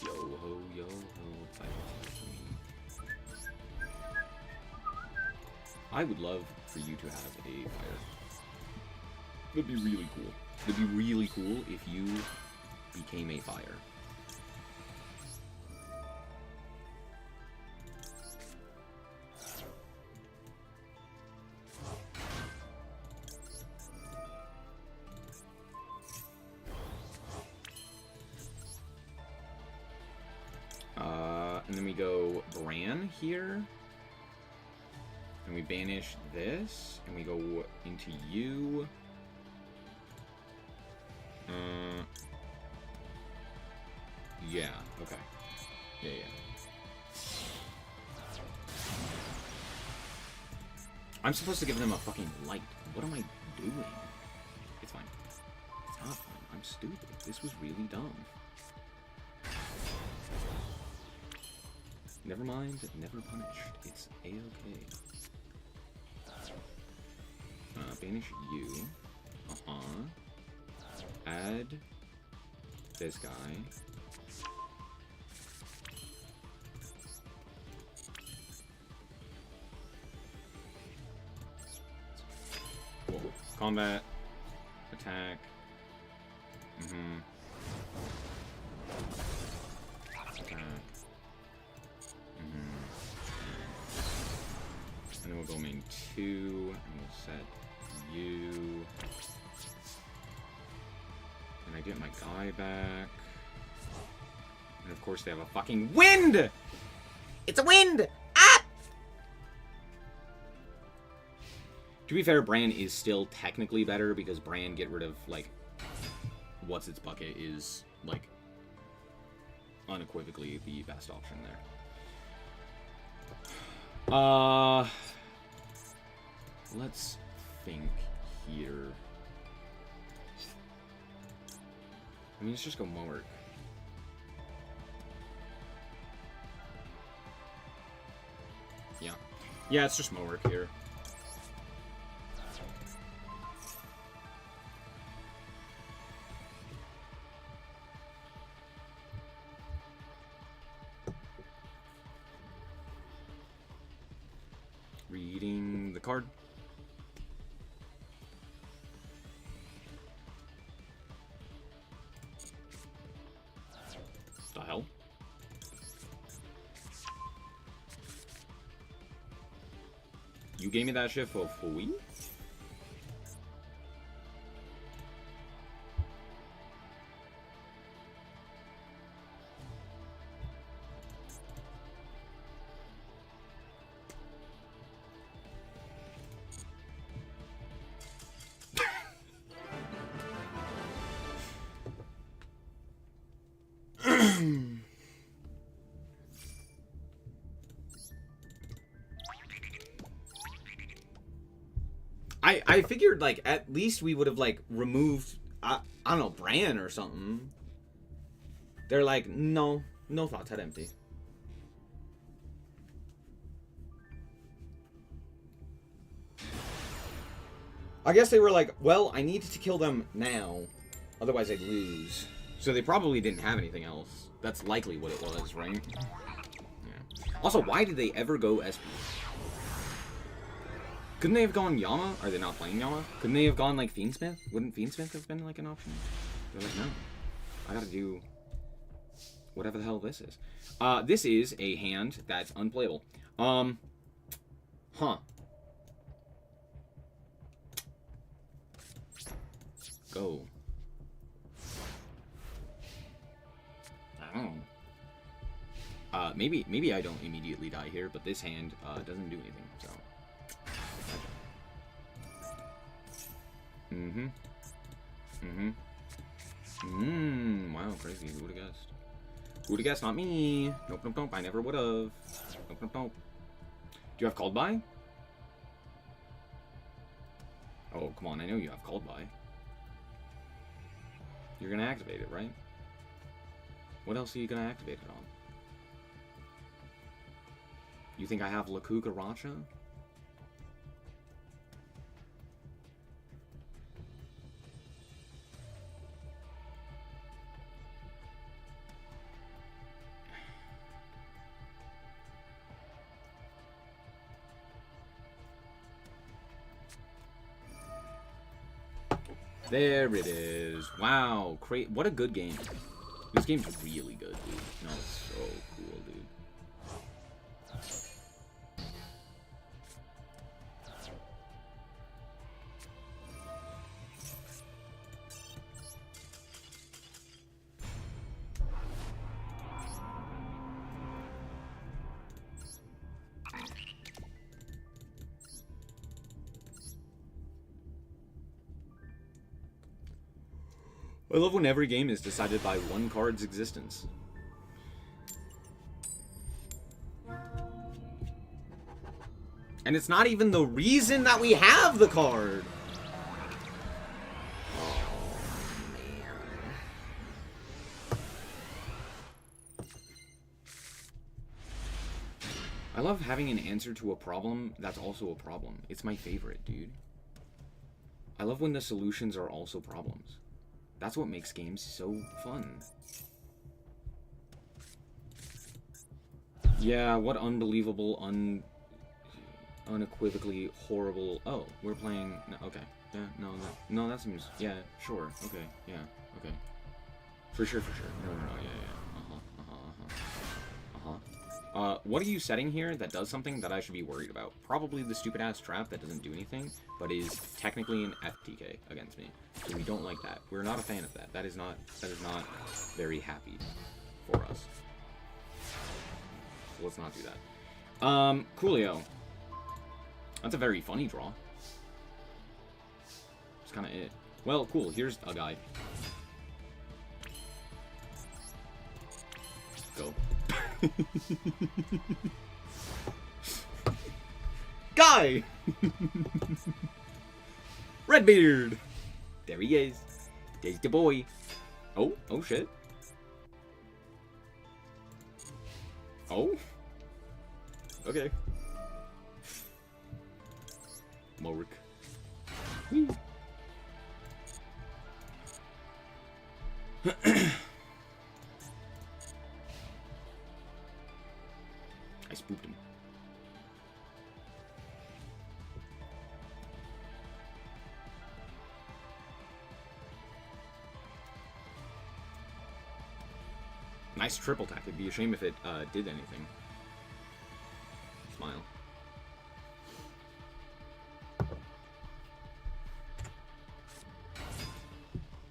Yo ho, yo ho. I would love for you to have a fire. That'd be really cool. It'd be really cool if you became a fire. And then we go Bran here. And we banish this. And we go into you. Yeah, okay. Yeah. I'm supposed to give them a fucking light. What am I doing? It's fine. It's not fine. I'm stupid. This was really dumb. Never mind, never punished. It's a-okay. Banish you. Add this guy. Cool. Combat. Attack. Attack. And then we'll go main 2, and we'll set you. And I get my guy back. And of course they have a fucking wind! It's a wind! Ah! To be fair, Bran is still technically better because Bran get rid of, like, what's its bucket is, like, unequivocally the best option there. Let's think here. I mean, let's just go Mowerk. Yeah. Yeah, it's just Mowerk here. Reading the card. The hell? You gave me that shit for free? I figured, like, at least we would have, like, removed, I don't know, Bran or something. They're like, no thoughts, head empty. I guess they were like, well, I need to kill them now, otherwise I'd lose. So they probably didn't have anything else. That's likely what it was, right? Yeah. Also, why did they ever go SP? Couldn't they have gone Yama? Are they not playing Yama? Couldn't they have gone, like, Fiendsmith? Wouldn't Fiendsmith have been, like, an option? They're like, no. I gotta do whatever the hell this is. This is a hand that's unplayable. Huh. Go. I don't know. Maybe I don't immediately die here, but this hand doesn't do anything, so. Wow, crazy. Who would've guessed? Who would've guessed? Not me. Nope. I never would've. Nope. Do you have called by? Oh, come on. I know you have called by. You're gonna activate it, right? What else are you gonna activate it on? You think I have La Cucaracha? There it is. Wow, what a good game. This game's really good, dude. No, it's so cool, dude. I love when every game is decided by one card's existence. And it's not even the reason that we have the card. Oh, man. I love having an answer to a problem that's also a problem. It's my favorite, dude. I love when the solutions are also problems. That's what makes games so fun. Yeah, what unbelievable, unequivocally horrible... Oh, we're playing... No, okay. Yeah, no, that seems... Yeah, sure. Okay, yeah, okay. For sure. No, yeah. What are you setting here that does something that I should be worried about? Probably the stupid-ass trap that doesn't do anything, but is technically an FTK against me. So we don't like that. We're not a fan of that. That is not very happy for us. So let's not do that. Coolio. That's a very funny draw. That's kind of it. Well, cool. Here's a guy. Go. Guy! Redbeard! There he is. There's the boy. Oh shit. Oh? Okay. Morik. I spooked him. Nice triple attack. It'd be a shame if it did anything. Smile.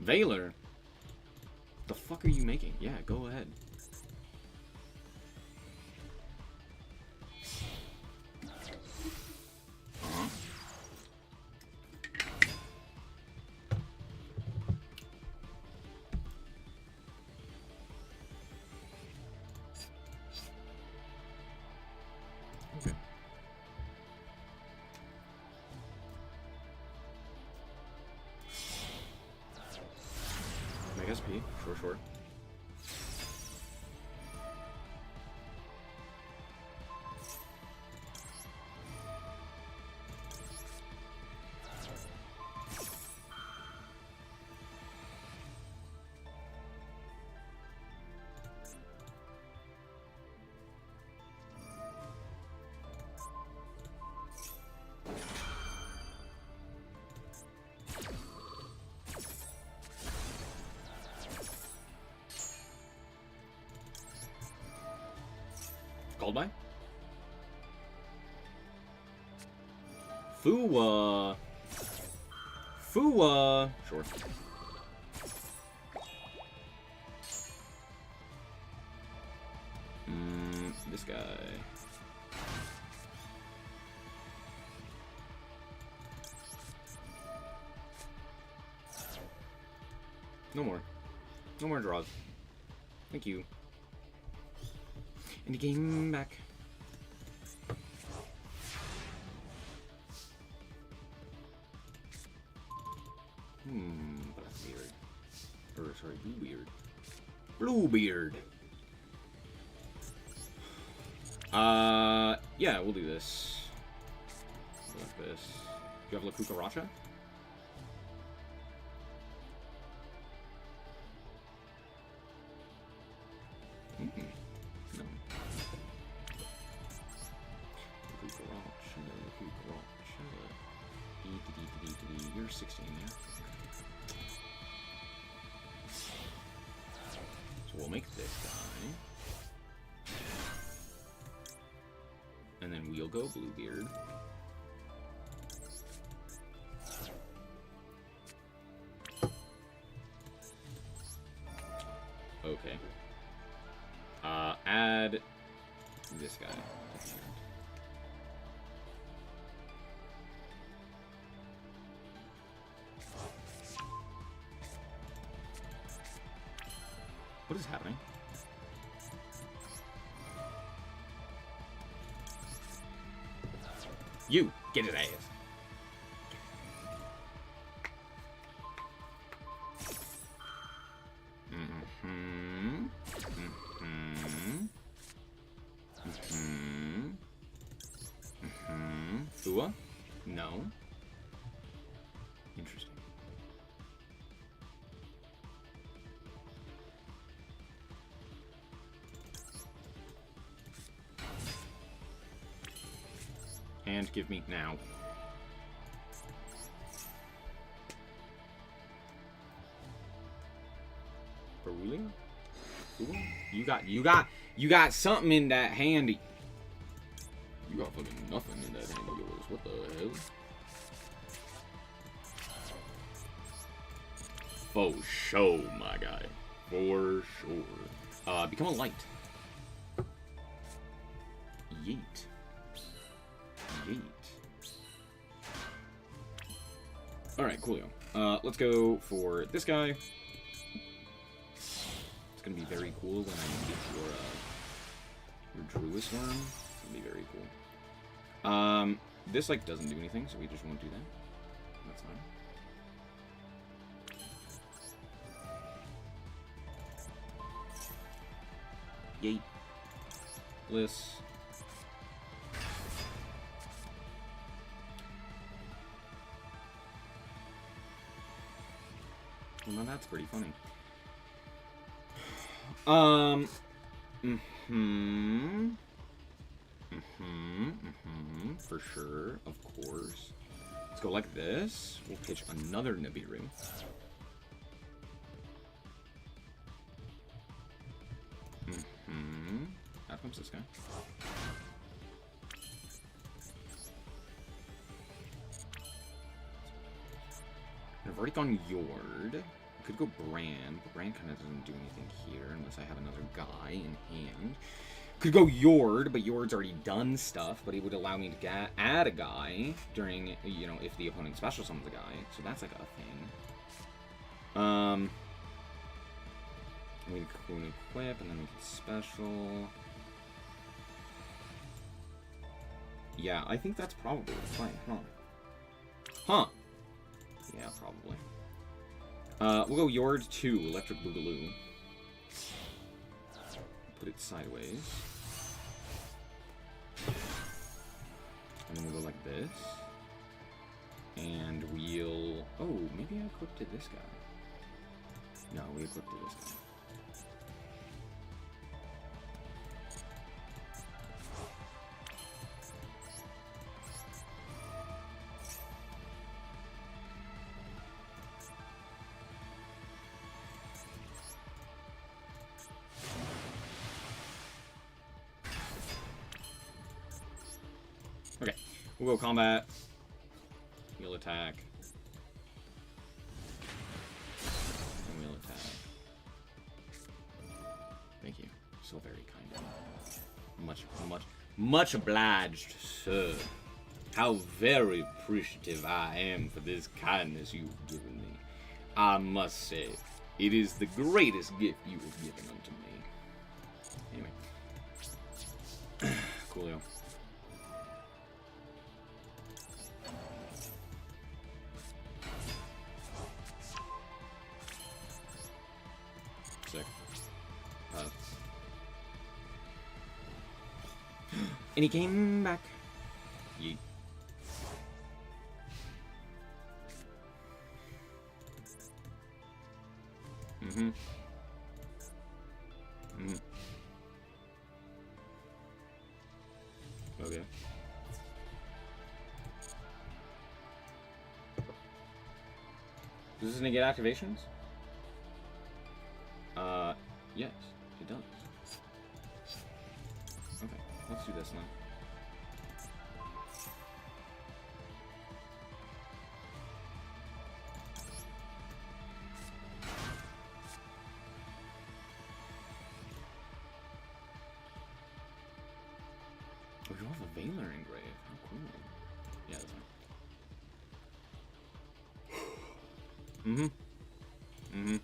Valor? The fuck are you making? Yeah, go ahead. SP. Sure, sure. Called by? Fuwa. Fuwa. Sure. This guy. No more. No more draws. Thank you. And the game back. Blackbeard. Or, sorry, Bluebeard. Bluebeard! Yeah, we'll do this. Like this. Do you have La Cucaracha? No. You're 16, yeah? So we'll make this guy. And then we'll go Bluebeard. Okay. Add this guy. What is happening? You! Get his ass! Fua? No. Interesting. And give me now. Berulio? You got something in that handy. You got fucking nothing in that hand of yours. What the hell? For sure, my guy. For sure. Become a light. Yeet. Yeet. Alright, coolio. Let's go for this guy. It's gonna be very cool when I get your Druis worm. It's gonna be very cool. This, like, doesn't do anything, so we just won't do that. That's fine. Yeet. Bliss. Well, now that's pretty funny. For sure, of course. Let's go like this. We'll pitch another Nibiru. Out comes this guy. I've already gone Yord. I could go Brand, but Brand kind of doesn't do anything here unless I have another guy in hand. Could go Yord, but Yord's already done stuff, but it would allow me to add a guy during, you know, if the opponent special summons a guy. So that's like a thing. We can equip, and then we can special. Yeah, I think that's probably the play, huh? Huh. Yeah, probably. We'll go Yord 2, Electric Boogaloo. Put it sideways. And then we'll go like this. And we'll... Oh, maybe I equipped to this guy. No, we equipped to this guy. Okay, we'll go combat. We'll attack. And we'll attack. Thank you. So very kind of you. Much obliged, sir. How very appreciative I am for this kindness you've given me. I must say, it is the greatest gift you have given unto me. Anyway. Coolio. And he came back. Yeet. Mm-hmm. Mm-hmm. Okay. Does this negate activations? Yes, it does. Okay, let's do this one. Oh, you have a Valor engrave. How cool. Yeah, that's fine. Mm-hmm. Mm-hmm.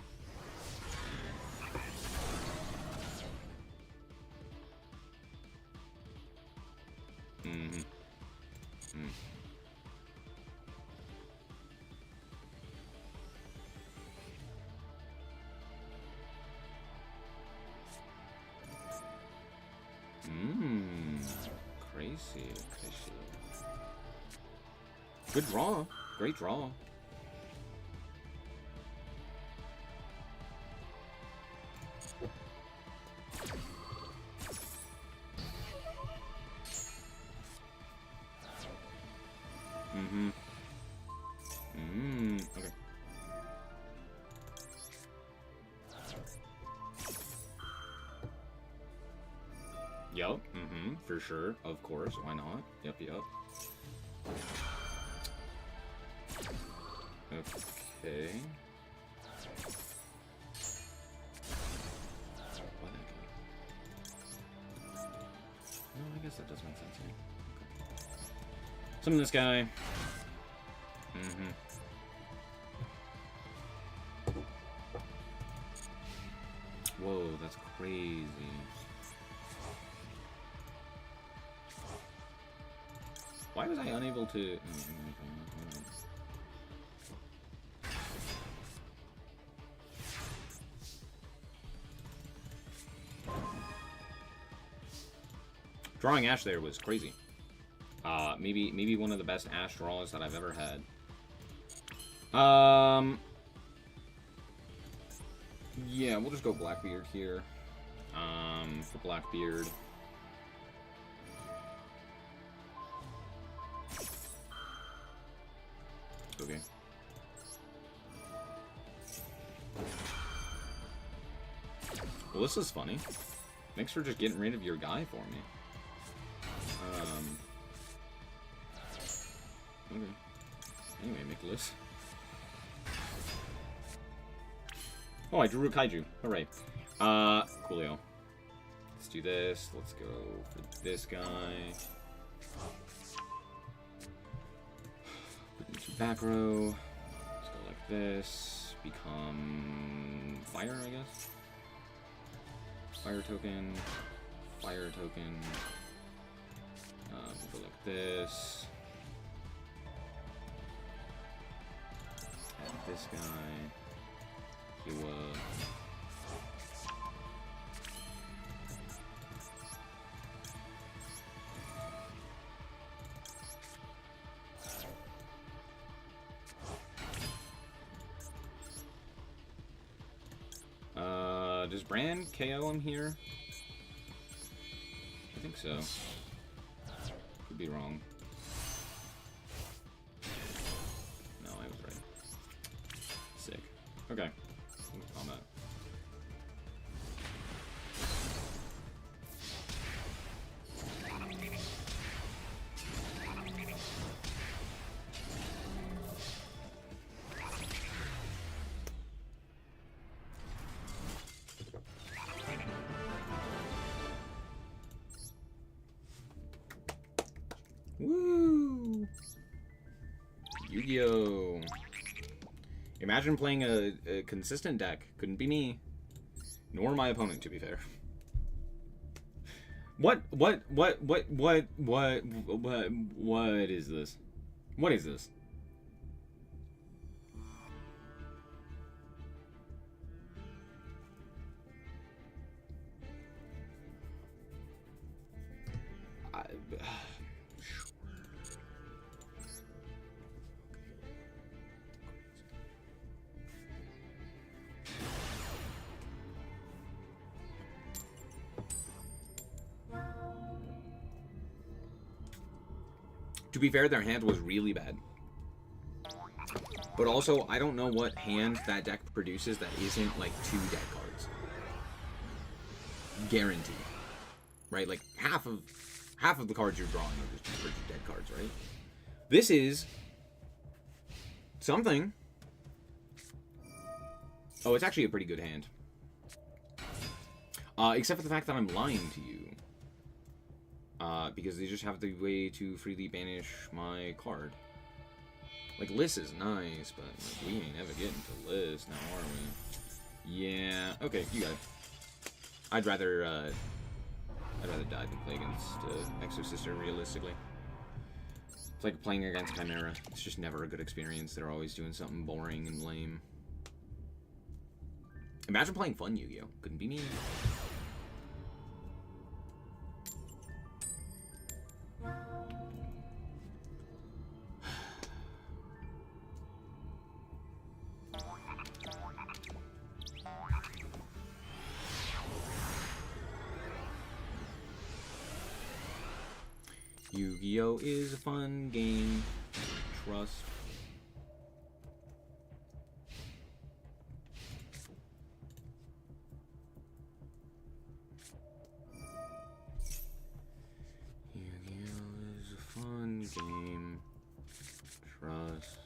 Mm-hmm. Mm. Crazy. Good draw. Great draw. Mm-hmm. Okay. Yup. Mm-hmm. For sure. Of course. Why not? Yup. Okay. What the heck? No, I guess that does make sense. Yeah. Okay. Summon this guy. Mm-hmm. Whoa, that's crazy. Why was I unable to... Drawing Ash there was crazy. Maybe one of the best Ash draws that I've ever had. Yeah, we'll just go Blackbeard here. For Blackbeard. Okay. Well, this is funny. Thanks for just getting rid of your guy for me. Okay. Anyway, Nicholas. Oh, I drew a kaiju. Hooray. Coolio. Let's do this. Let's go for this guy. Put into back row. Let's go like this. Become fire, I guess. Fire token. Fire token. We'll go like this. Add this guy. You, does Bran KO him here? I think so. Could be wrong. No, I was right. Sick. Okay. Combat. Woo! Yu-Gi-Oh! Imagine playing a consistent deck. Couldn't be me. Nor my opponent, to be fair. What is this? What is this? To be fair, their hand was really bad. But also, I don't know what hand that deck produces that isn't, like, 2 dead cards. Guaranteed. Right? Like, half of the cards you're drawing are just dead cards, right? This is something. Oh, it's actually a pretty good hand. Except for the fact that I'm lying to you. Because they just have the way to freely banish my card. Like, Liss is nice, but like, we ain't ever getting to Liss now, are we? Yeah, okay, you got it. I'd rather die than play against Exosister, realistically. It's like playing against Chimera. It's just never a good experience. They're always doing something boring and lame. Imagine playing fun Yu-Gi-Oh! Couldn't be me. Yu-Gi-Oh! Is a fun game. Trust. Yu-Gi-Oh! Is a fun game. Trust.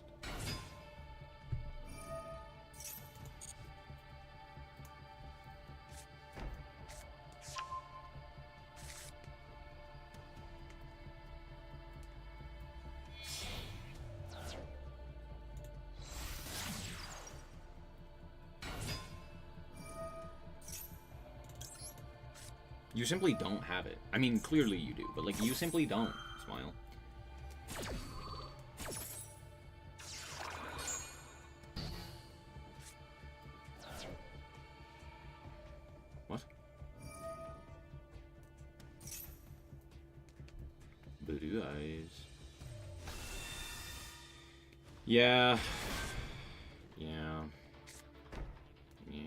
You simply don't have it. I mean, clearly you do, but like, you simply don't. Smile. What? Blue eyes. Yeah. Yeah. Yeah.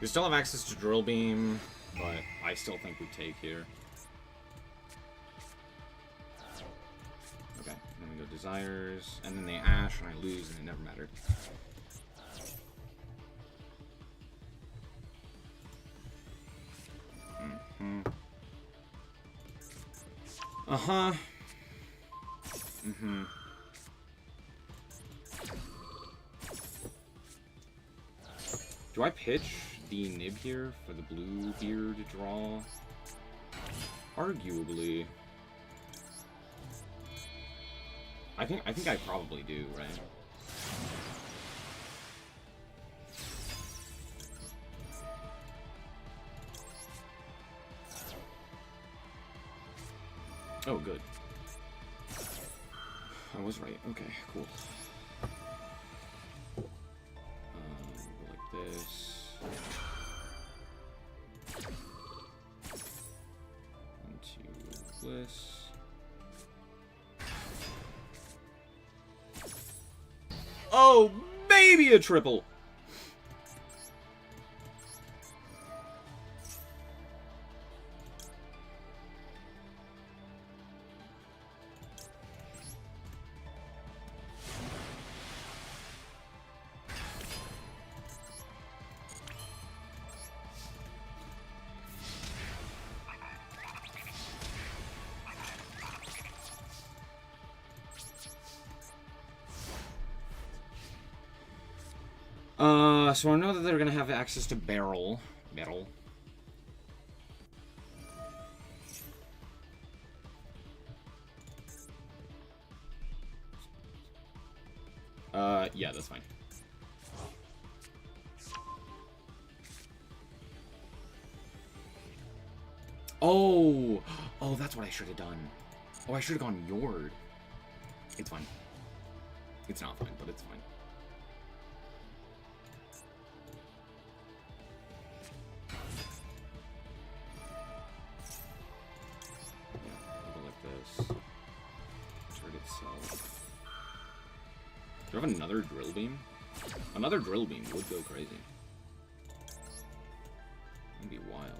We still have access to Drill Beam, but I still think we take here. Okay, then we go Desires, and then they Ash, and I lose, and it never mattered. Uh-huh. Do I pitch the Nib here for the blue here to draw? Arguably. I think I probably do, right? Oh, good. I was right. Okay, cool. Go like this. Into this. Oh, baby, a triple! So I know that they're gonna have access to Barrel. Yeah, that's fine. Oh! Oh, that's what I should have done. Oh, I should have gone Yord. It's fine. It's not fine, but it's fine. Do I have another Drill Beam? Another Drill Beam would go crazy. It'd be wild.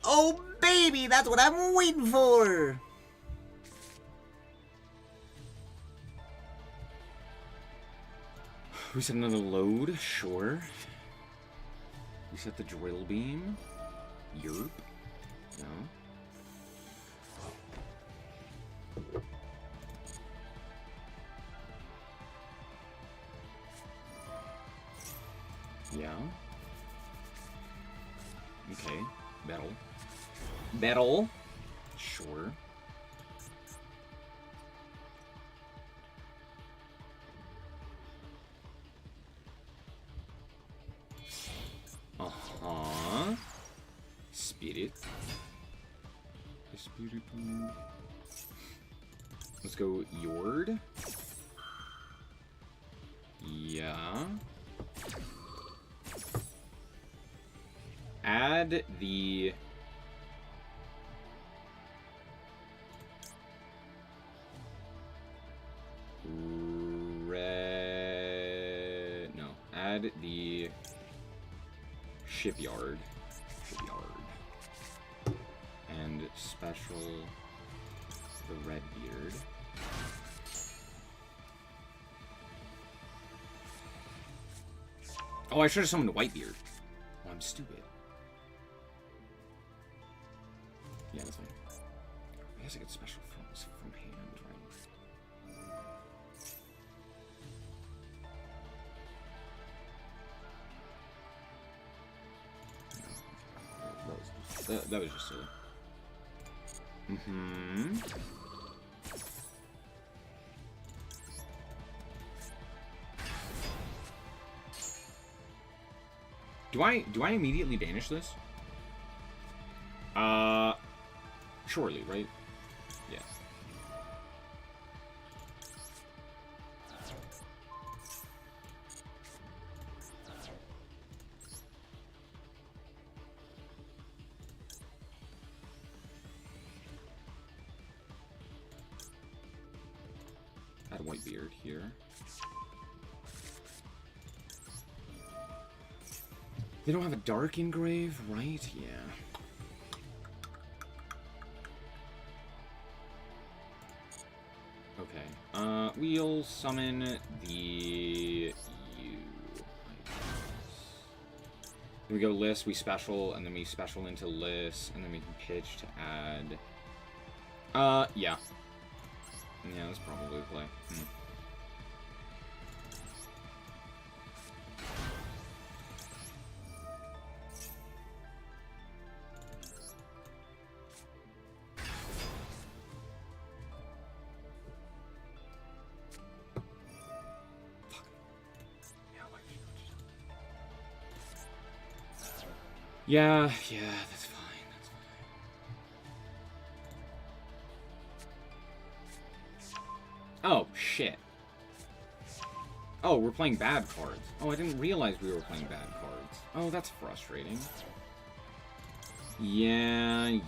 Oh, baby, that's what I'm waiting for. We set another load, sure. We set the Drill Beam. Yerp. No. Yeah. Okay. Battle. Sure. Uh-huh. Spirit. Let's go Yord. Yeah. Add the... red... No. Add the... Shipyard. And special... the Redbeard. Oh, I should have summoned Whitebeard. Oh, I'm stupid. Yeah, that's fine. I guess I get special from hand, right? That was just silly. Do I immediately banish this? Surely, right? Yeah. Add Whitebeard here. They don't have a dark engrave, right? Yeah. Okay. We'll summon the you. Then we go list, we special, and then we special into list, and then we can pitch to add. Yeah. Yeah, that's probably the play. Yeah, that's fine. That's fine. Oh, shit. Oh, we're playing bad cards. Oh, I didn't realize we were playing bad cards. Oh, that's frustrating. Yeah.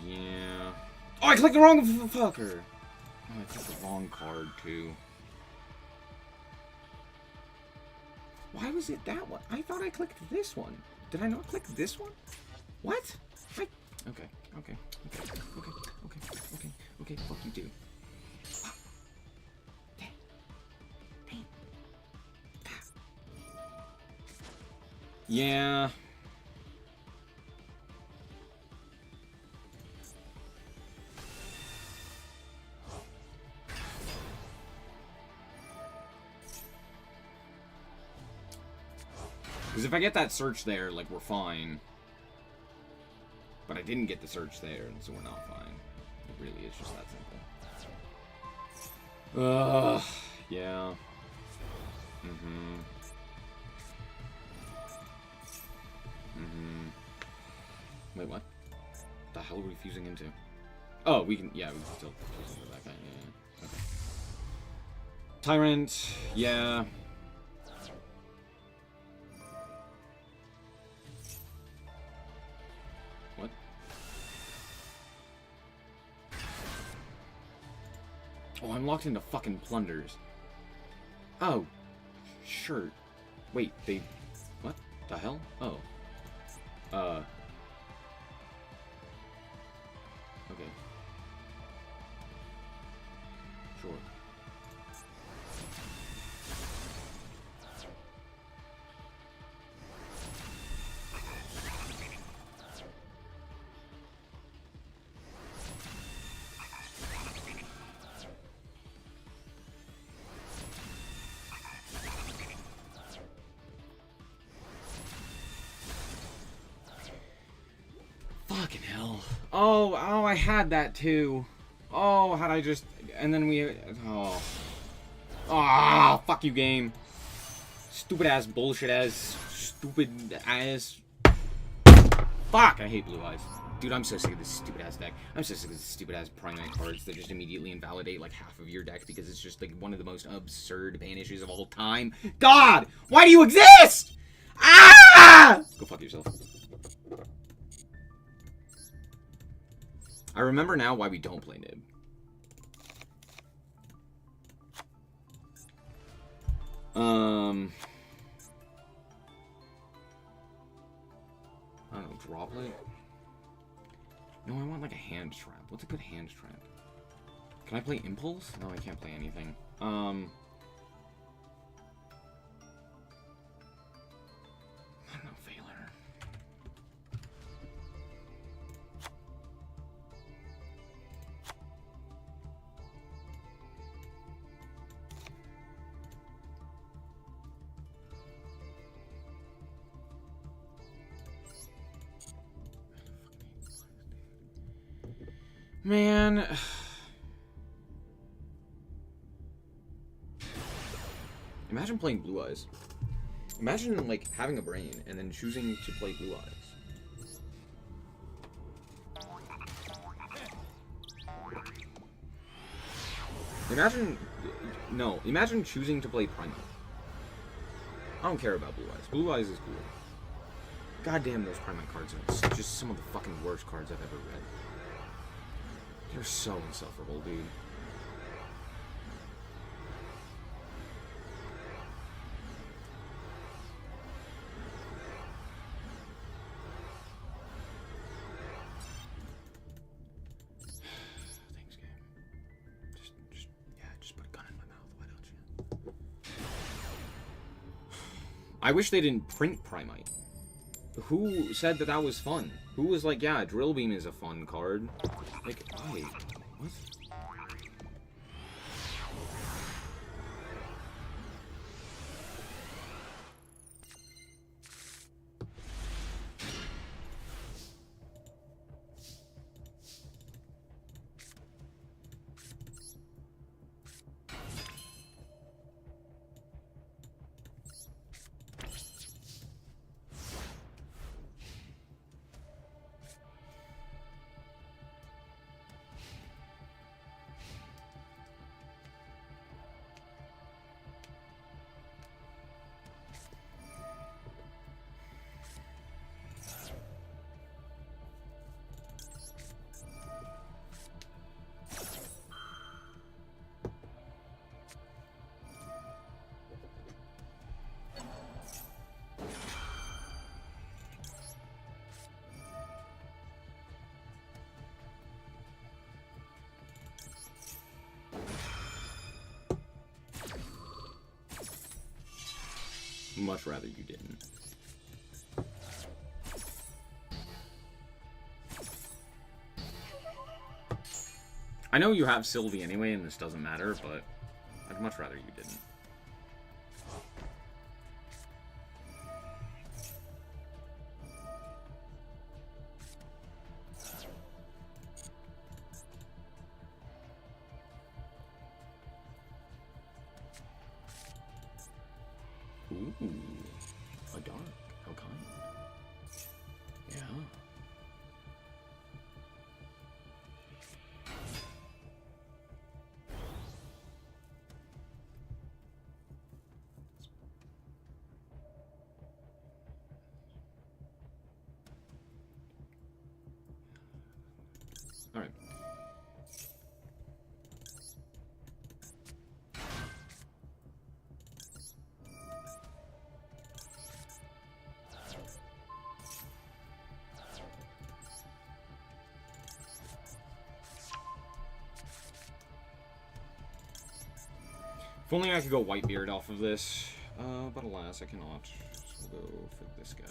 Oh, I clicked the wrong fucker. Oh, I clicked the wrong card, too. Why was it that one? I thought I clicked this one. Did I not click this one? What? Okay, fuck you, dude. Yeah. Because if I get that search there, like, we're fine. But I didn't get the search there, and so we're not fine. It really is just that simple. Yeah. Wait, what? The hell are we fusing into? Oh, we can still fuse into that guy. Yeah. Okay. Tyrant, yeah. What? Oh, I'm locked into fucking plunders. Oh. Sure. Wait, they... What the hell? Oh. Okay. Sure. Fucking hell. Oh, I had that too. Oh, had I just... And then we... Oh. Oh, fuck you, game. Stupid ass, bullshit ass, stupid ass... Fuck, I hate blue eyes. Dude, I'm so sick of this stupid ass deck. I'm so sick of this stupid ass primate cards that just immediately invalidate like half of your deck because it's just like one of the most absurd ban issues of all time. God! Why do you exist? Ah! Go fuck yourself. I remember now why we don't play Nib. I don't know, droplet? No, I want like a hand trap. What's a good hand trap? Can I play Impulse? No, I can't play anything. I don't know, Failure. Man. Imagine playing Blue Eyes. Imagine, like, having a brain and then choosing to play Blue Eyes. Imagine... No, imagine choosing to play Primal. I don't care about Blue Eyes. Blue Eyes is cool. Goddamn, those Primate cards are just some of the fucking worst cards I've ever read. They're so insufferable, dude. I wish they didn't print Primite. Who said that that was fun? Who was like, yeah, Drill Beam is a fun card? Like, why? What? Much rather you didn't. I know you have Sylvie anyway, and this doesn't matter, but I'd much rather you didn't. Ooh, a dark. How kind. Yeah. All right. If only I could go Whitebeard off of this, but alas, I cannot. So we'll go for this guy.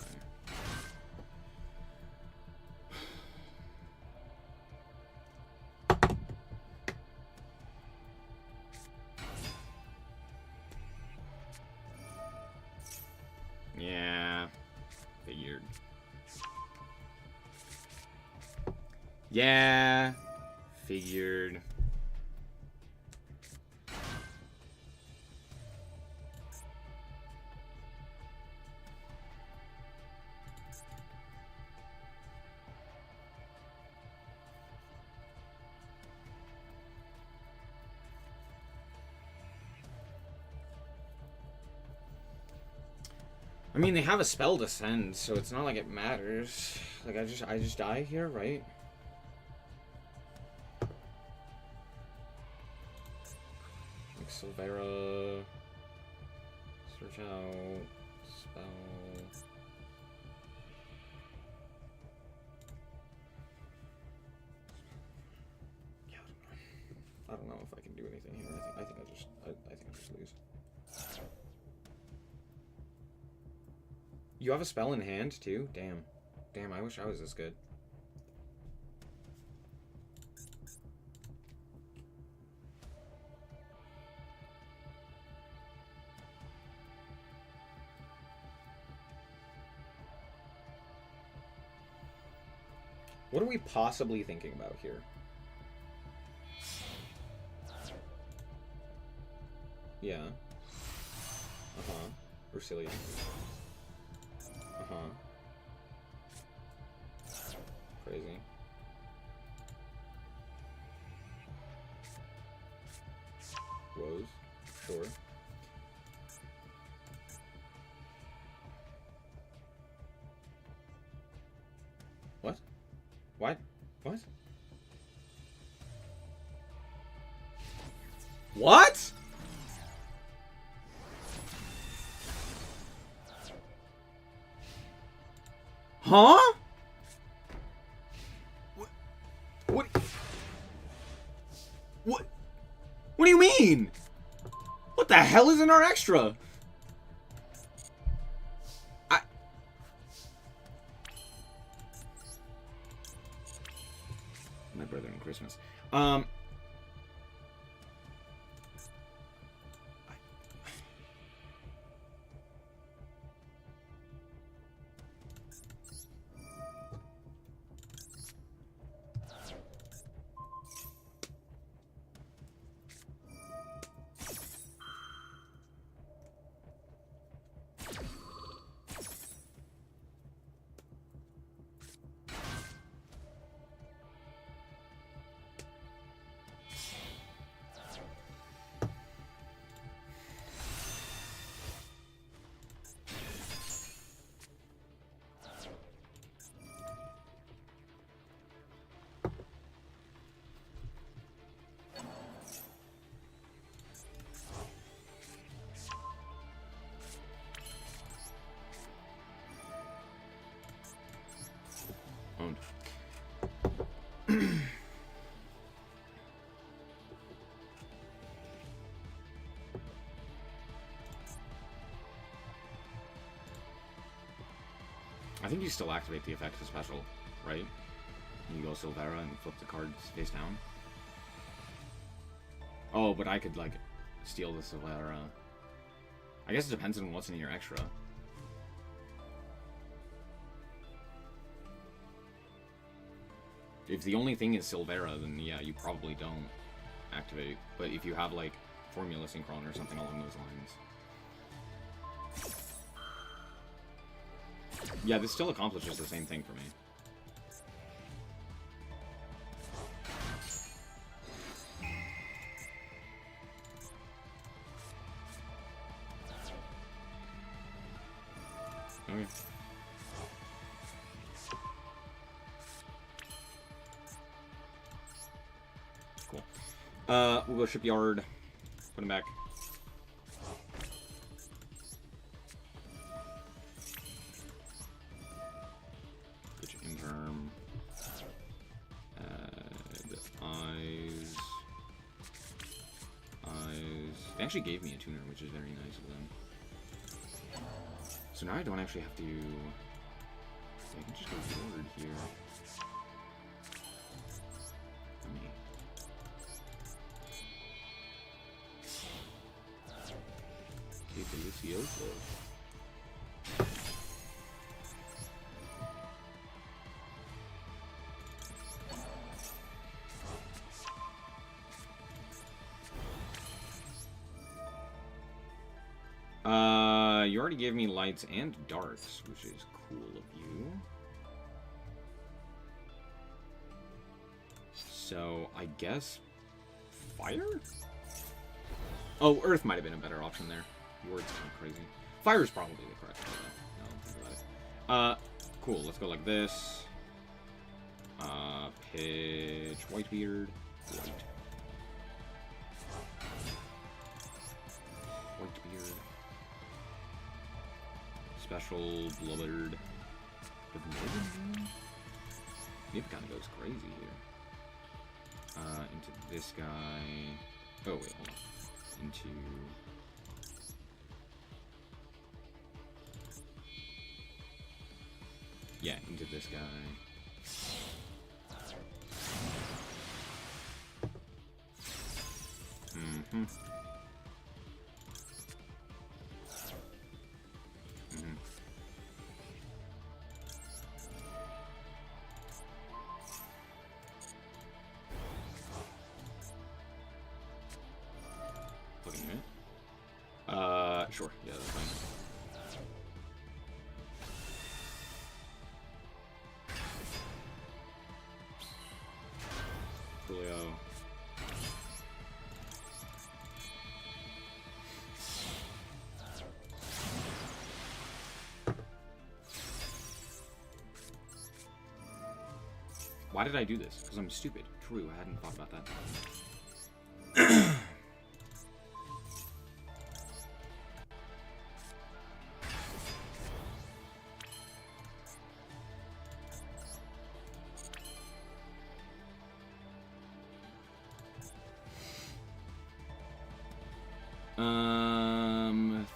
Yeah, figured. Yeah, figured. I mean, they have a spell to send, so it's not like it matters. Like, I just die here, right? Like, Silvera... Search out... Spell... Yeah, I don't know if I can do anything here. I think I just lose. You have a spell in hand, too? Damn. Damn, I wish I was this good. What are we possibly thinking about here? Yeah. Uh-huh. Ursilia. Uh-huh. Crazy. Woes. Sure. What? What? What? What? Huh? What? What? What do you mean? What the hell is in our extra? My brother and Christmas. Owned. I think you still activate the effect of special, right? You go Silvera and flip the cards face down. Oh, but I could, like, steal the Silvera. I guess it depends on what's in your extra. If the only thing is Silvera, then yeah, you probably don't activate. But if you have, like, Formula Synchron or something along those lines. Yeah, this still accomplishes the same thing for me. Okay. Cool. We'll go Shipyard. Put him back. Get your Interim. Eyes. They actually gave me a tuner, which is very nice of them. So now I don't actually have to... I can just go forward here. Let me... Okay, Delicioso. You already gave me lights and darks, which is cool of you. So, I guess... Fire? Oh, Earth might have been a better option there. Words sound crazy. Fire is probably the correct one, though. Now that I think about it. Cool. Let's go like this. Pitch Whitebeard. White. Whitebeard. Special Blubbered. It kind of goes crazy here. Into this guy. Oh, wait, hold on. Into... Yeah, into this guy. Mm-hmm. Sure. Yeah, that's fine. Coolio. Why did I do this? Because I'm stupid. True, I hadn't thought about that.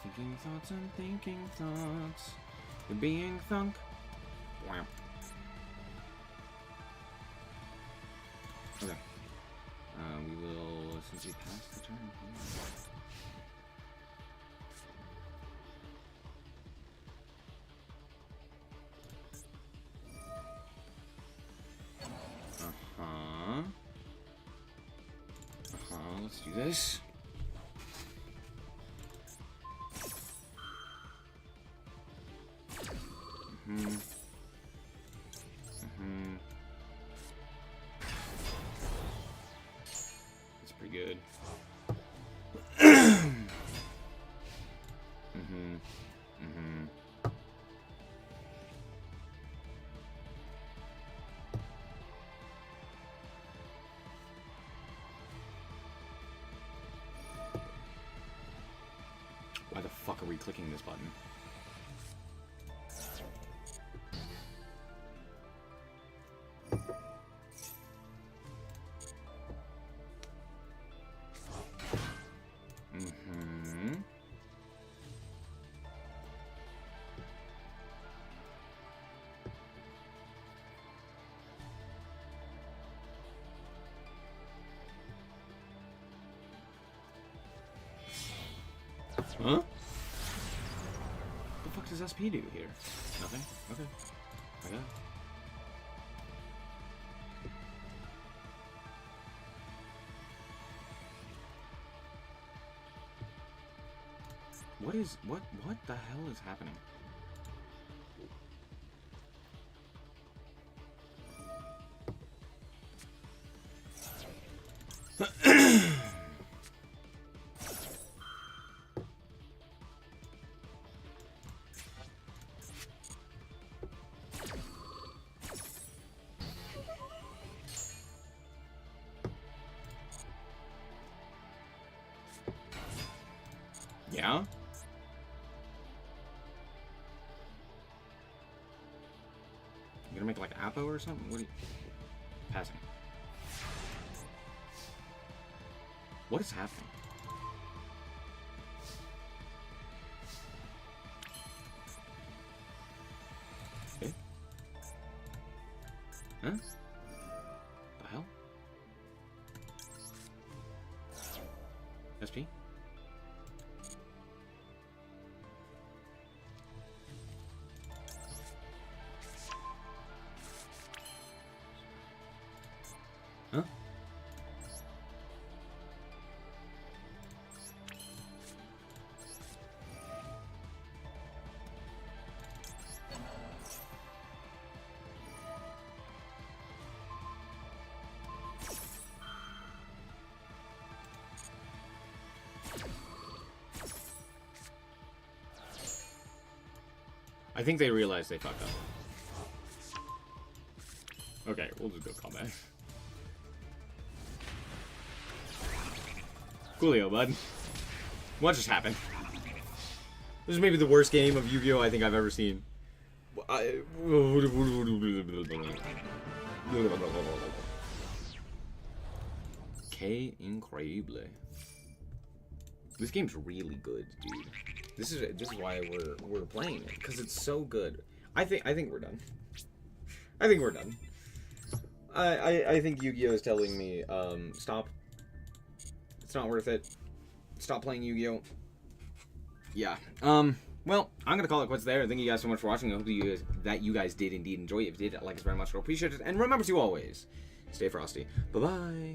Thinking thoughts and thinking thoughts. You're being thunk. Wow. Okay. We will, since we passed the turn. Let's do this. That's pretty good. Why the fuck are we clicking this button? Huh? What the fuck does SP do here? Nothing? Okay. I got it. What the hell is happening? Yeah? You gonna make like Apo or something? What are you... Passing. What is happening? Okay. Huh? The hell? SP? Huh? I think they realized they fucked up. Okay, we'll just go combat. Coolio, bud. What just happened? This is maybe the worst game of Yu-Gi-Oh! I think I've ever seen. Que increíble. This game's really good, dude. This is why we're playing it, because it's so good. I think we're done. I think we're done. I think Yu-Gi-Oh! Is telling me, stop. It's not worth it. Stop playing Yu-Gi-Oh! Yeah. Well, I'm gonna call it quits there. Thank you guys so much for watching. I hope you guys did indeed enjoy it. If you did, like us very much, I'll appreciate it. And remember to always stay frosty. Bye-bye.